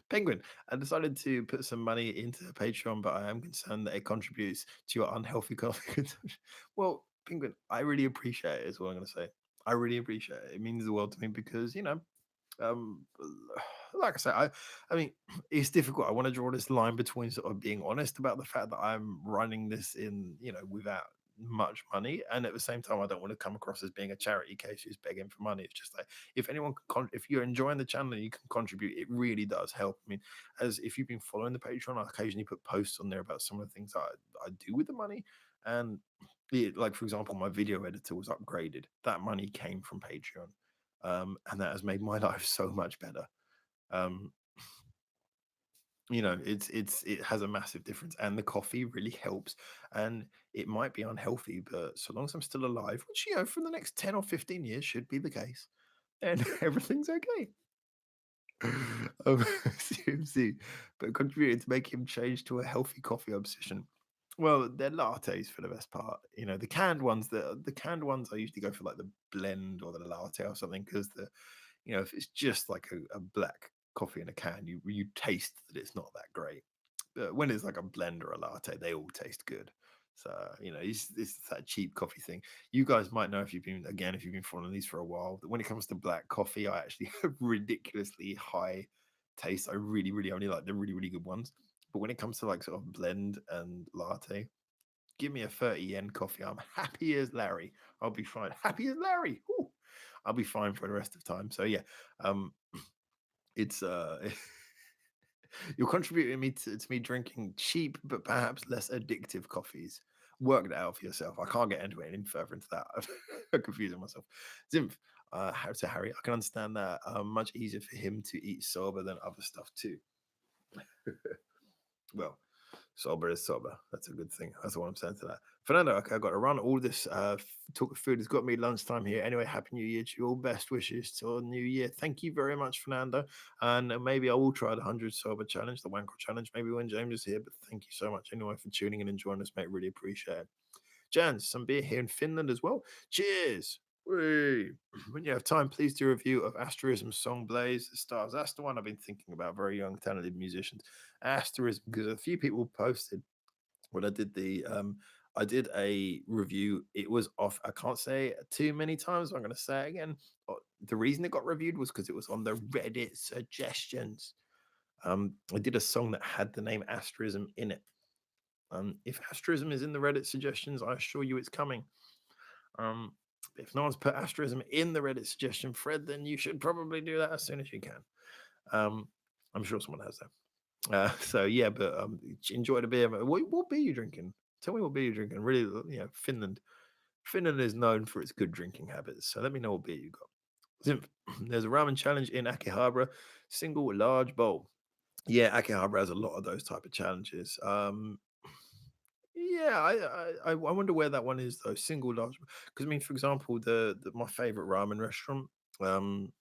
Penguin, I decided to put some money into Patreon, but I am concerned that it contributes to your unhealthy coffee consumption. Well, Penguin, I really appreciate it, is what I'm going to say. I really appreciate it. It means the world to me because, um, like I said, I mean, it's difficult. I want to draw this line between sort of being honest about the fact that I'm running this in, without much money, and at the same time, I don't want to come across as being a charity case who's begging for money. It's just like if anyone if you're enjoying the channel and you can contribute, it really does help. I mean, as if you've been following the Patreon, I occasionally put posts on there about some of the things I do with the money, and like for example, my video editor was upgraded. That money came from Patreon, and that has made my life so much better. Um, it has a massive difference, and the coffee really helps. And it might be unhealthy, but so long as I'm still alive, which for the next 10 or 15 years should be the case, then everything's okay. CMC, but contributed to make him change to a healthy coffee obsession. Well, they're lattes for the best part. The canned ones I usually go for like the blend or the latte or something because if it's just like a black coffee in a can, you taste that it's not that great. But when it's like a blend or a latte, they all taste good. So it's that cheap coffee thing. You guys might know if you've been following these for a while, that when it comes to black coffee, I actually have ridiculously high taste. I really, really only like the really, really good ones. But when it comes to like sort of blend and latte, give me a 30 yen coffee. I'm happy as Larry. I'll be fine. Happy as Larry. Woo. I'll be fine for the rest of time. So yeah, um, it's you're contributing to me drinking cheap but perhaps less addictive coffees. Work that out for yourself. I can't get into it any further into that. I'm confusing myself. Zimph, to Harry, I can understand that. Much easier for him to eat sober than other stuff too. Well, sober is sober. That's a good thing. That's what I'm saying to that. Fernando, okay, I've got to run. All this talk of food has got me lunchtime here. Anyway, happy New Year to you all. Best wishes to the new year. Thank you very much, Fernando. And maybe I will try the 100 sober challenge, the Wanko challenge, maybe when James is here. But thank you so much anyway for tuning in and joining us, mate. Really appreciate it. Jan, some beer here in Finland as well. Cheers. Whee. When you have time, please do a review of Asterism's song Blaze the Stars. That's the one I've been thinking about. Very young, talented musicians. Asterism, because a few people posted when I did a review. It was off. I can't say it too many times. I'm going to say it again. The reason it got reviewed was because it was on the Reddit suggestions. I did a song that had the name Asterism in it. If Asterism is in the Reddit suggestions, I assure you it's coming. Um, if no one's put Asterism in the Reddit suggestion thread, then you should probably do that as soon as you can. I'm sure someone has that. So yeah, but enjoy the beer. What beer are you drinking? Tell me what beer you're drinking. Really, Finland. Finland is known for its good drinking habits. So let me know what beer you got. There's a ramen challenge in Akihabara, single large bowl. Yeah, Akihabara has a lot of those type of challenges. Yeah, I wonder where that one is though. Single large, because I mean, for example, the my favorite ramen restaurant,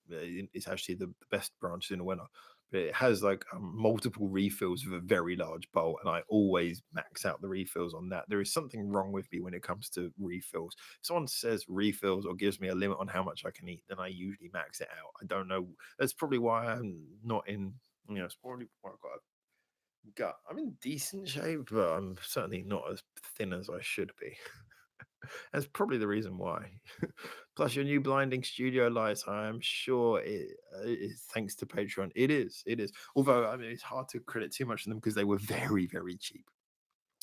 it's actually the best branch in the winter, but it has like multiple refills with a very large bowl, and I always max out the refills on that. There is something wrong with me when it comes to refills. If someone says refills or gives me a limit on how much I can eat, then I usually max it out. I don't know. That's probably why I'm not in. It's probably why I've got a gut. I'm in decent shape, but I'm certainly not as thin as I should be. That's probably the reason why. Plus, your new blinding studio lights, I am sure it is thanks to Patreon. It is. It is. Although, I mean, it's hard to credit too much of them because they were very, very cheap.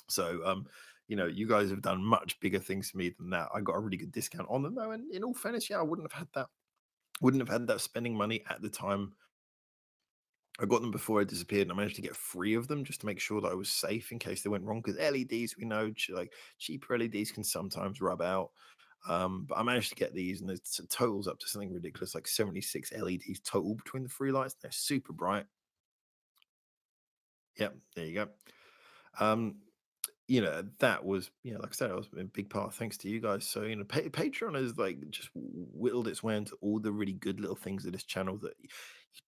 So, you guys have done much bigger things for me than that. I got a really good discount on them, though. And in all fairness, yeah, I wouldn't have had that. Wouldn't have had that spending money at the time. I got them before I disappeared, and I managed to get 3 of them just to make sure that I was safe in case they went wrong. Because LEDs, we know, like cheaper LEDs can sometimes rub out. But I managed to get these, and it totals up to something ridiculous, like 76 LEDs total between the 3 lights. They're super bright. Yep, there you go. Um, that was, like I said, it was a big part thanks to you guys. So, Patreon has like just whittled its way into all the really good little things of this channel that you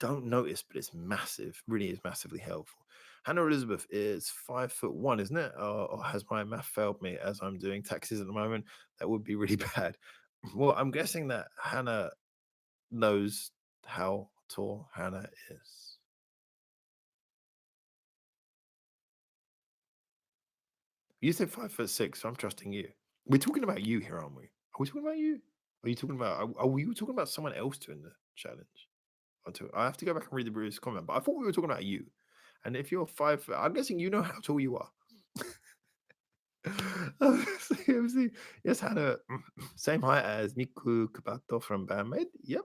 don't notice, but it's massive, really is massively helpful. Hannah Elizabeth is 5'1", isn't it? Or has my math failed me as I'm doing taxes at the moment? That would be really bad. Well, I'm guessing that Hannah knows how tall Hannah is. You said 5'6", so I'm trusting you. We're talking about you here, aren't we? Are we talking about you? Are you talking about? Are we talking about someone else doing the challenge? I have to go back and read the Bruce comment, but I thought we were talking about you. And if you're I'm guessing you know how tall you are. CMC, yes, Hannah, same height as Miku Kabato from Bandmate. Yep,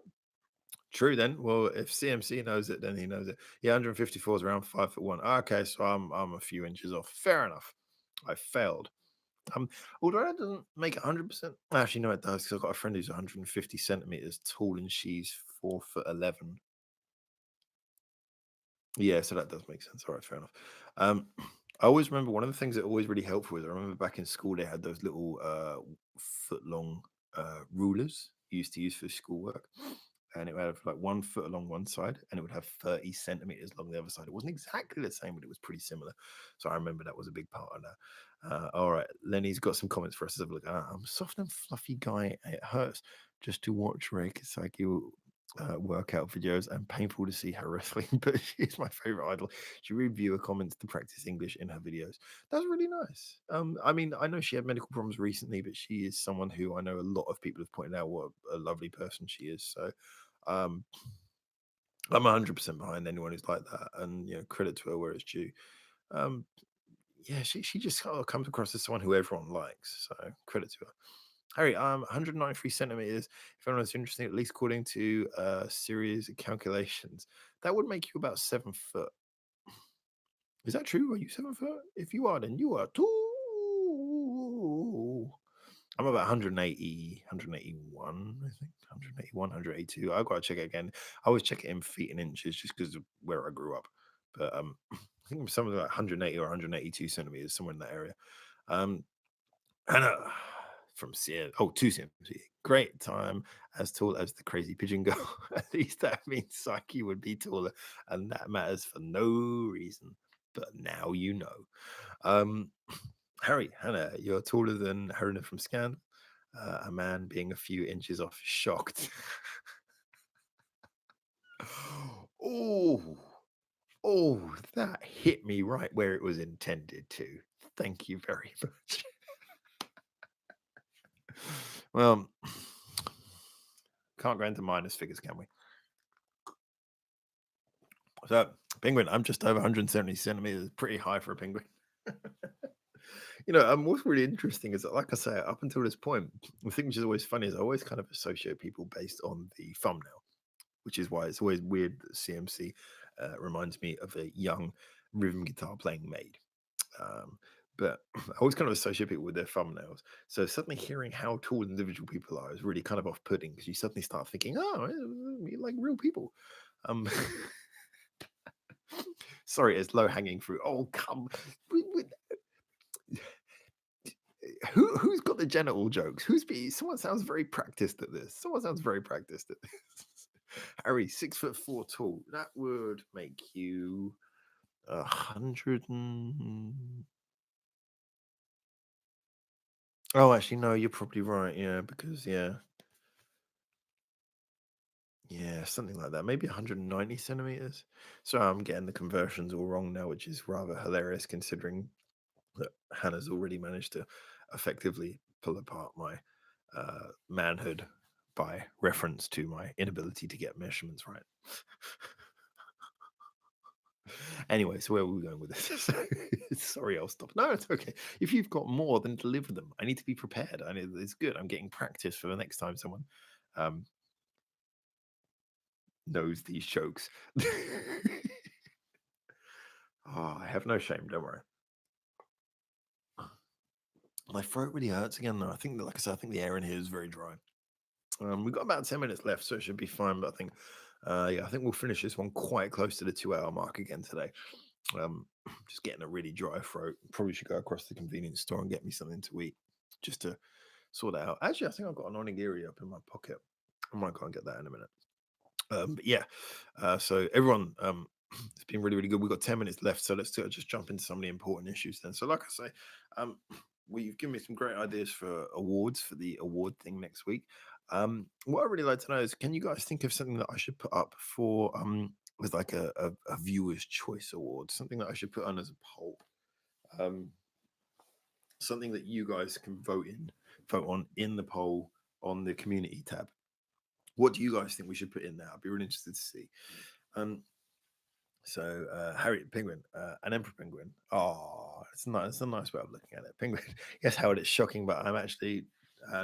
true. Then, well, if CMC knows it, then he knows it. Yeah, 154 is around 5'1". Okay, so I'm a few inches off. Fair enough. I failed. Um, Although that doesn't make it 100%. Actually, no, it does because I've got a friend who's 150 centimeters tall and she's 4'11". Yeah, so that does make sense. All right, fair enough. I always remember one of the things that always really helpful is I remember back in school they had those little foot long rulers you used to use for schoolwork. And it would have like 1 foot along one side and it would have 30 centimeters along the other side. It wasn't exactly the same, but it was pretty similar. So I remember that was a big part of that. All right, Lenny's got some comments for us. Let's have a look. I'm a soft and fluffy guy. It hurts just to watch Ray Kisaki workout videos and painful to see her wrestling, but she's my favorite idol. She review her comments to practice English in her videos. That's really nice. I mean, I know she had medical problems recently, but she is someone who I know a lot of people have pointed out what a lovely person she is. So um, I'm 100% behind anyone who's like that, and credit to her where it's due. Um, yeah, she just kind of comes across as someone who everyone likes. So credit to her. Harry, 193 centimeters. If anyone's interested, at least according to a series of calculations, that would make you about 7 foot. Is that true? Are you 7 foot? If you are, then you are too. I'm about 180, 181, I think. 181, 182. I've got to check it again. I always check it in feet and inches just because of where I grew up. But I think I'm something like 180 or 182 centimeters, somewhere in that area. Um, Anna from to CMC. Great time, as tall as the crazy pigeon girl. At least that means Psyche would be taller, and that matters for no reason. But now you know. Um, Harry, Hannah, you're taller than Harina from Scan. A man being a few inches off, shocked. Oh, that hit me right where it was intended to. Thank you very much. Well, can't go into minus figures, can we? So, penguin, I'm just over 170 centimeters, pretty high for a penguin. What's really interesting is that, like I say, up until this point, the thing which is always funny is I always kind of associate people based on the thumbnail, which is why it's always weird that CMC reminds me of a young rhythm guitar playing maid. But I always kind of associate people with their thumbnails. So suddenly hearing how tall individual people are is really kind of off-putting because you suddenly start thinking, oh, like real people. Um, sorry, it's low-hanging fruit. Oh, come. Who's got the genital jokes? Someone sounds very practiced at this. Someone sounds very practiced at this. Harry, 6'4" tall. That would make you 100 and... Oh, actually, no, you're probably right. Yeah, because yeah, something like that. Maybe 190 centimeters. So I'm getting the conversions all wrong now, which is rather hilarious considering that Hannah's already managed to effectively pull apart my manhood by reference to my inability to get measurements right. Anyway, so where were we going with this? Sorry, I'll stop. No, it's okay. If you've got more, then deliver them. I need to be prepared. It's good. I'm getting practice for the next time someone um, knows these jokes. Oh, I have no shame. Don't worry. My throat really hurts again, though. I think, like I said, I think the air in here is very dry. We've got about 10 minutes left, so it should be fine. But I think, I think we'll finish this one quite close to the 2 hour mark again today. Um, just getting a really dry throat. Probably should go across the convenience store and get me something to eat just to sort that out. Actually, I think I've got an onigiri up in my pocket. I might go and get that in a minute. But yeah, so everyone, it's been really, really good. We've got 10 minutes left, so let's just jump into some of the important issues then. So, like I say, um, well, you've given me some great ideas for awards for the award thing next week. What I really like to know is, can you guys think of something that I should put up for with like a viewer's choice award, something that I should put on as a poll, um, something that you guys can vote on in the poll on the community tab. What do you guys think we should put in there? I'd be really interested to see. Um, so Harriet Penguin, an Emperor Penguin. Oh, it's nice. It's a nice way of looking at it. Penguin. Yes, Howard, it's shocking, but I'm actually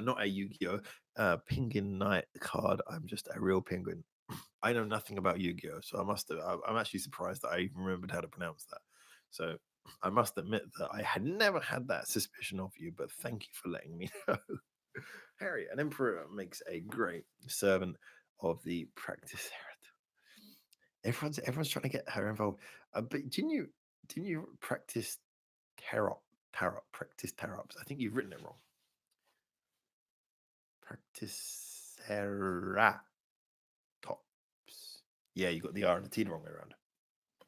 not a Yu-Gi-Oh Penguin Knight card. I'm just a real penguin. I know nothing about Yu-Gi-Oh, so I must have. I'm actually surprised that I even remembered how to pronounce that. So I must admit that I had never had that suspicion of you, but thank you for letting me know. Harry, an emperor makes a great servant of the practice. Everyone's trying to get her involved. But didn't you practice tarot practice tarots? I think you've written it wrong. Practice tops. Yeah, you got the R and the T the wrong way around.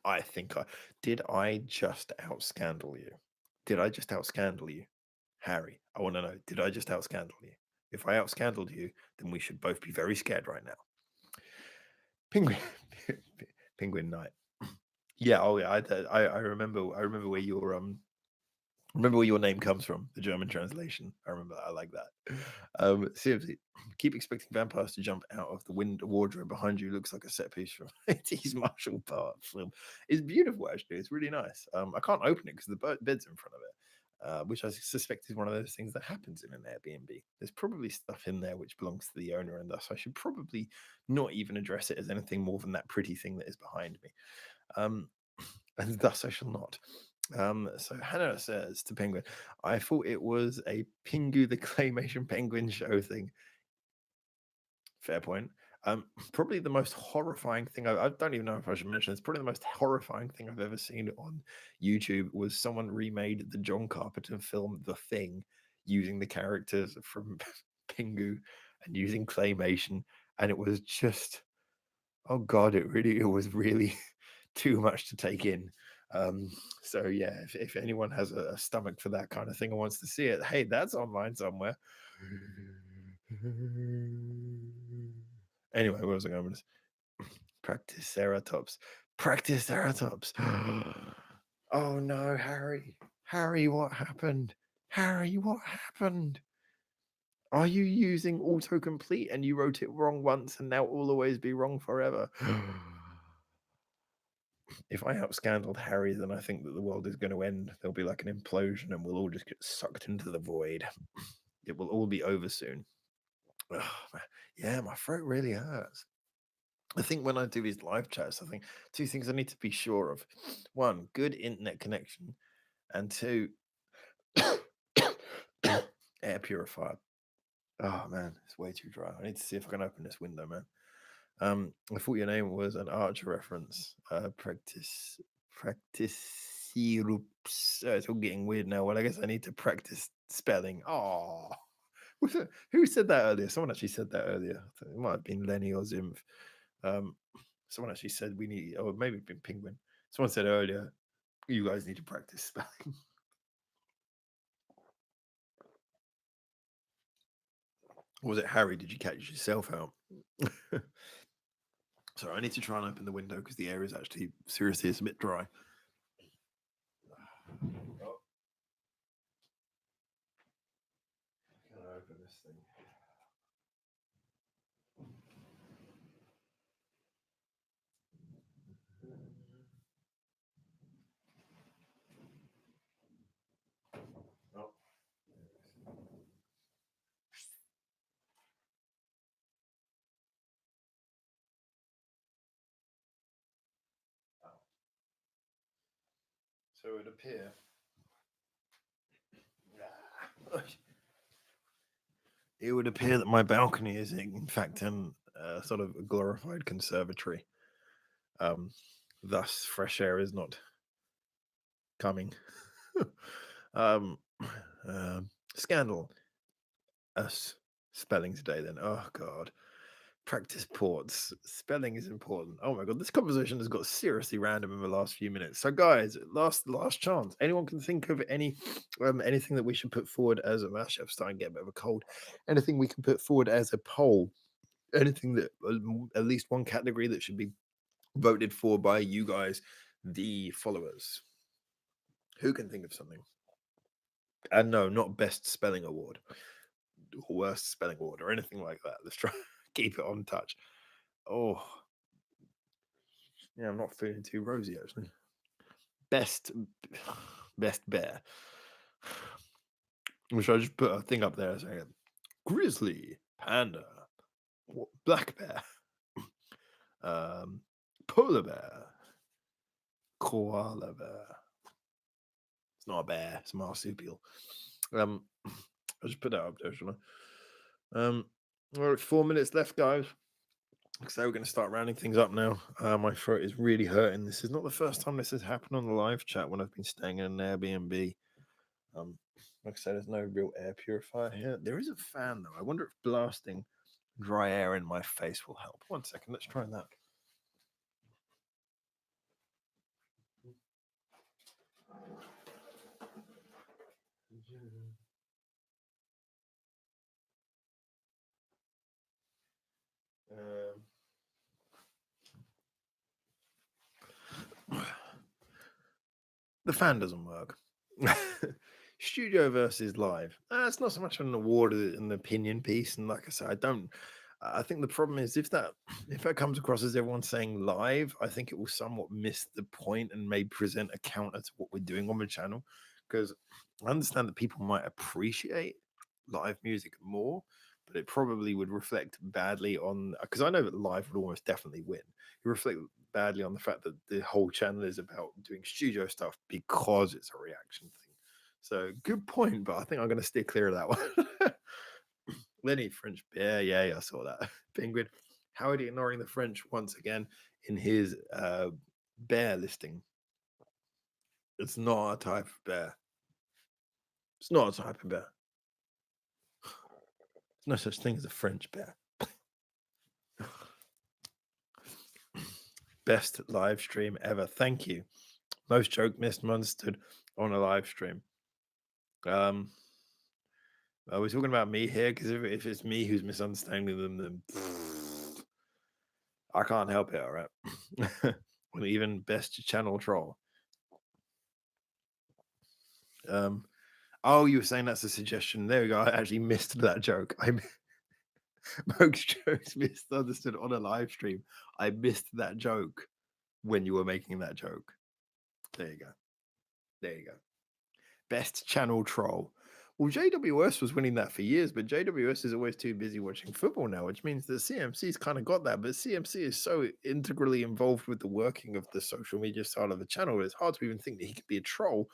I think I did. I just out scandal you. Did I just out scandal you, Harry? I want to know. Did I just out scandal you? If I out scandaled you, then we should both be very scared right now. Penguin, Penguin Knight. Yeah. Oh, yeah. I remember. I remember where your remember where your name comes from. The German translation. I remember that. I like that. Seriously, keep expecting vampires to jump out of the wardrobe behind you. Looks like a set piece from 80s martial art film. It's beautiful, actually. It's really nice. I can't open it because the bed's in front of it. Which I suspect is one of those things that happens in an Airbnb. There's probably stuff in there which belongs to the owner, and thus I should probably not even address it as anything more than that pretty thing that is behind me. And thus I shall not. So Hannah says to Penguin, I thought it was a Pingu the Claymation Penguin show thing. Fair point. Probably the most horrifying thing I don't even know if I should mention. It's probably the most horrifying thing I've ever seen on YouTube was someone remade the John Carpenter film The Thing using the characters from Pingu and using claymation, and it was just oh god, it was really too much to take in. So yeah, if anyone has a stomach for that kind of thing and wants to see it, hey, that's online somewhere. Anyway, where was I going with this? Practice Ceratops. Practice Ceratops. Oh no, Harry. Harry, what happened? Harry, what happened? Are you using autocomplete and you wrote it wrong once and now it will always be wrong forever? If I out scandaled Harry, then I think that the world is going to end. There'll be like an implosion and we'll all just get sucked into the void. It will all be over soon. Oh, yeah, my throat really hurts. I think when I do these live chats, I think two things I need to be sure of. One, good internet connection, and two, air purifier. Oh man, it's way too dry. I need to see if I can open this window, man. I thought your name was an Archer reference. Practice syrups. It's all getting weird now. Well, I guess I need to practice spelling. Oh, who said that earlier? Someone actually said that earlier. It might have been Lenny or Zimph. Um, someone actually said we need, or maybe it's been Penguin. Someone said earlier, you guys need to practice spelling. Was it Harry? Did you catch yourself out? Sorry, I need to try and open the window because the air is actually seriously it's a bit dry. Oh, can I open this thing? Oh. So it would appear. It would appear that my balcony is in fact an sort of a glorified conservatory. Um, thus, fresh air is not coming. um, Scandal. Us spelling today then. Oh god. Practice ports. Spelling is important. Oh my god, this conversation has got seriously random in the last few minutes. So guys, last chance. Anyone can think of anything that we should put forward as a mashup starting to get a bit of a cold. Anything we can put forward as a poll. Anything that at least one category that should be voted for by you guys, the followers. Who can think of something? And no, not best spelling award or worst spelling award or anything like that. Let's try keep it on touch. Oh, yeah, I'm not feeling too rosy actually. Best best bear. Should I just put a thing up there saying grizzly, panda, black bear, um, polar bear, koala bear. It's not a bear, it's a marsupial. I'll just put that up there, shall I? All right, 4 minutes left, guys. So we're going to start rounding things up now. My throat is really hurting. This is not the first time this has happened on the live chat when I've been staying in an Airbnb. Like I said, there's no real air purifier here. There is a fan though. I wonder if blasting dry air in my face will help. 1 second, let's try that. The fan doesn't work. Studio versus live. It's not so much an award as an opinion piece. And like I said, I don't. I think the problem is if that comes across as everyone saying live, I think it will somewhat miss the point and may present a counter to what we're doing on the channel. Because I understand that people might appreciate live music more, but it probably would reflect badly on because I know that live would almost definitely win. It reflect badly on the fact that the whole channel is about doing studio stuff because it's a reaction thing. So good point, but I think I'm going to steer clear of that one. Lenny French bear, yeah, I saw that. Penguin, Howard ignoring the French once again in his bear listing. It's not a type of bear. It's not a type of bear. There's no such thing as a French bear. Best live stream ever. Thank you. Most joke misunderstood on a live stream. Are we talking about me here? Because if it's me who's misunderstanding them, then I can't help it, all right? Well, even best channel troll. Oh, you were saying that's a suggestion. There we go. I actually missed that joke. Most jokes misunderstood on a live stream. I missed that joke when you were making that joke. There you go. There you go. Best channel troll. Well, JWS was winning that for years, but JWS is always too busy watching football now, which means that CMC's kind of got that. But CMC is so integrally involved with the working of the social media side of the channel, it's hard to even think that he could be a troll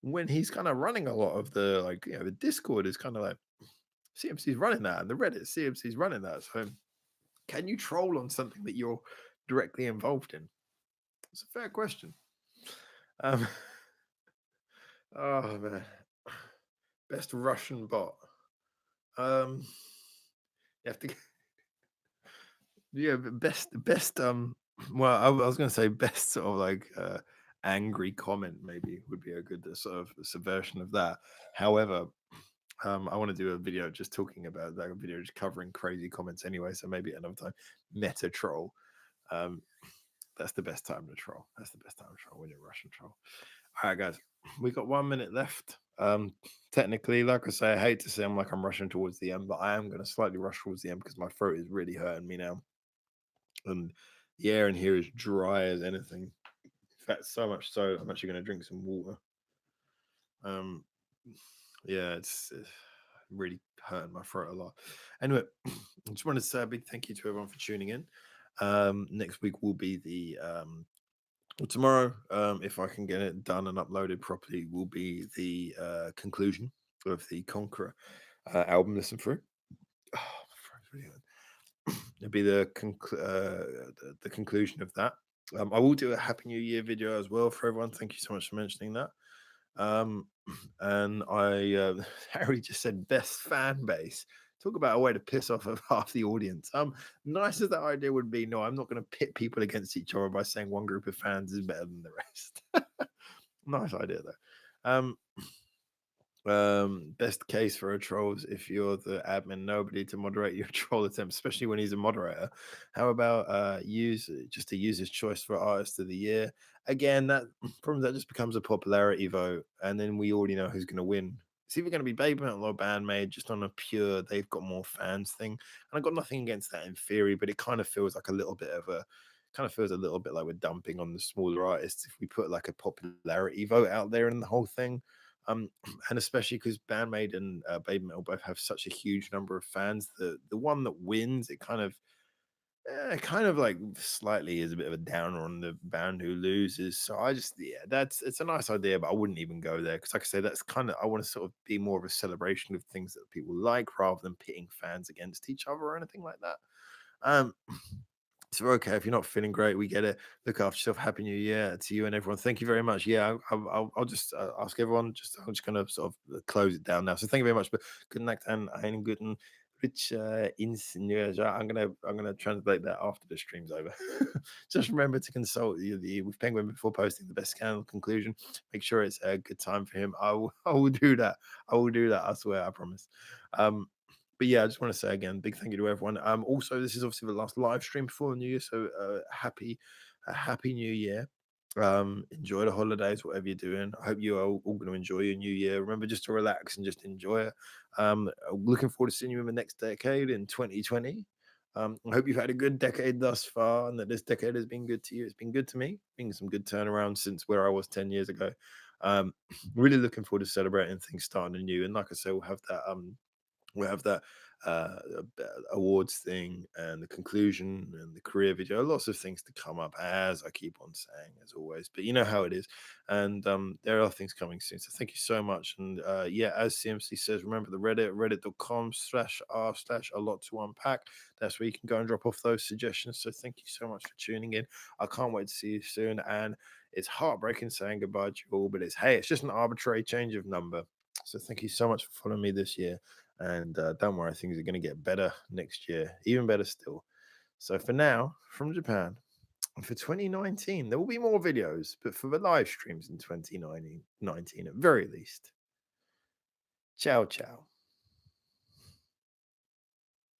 when he's kind of running a lot of the the Discord is kind of like CMC's running that, and the Reddit CMC's running that. So, can you troll on something that you're directly involved in? It's a fair question. Oh man. Best Russian bot. You have to. Yeah, but best. Well, I was going to say best sort of angry comment maybe would be a good sort of subversion of that. However, I want to do a video just talking about that video, just covering crazy comments anyway. So maybe another time. Meta troll. That's the best time to troll. That's the best time to troll when you're Russian troll. All right, guys, we got 1 minute left. Technically, like I say, I hate to say I'm rushing towards the end, but I am going to slightly rush towards the end because my throat is really hurting me now, and the air in here is dry as anything. In fact, so much so I'm actually going to drink some water. Yeah, it's really hurting my throat a lot. Anyway, I just wanted to say a big thank you to everyone for tuning in. Next week will be the well, tomorrow, if I can get it done and uploaded properly, will be the conclusion of the Conqueror album. Listen through. Oh, my throat's really hurt. It'll be the conclusion of that. I will do a Happy New Year video as well for everyone. Thank you so much for mentioning that. Um, and Harry just said best fan base. Talk about a way to piss off of half the audience. Nice as that idea would be, no, I'm not going to pit people against each other by saying one group of fans is better than the rest. Nice idea though. Best case for a troll is if you're the admin, nobody to moderate your troll attempt, especially when he's a moderator. How about use a user's choice for artist of the year? Again, that problem that just becomes a popularity vote, and then we already know who's going to win. It's either going to be Baby Metal or Bandmade, just on a pure they've got more fans thing. And I've got nothing against that in theory, but it kind of feels like a little bit of a kind of feels a little bit like we're dumping on the smaller artists if we put like a popularity vote out there in the whole thing. And especially because Bandmade and Baby Metal both have such a huge number of fans, the one that wins, kind of like slightly is a bit of a downer on the band who loses. So I just that's it's a nice idea, but I wouldn't even go there because, like I say, that's kind of I want to sort of be more of a celebration of things that people like rather than pitting fans against each other or anything like that. Um, so okay, if you're not feeling great, we get it. Look after yourself. Happy New Year to you and everyone. Thank you very much. Yeah, I'll just ask everyone. I'm just gonna sort of close it down now. So thank you very much. But good night and einen guten Rich I'm gonna translate that after the stream's over. Just remember to consult with Penguin before posting the best scandal conclusion. Make sure it's a good time for him. I will do that. I will do that. I swear. I promise. Um, but yeah, I just want to say again, big thank you to everyone. Also, this is obviously the last live stream before the new year, so a happy new year. Enjoy the holidays, whatever you're doing. I hope you are all going to enjoy your new year. Remember just to relax and just enjoy it. Looking forward to seeing you in the next decade in 2020. I hope you've had a good decade thus far and that this decade has been good to you. It's been good to me, been some good turnaround since where I was 10 years ago. Really looking forward to celebrating things starting anew. And like I said, we'll have that awards thing and the conclusion and the career video. Lots of things to come up, as I keep on saying, as always. But you know how it is, and there are things coming soon. So thank you so much. And yeah, as CMC says, remember the Reddit, reddit.com/r/a lot to unpack. That's where you can go and drop off those suggestions. So thank you so much for tuning in. I can't wait to see you soon. And it's heartbreaking saying goodbye to you all, but it's just an arbitrary change of number. So thank you so much for following me this year. And don't worry, things are going to get better next year, even better still. So for now, from Japan, for 2019, there will be more videos, but for the live streams in 2019 at very least, ciao, ciao.